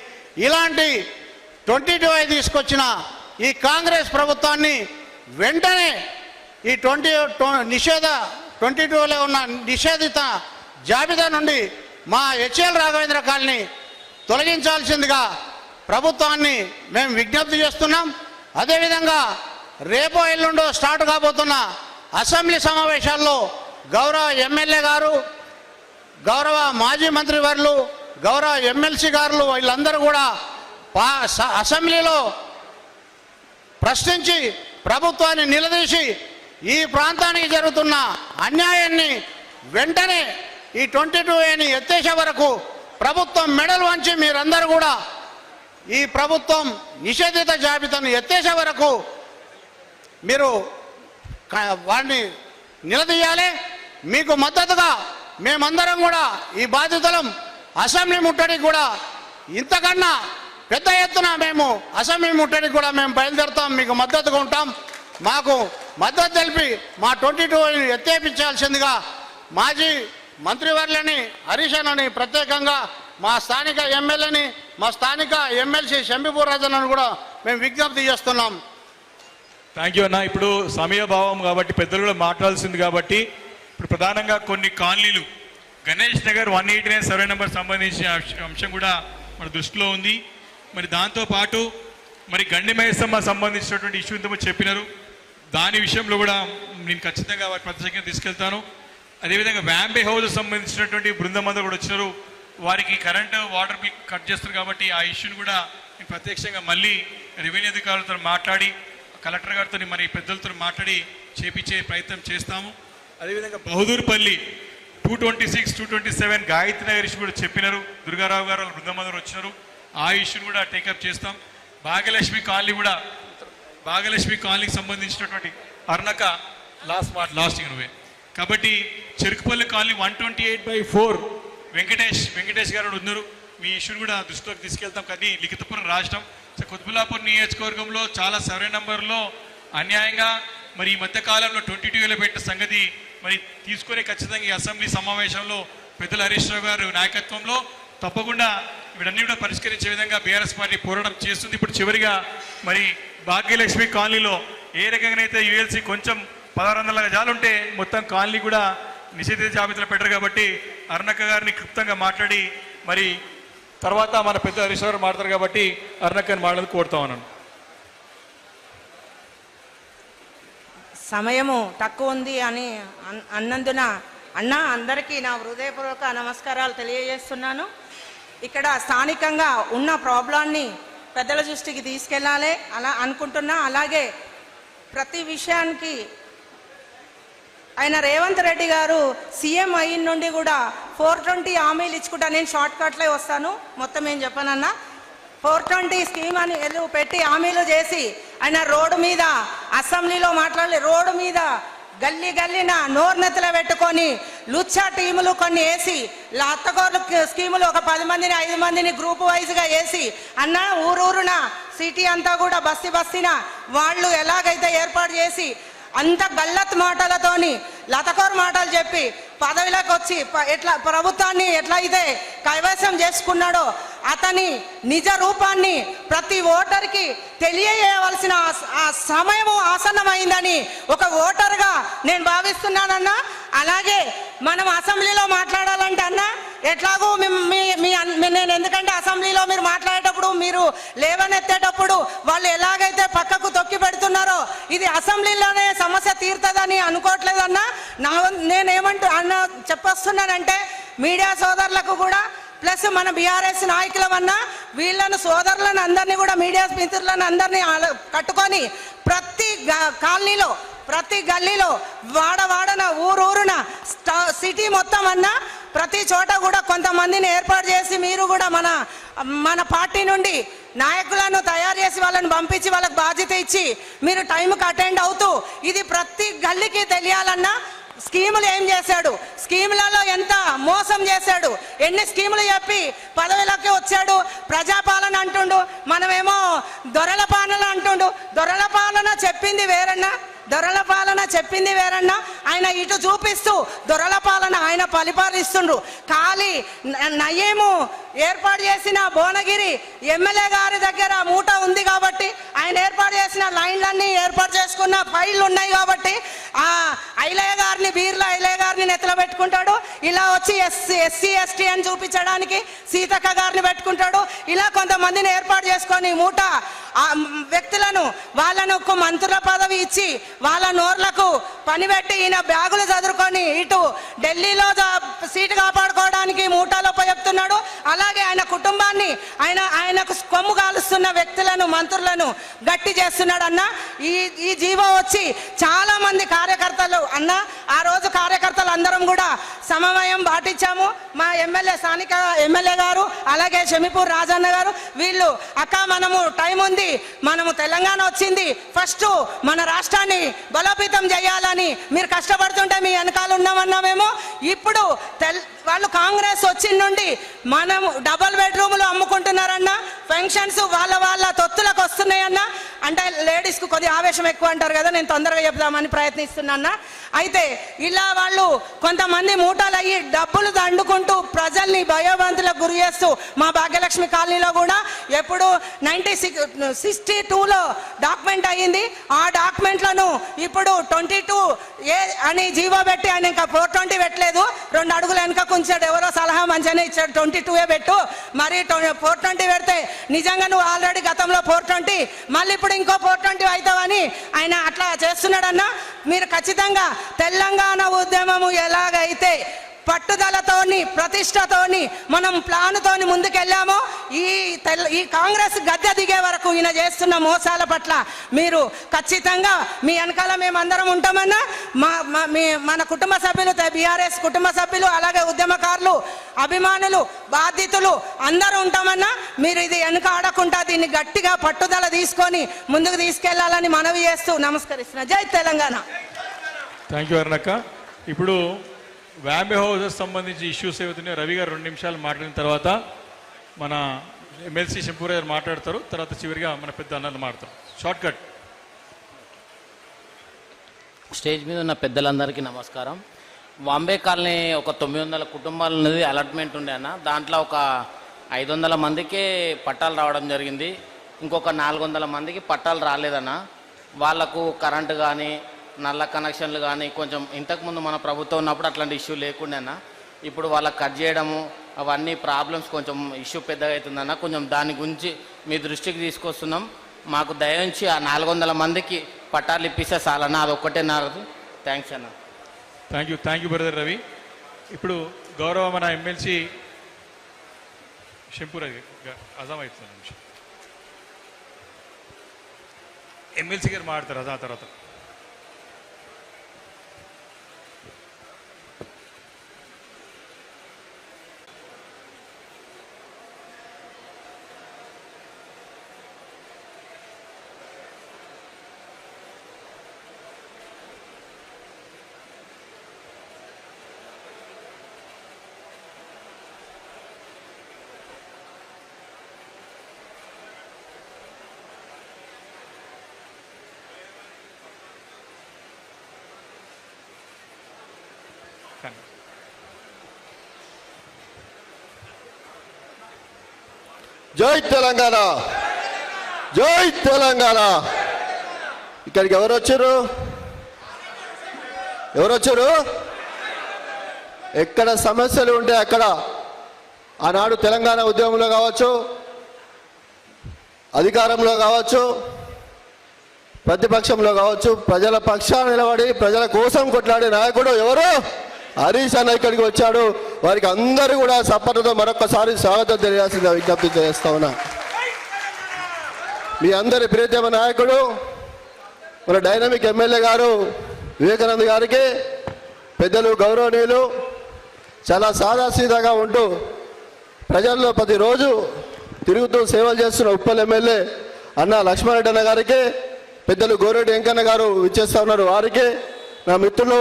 ఇలాంటి 22A తీసుకొచ్చిన ఈ కాంగ్రెస్ ప్రభుత్వాన్ని వెంటనే ఈ 22లో ఉన్న నిషేధిత జాబితా నుండి మా హెచ్ఎల్ రాఘవేంద్ర కాలనీ తొలగించాల్సిందిగా ప్రభుత్వాన్ని మేము విజ్ఞప్తి చేస్తున్నాం. అదేవిధంగా రేపో ఎల్లుండో స్టార్ట్ కాబోతున్న అసెంబ్లీ సమావేశాల్లో గౌరవ ఎమ్మెల్యే గారు, గౌరవ మాజీ మంత్రి వర్లు, గౌరవ ఎమ్మెల్సీ గారు వీళ్ళందరూ కూడా అసెంబ్లీలో ప్రశ్నించి ప్రభుత్వాన్ని నిలదీసి ఈ ప్రాంతానికి జరుగుతున్న అన్యాయాన్ని వెంటనే ఈ 22Aని ఎత్తేసే వరకు ప్రభుత్వం మెడలు వంచి మీరందరూ కూడా ఈ ప్రభుత్వం నిషేధిత జాబితాను ఎత్తేసే వరకు మీరు వారిని నిలదీయాలి. మీకు మద్దతుగా మేమందరం కూడా ఈ బాధితులం అసెంబ్లీ ముట్టడికి కూడా ఇంతకన్నా పెద్ద ఎత్తున మేము అసెంబ్లీ ముట్టడికి కూడా మేము బయలుదేరుతాం. మీకు మద్దతుగా ఉంటాం. మాకు మద్దతు తెలిపి మా 22Aని ఎత్తేపించాల్సిందిగా మాజీ మంత్రివర్యులని హరీష్ అన్నని ప్రత్యేకంగా మా స్థానిక ఎమ్మెల్యేని, మా స్థానిక ఎమ్మెల్సీ శంబిపూర్ రాజన్నను కూడా మేము విజ్ఞప్తి చేస్తున్నాం. థ్యాంక్ యూ అన్న. ఇప్పుడు సమయభావం కాబట్టి పెద్దలు కూడా మాట్లాడాల్సింది కాబట్టి ఇప్పుడు ప్రధానంగా కొన్ని కాలనీలు గణేష్ నగర్ 189 సర్వే నెంబర్ సంబంధించిన అంశం కూడా మన దృష్టిలో ఉంది. మరి దాంతోపాటు మరి గండి మైసమ్మ సంబంధించినటువంటి ఇష్యూ ఇంతకు చెప్పినారు. దాని విషయంలో కూడా నేను ఖచ్చితంగా వారి ప్రత్యేకంగా తీసుకెళ్తాను. అదేవిధంగా వ్యాంబే హౌస్ సంబంధించినటువంటి బృందం అంతా కూడా వచ్చినారు. వారికి కరెంటు వాటర్ బిల్ కట్ చేస్తారు కాబట్టి ఆ ఇష్యూని కూడా నేను ప్రత్యక్షంగా మళ్ళీ రెవెన్యూ అధికారులతో మాట్లాడి కలెక్టర్ గారితో మరి పెద్దలతో మాట్లాడి చేపించే ప్రయత్నం చేస్తాము. అదేవిధంగా బహదూర్పల్లి 226, 227 గాయత్రి నగర్ ఇష్యూ కూడా చెప్పినారు. దుర్గారావు గారు వాళ్ళ బృందం అందరూ వచ్చినారు. ఆ ఇష్యూని కూడా టేకప్ చేస్తాం. భాగ్యలక్ష్మి కాలనీకి సంబంధించినటువంటి అర్ణక లాస్ట్ నువ్వే కాబట్టి చెరుకుపల్లి కాలనీ 128/4 వెంకటేష్ గారు ఉన్నారు. మీ ఇష్యూని కూడా దృష్టిలోకి తీసుకెళ్తాం. కానీ లిఖితపూర్వక రాష్ట్రం కుత్బుల్లాపూర్ నియోజకవర్గంలో చాలా సర్వే నంబర్లో అన్యాయంగా మరి ఈ మధ్య కాలంలో 22 పెట్టిన సంగతి మరి తీసుకొని ఖచ్చితంగా ఈ అసెంబ్లీ సమావేశంలో పెద్దల హరీష్ రావు గారు నాయకత్వంలో తప్పకుండా వీటన్ని కూడా పరిష్కరించే విధంగా బీఆర్ఎస్ పార్టీ పోరాటం చేస్తుంది. ఇప్పుడు చివరిగా మరి భాగ్యలక్ష్మి కాలనీలో ఏ రకంగానైతే యుఎల్సీ కొంచెం 1600 గజాలు ఉంటే మొత్తం కాలనీ కూడా నిషేధిత జాబితాలో పెట్టారు. కాబట్టి అరుణక్క గారిని క్లుప్తంగా మాట్లాడి మరి తర్వాత మన పెద్ద హరీష్ గారు మాట్లాడతారు కాబట్టి అరుణక్కని మాట్లాడి కోరుతా ఉన్నాను. సమయము తక్కువ ఉంది అని అన్నందున అన్న అందరికీ నా హృదయపూర్వక నమస్కారాలు తెలియజేస్తున్నాను. ఇక్కడ స్థానికంగా ఉన్న ప్రాబ్లాన్ని పెద్దల దృష్టికి తీసుకెళ్ళాలి అలా అనుకుంటున్నా. అలాగే ప్రతి విషయానికి ఆయన రేవంత్ రెడ్డి గారు సీఎం అయిన నుండి కూడా 420 హామీలు ఇచ్చుకుంటా. నేను షార్ట్ కట్లో వస్తాను, మొత్తం ఏం చెప్పనన్నా. 420 స్కీమ్ అని పెట్టి హామీలు చేసి ఆయన రోడ్డు మీద అసెంబ్లీలో మాట్లాడి రోడ్డు మీద గల్లీన నోర్నెత్తలో పెట్టుకొని లుచ్చా టీములు కొన్ని వేసి అత్తగోర్లు స్కీములు ఒక 10 మందిని 5 మందిని గ్రూప్ వైజ్గా వేసి అన్న ఊరూరున సిటీ అంతా కూడా బస్తిన వాళ్ళు ఎలాగైతే ఏర్పాటు చేసి అంత గల్లత్ మాటలతోని లతకోర్ మాటలు చెప్పి పదవిలోకి వచ్చి ఎట్లా ప్రభుత్వాన్ని ఎట్లయితే కైవసం చేసుకున్నాడో అతని నిజ రూపాన్ని ప్రతి ఓటర్కి తెలియజేయవలసిన ఆ సమయము ఆసన్నమైందని ఒక ఓటర్గా నేను భావిస్తున్నానన్నా. అలాగే మనం అసెంబ్లీలో మాట్లాడాలంటే అన్న ఎట్లాగూ నేను ఎందుకంటే అసెంబ్లీలో మీరు మాట్లాడేటప్పుడు మీరు లేవనెత్తేటప్పుడు వాళ్ళు ఎలాగైతే పక్కకు తొక్కి పెడుతున్నారో ఇది అసెంబ్లీలోనే సమస్య తీరుతుందని అనుకోవట్లేదన్నా. నేనేమంటూ అన్న చెప్పొస్తున్నానంటే మీడియా సోదరులకు కూడా ప్లస్ మన బీఆర్ఎస్ నాయకులమన్నా వీళ్ళను సోదరులను అందరినీ కూడా మీడియా మిత్రులను అందరినీ కట్టుకొని ప్రతి కాలనీలో ప్రతి గల్లీలో వాడన ఊరూరున సిటీ మొత్తం అన్నా ప్రతి చోట కూడా కొంతమందిని ఏర్పాటు చేసి మీరు కూడా మన పార్టీ నుండి నాయకులను తయారు చేసి వాళ్ళని పంపించి వాళ్ళకి బాధ్యత ఇచ్చి మీరు టైంకి అటెండ్ అవుతూ ఇది ప్రతి గల్లీకి తెలియాలన్నా. స్కీములు ఏం చేశాడు, స్కీములలో ఎంత మోసం చేశాడు, ఎన్ని స్కీములు చెప్పి పదవిలోకి వచ్చాడు. ప్రజాపాలన అంటుండు, మనమేమో దొరల పాలన అంటుండు. దొరల పాలన చెప్పింది వేరన్నా ఆయన ఇటు చూపిస్తూ దొరల పాలన ఆయన పరిపాలిస్తుండ్రు. ఖాళీ నయ్యేము ఏర్పాటు చేసిన భువనగిరి ఎమ్మెల్యే గారి దగ్గర మూట ఉంది కాబట్టి ఆయన ఏర్పాటు చేసిన లైన్లన్నీ ఏర్పాటు చేసుకున్న ఫైళ్ళు ఉన్నాయి కాబట్టి ఆ బీర్లా ఐలయ్య గారిని నెత్తలో పెట్టుకుంటాడు. ఇలా వచ్చి ఎస్సీ ఎస్టీ అని చూపించడానికి సీతక్క గారిని పెట్టుకుంటాడు. ఇలా కొంతమందిని ఏర్పాటు చేసుకొని మూట వ్యక్తులను వాళ్ళను మంత్రుల పదవి ఇచ్చి వాళ్ళ నోర్లకు పని పెట్టి ఈయన బ్యాగులు చదువుకొని ఇటు ఢిల్లీలో సీటు కాపాడుకోవడానికి మూటలో చెప్తున్నాడు. అలాగే ఆయన కుటుంబాన్ని ఆయనకు కొమ్ము కాలుస్తున్న వ్యక్తులను మంత్రులను గట్టి చేస్తున్నాడు అన్న. ఈ జీవో వచ్చి చాలా మంది కార్యకర్తలు అన్న ఆ రోజు కార్యకర్తలు అందరం కూడా సమన్వయం పాటించాము. మా స్థానిక ఎమ్మెల్యే గారు అలాగే షమీపూర్ రాజన్న గారు వీళ్ళు అక్క మనము టైం ఉంది, మనము తెలంగాణ వచ్చింది, ఫస్ట్ మన రాష్ట్రాన్ని బలోపేతం చేయాలని మీరు కష్టపడుతుంటే మీ వెనకాల ఉన్నామన్నామేమో. ఇప్పుడు వాళ్ళు కాంగ్రెస్ వచ్చిన నుండి మనం డబల్ బెడ్రూమ్లు అమ్ముకుంటున్నారన్న, పెన్షన్స్ వాళ్ళ తొత్తులకు వస్తున్నాయన్న. అంటే లేడీస్కు కొద్దిగా ఆవేశం ఎక్కువ అంటారు కదా, నేను తొందరగా చెప్దామని ప్రయత్నిస్తున్నా. అయితే ఇలా వాళ్ళు కొంతమంది మూటలు అయ్యి డబ్బులు దండుకుంటూ ప్రజల్ని భయోభ్రాంతులకు గురి చేస్తూ మా భాగ్యలక్ష్మి కాలనీలో కూడా ఎప్పుడు 1962లో డాక్యుమెంట్ అయ్యింది. ఆ డాక్యుమెంట్లను ఇప్పుడు 22A అని జీవో పెట్టి ఆయన ఇంకా 420 పెట్టలేదు. 2 అడుగులు వెనక ఉంచాడు. ఎవరో సలహా మంచిగానే ఇచ్చాడు 22A పెట్టు, మరి 420 పెడితే నిజంగా నువ్వు ఆల్రెడీ గతంలో 420 మళ్ళీ ఇప్పుడు ఇంకో 420 అవుతావని ఆయన అట్లా చేస్తున్నాడన్నా. మీరు ఖచ్చితంగా తెలంగాణ ఉద్యమము ఎలాగైతే పట్టుదలతోని ప్రతిష్టతోని మనం ప్లాన్తోని ముందుకెళ్ళామో ఈ కాంగ్రెస్ గద్దె దిగే వరకు ఈయన చేస్తున్న మోసాల పట్ల మీరు ఖచ్చితంగా మీ వెనకాల మేమందరం ఉంటామన్నా. మన కుటుంబ సభ్యులు, బీఆర్ఎస్ కుటుంబ సభ్యులు, అలాగే ఉద్యమకారులు, అభిమానులు, బాధితులు అందరూ ఉంటామన్నా. మీరు ఇది వెనుక ఆడకుండా దీన్ని గట్టిగా పట్టుదల తీసుకొని ముందుకు తీసుకెళ్లాలని మనవి చేస్తూ నమస్కరిస్తున్నా. జై తెలంగాణ. Thank you అరుణక్క. ఇప్పుడు వ్యాంబే హౌసెస్ సంబంధించి ఇష్యూస్ ఏవైతున్నాయో రవి గారు 2 నిమిషాలు మాట్లాడిన తర్వాత మన ఎమ్మెల్సీ శంపూర్ గారు మాట్లాడతారు. తర్వాత చివరిగా మన పెద్ద అన్నలు మాట్లాడతారు. Short cut. స్టేజ్ మీద ఉన్న పెద్దలందరికీ నమస్కారం. వాంబే కాలనీ ఒక 900 కుటుంబాలు ఉన్నది అలాట్మెంట్ ఉండే అన్న. దాంట్లో ఒక 500 మందికే పట్టాలు రావడం జరిగింది. ఇంకొక 400 మందికి పట్టాలు రాలేదన్న. వాళ్లకు కరెంటు కానీ నల్ల కనెక్షన్లు కానీ కొంచెం ఇంతకుముందు మన ప్రభుత్వం ఉన్నప్పుడు అట్లాంటి ఇష్యూ లేకుండానా. ఇప్పుడు వాళ్ళకి కట్ చేయడము అవన్నీ ప్రాబ్లమ్స్ కొంచెం ఇష్యూ పెద్దగా అవుతుందన్న. కొంచెం దాని గురించి మీ దృష్టికి తీసుకొస్తున్నాం. మాకు దయించి ఆ 400 మందికి పట్టాలు ఇప్పిస్తే చాలన్నా. అది ఒక్కటే నారదు. థ్యాంక్స్ అన్న. Thank you brother Ravi. ఇప్పుడు గౌరవ మన ఎమ్మెల్సీ శంపూర్ అజాం అవుతుంది. ఎమ్మెల్సీ గారు మాట్లాడతారు అదా తర్వాత. జై తెలంగాణ, జై తెలంగాణ. ఇక్కడికి ఎవరు వచ్చారు? ఎక్కడ సమస్యలు ఉంటే అక్కడ ఆనాడు తెలంగాణ ఉద్యమంలో కావచ్చు, అధికారంలో కావచ్చు, ప్రతిపక్షంలో కావచ్చు, ప్రజల పక్షాన నిలబడి ప్రజల కోసం కొట్లాడే నాయకుడు ఎవరు? హరీష్ అన్న ఇక్కడికి వచ్చాడు. వారికి అందరూ కూడా సపోర్టుతో మరొకసారి స్వాగతం తెలియాల్సిందిగా విజ్ఞప్తి చేస్తా ఉన్నా. మీ అందరి ప్రియతమ నాయకుడు మన డైనమిక్ ఎమ్మెల్యే గారు వివేకానంద్ గారికి, పెద్దలు గౌరవనీయులు, చాలా సాదాసీదాగా ఉంటూ ప్రజల్లో ప్రతిరోజు తిరుగుతూ సేవలు చేస్తున్న ఉప్పల్ ఎమ్మెల్యే అన్న లక్ష్మారెడ్డి అన్న గారికి, పెద్దలు గోరెడ్డి వెంకన్న గారు విచ్చేస్తా ఉన్నారు. వారికి, నా మిత్రులు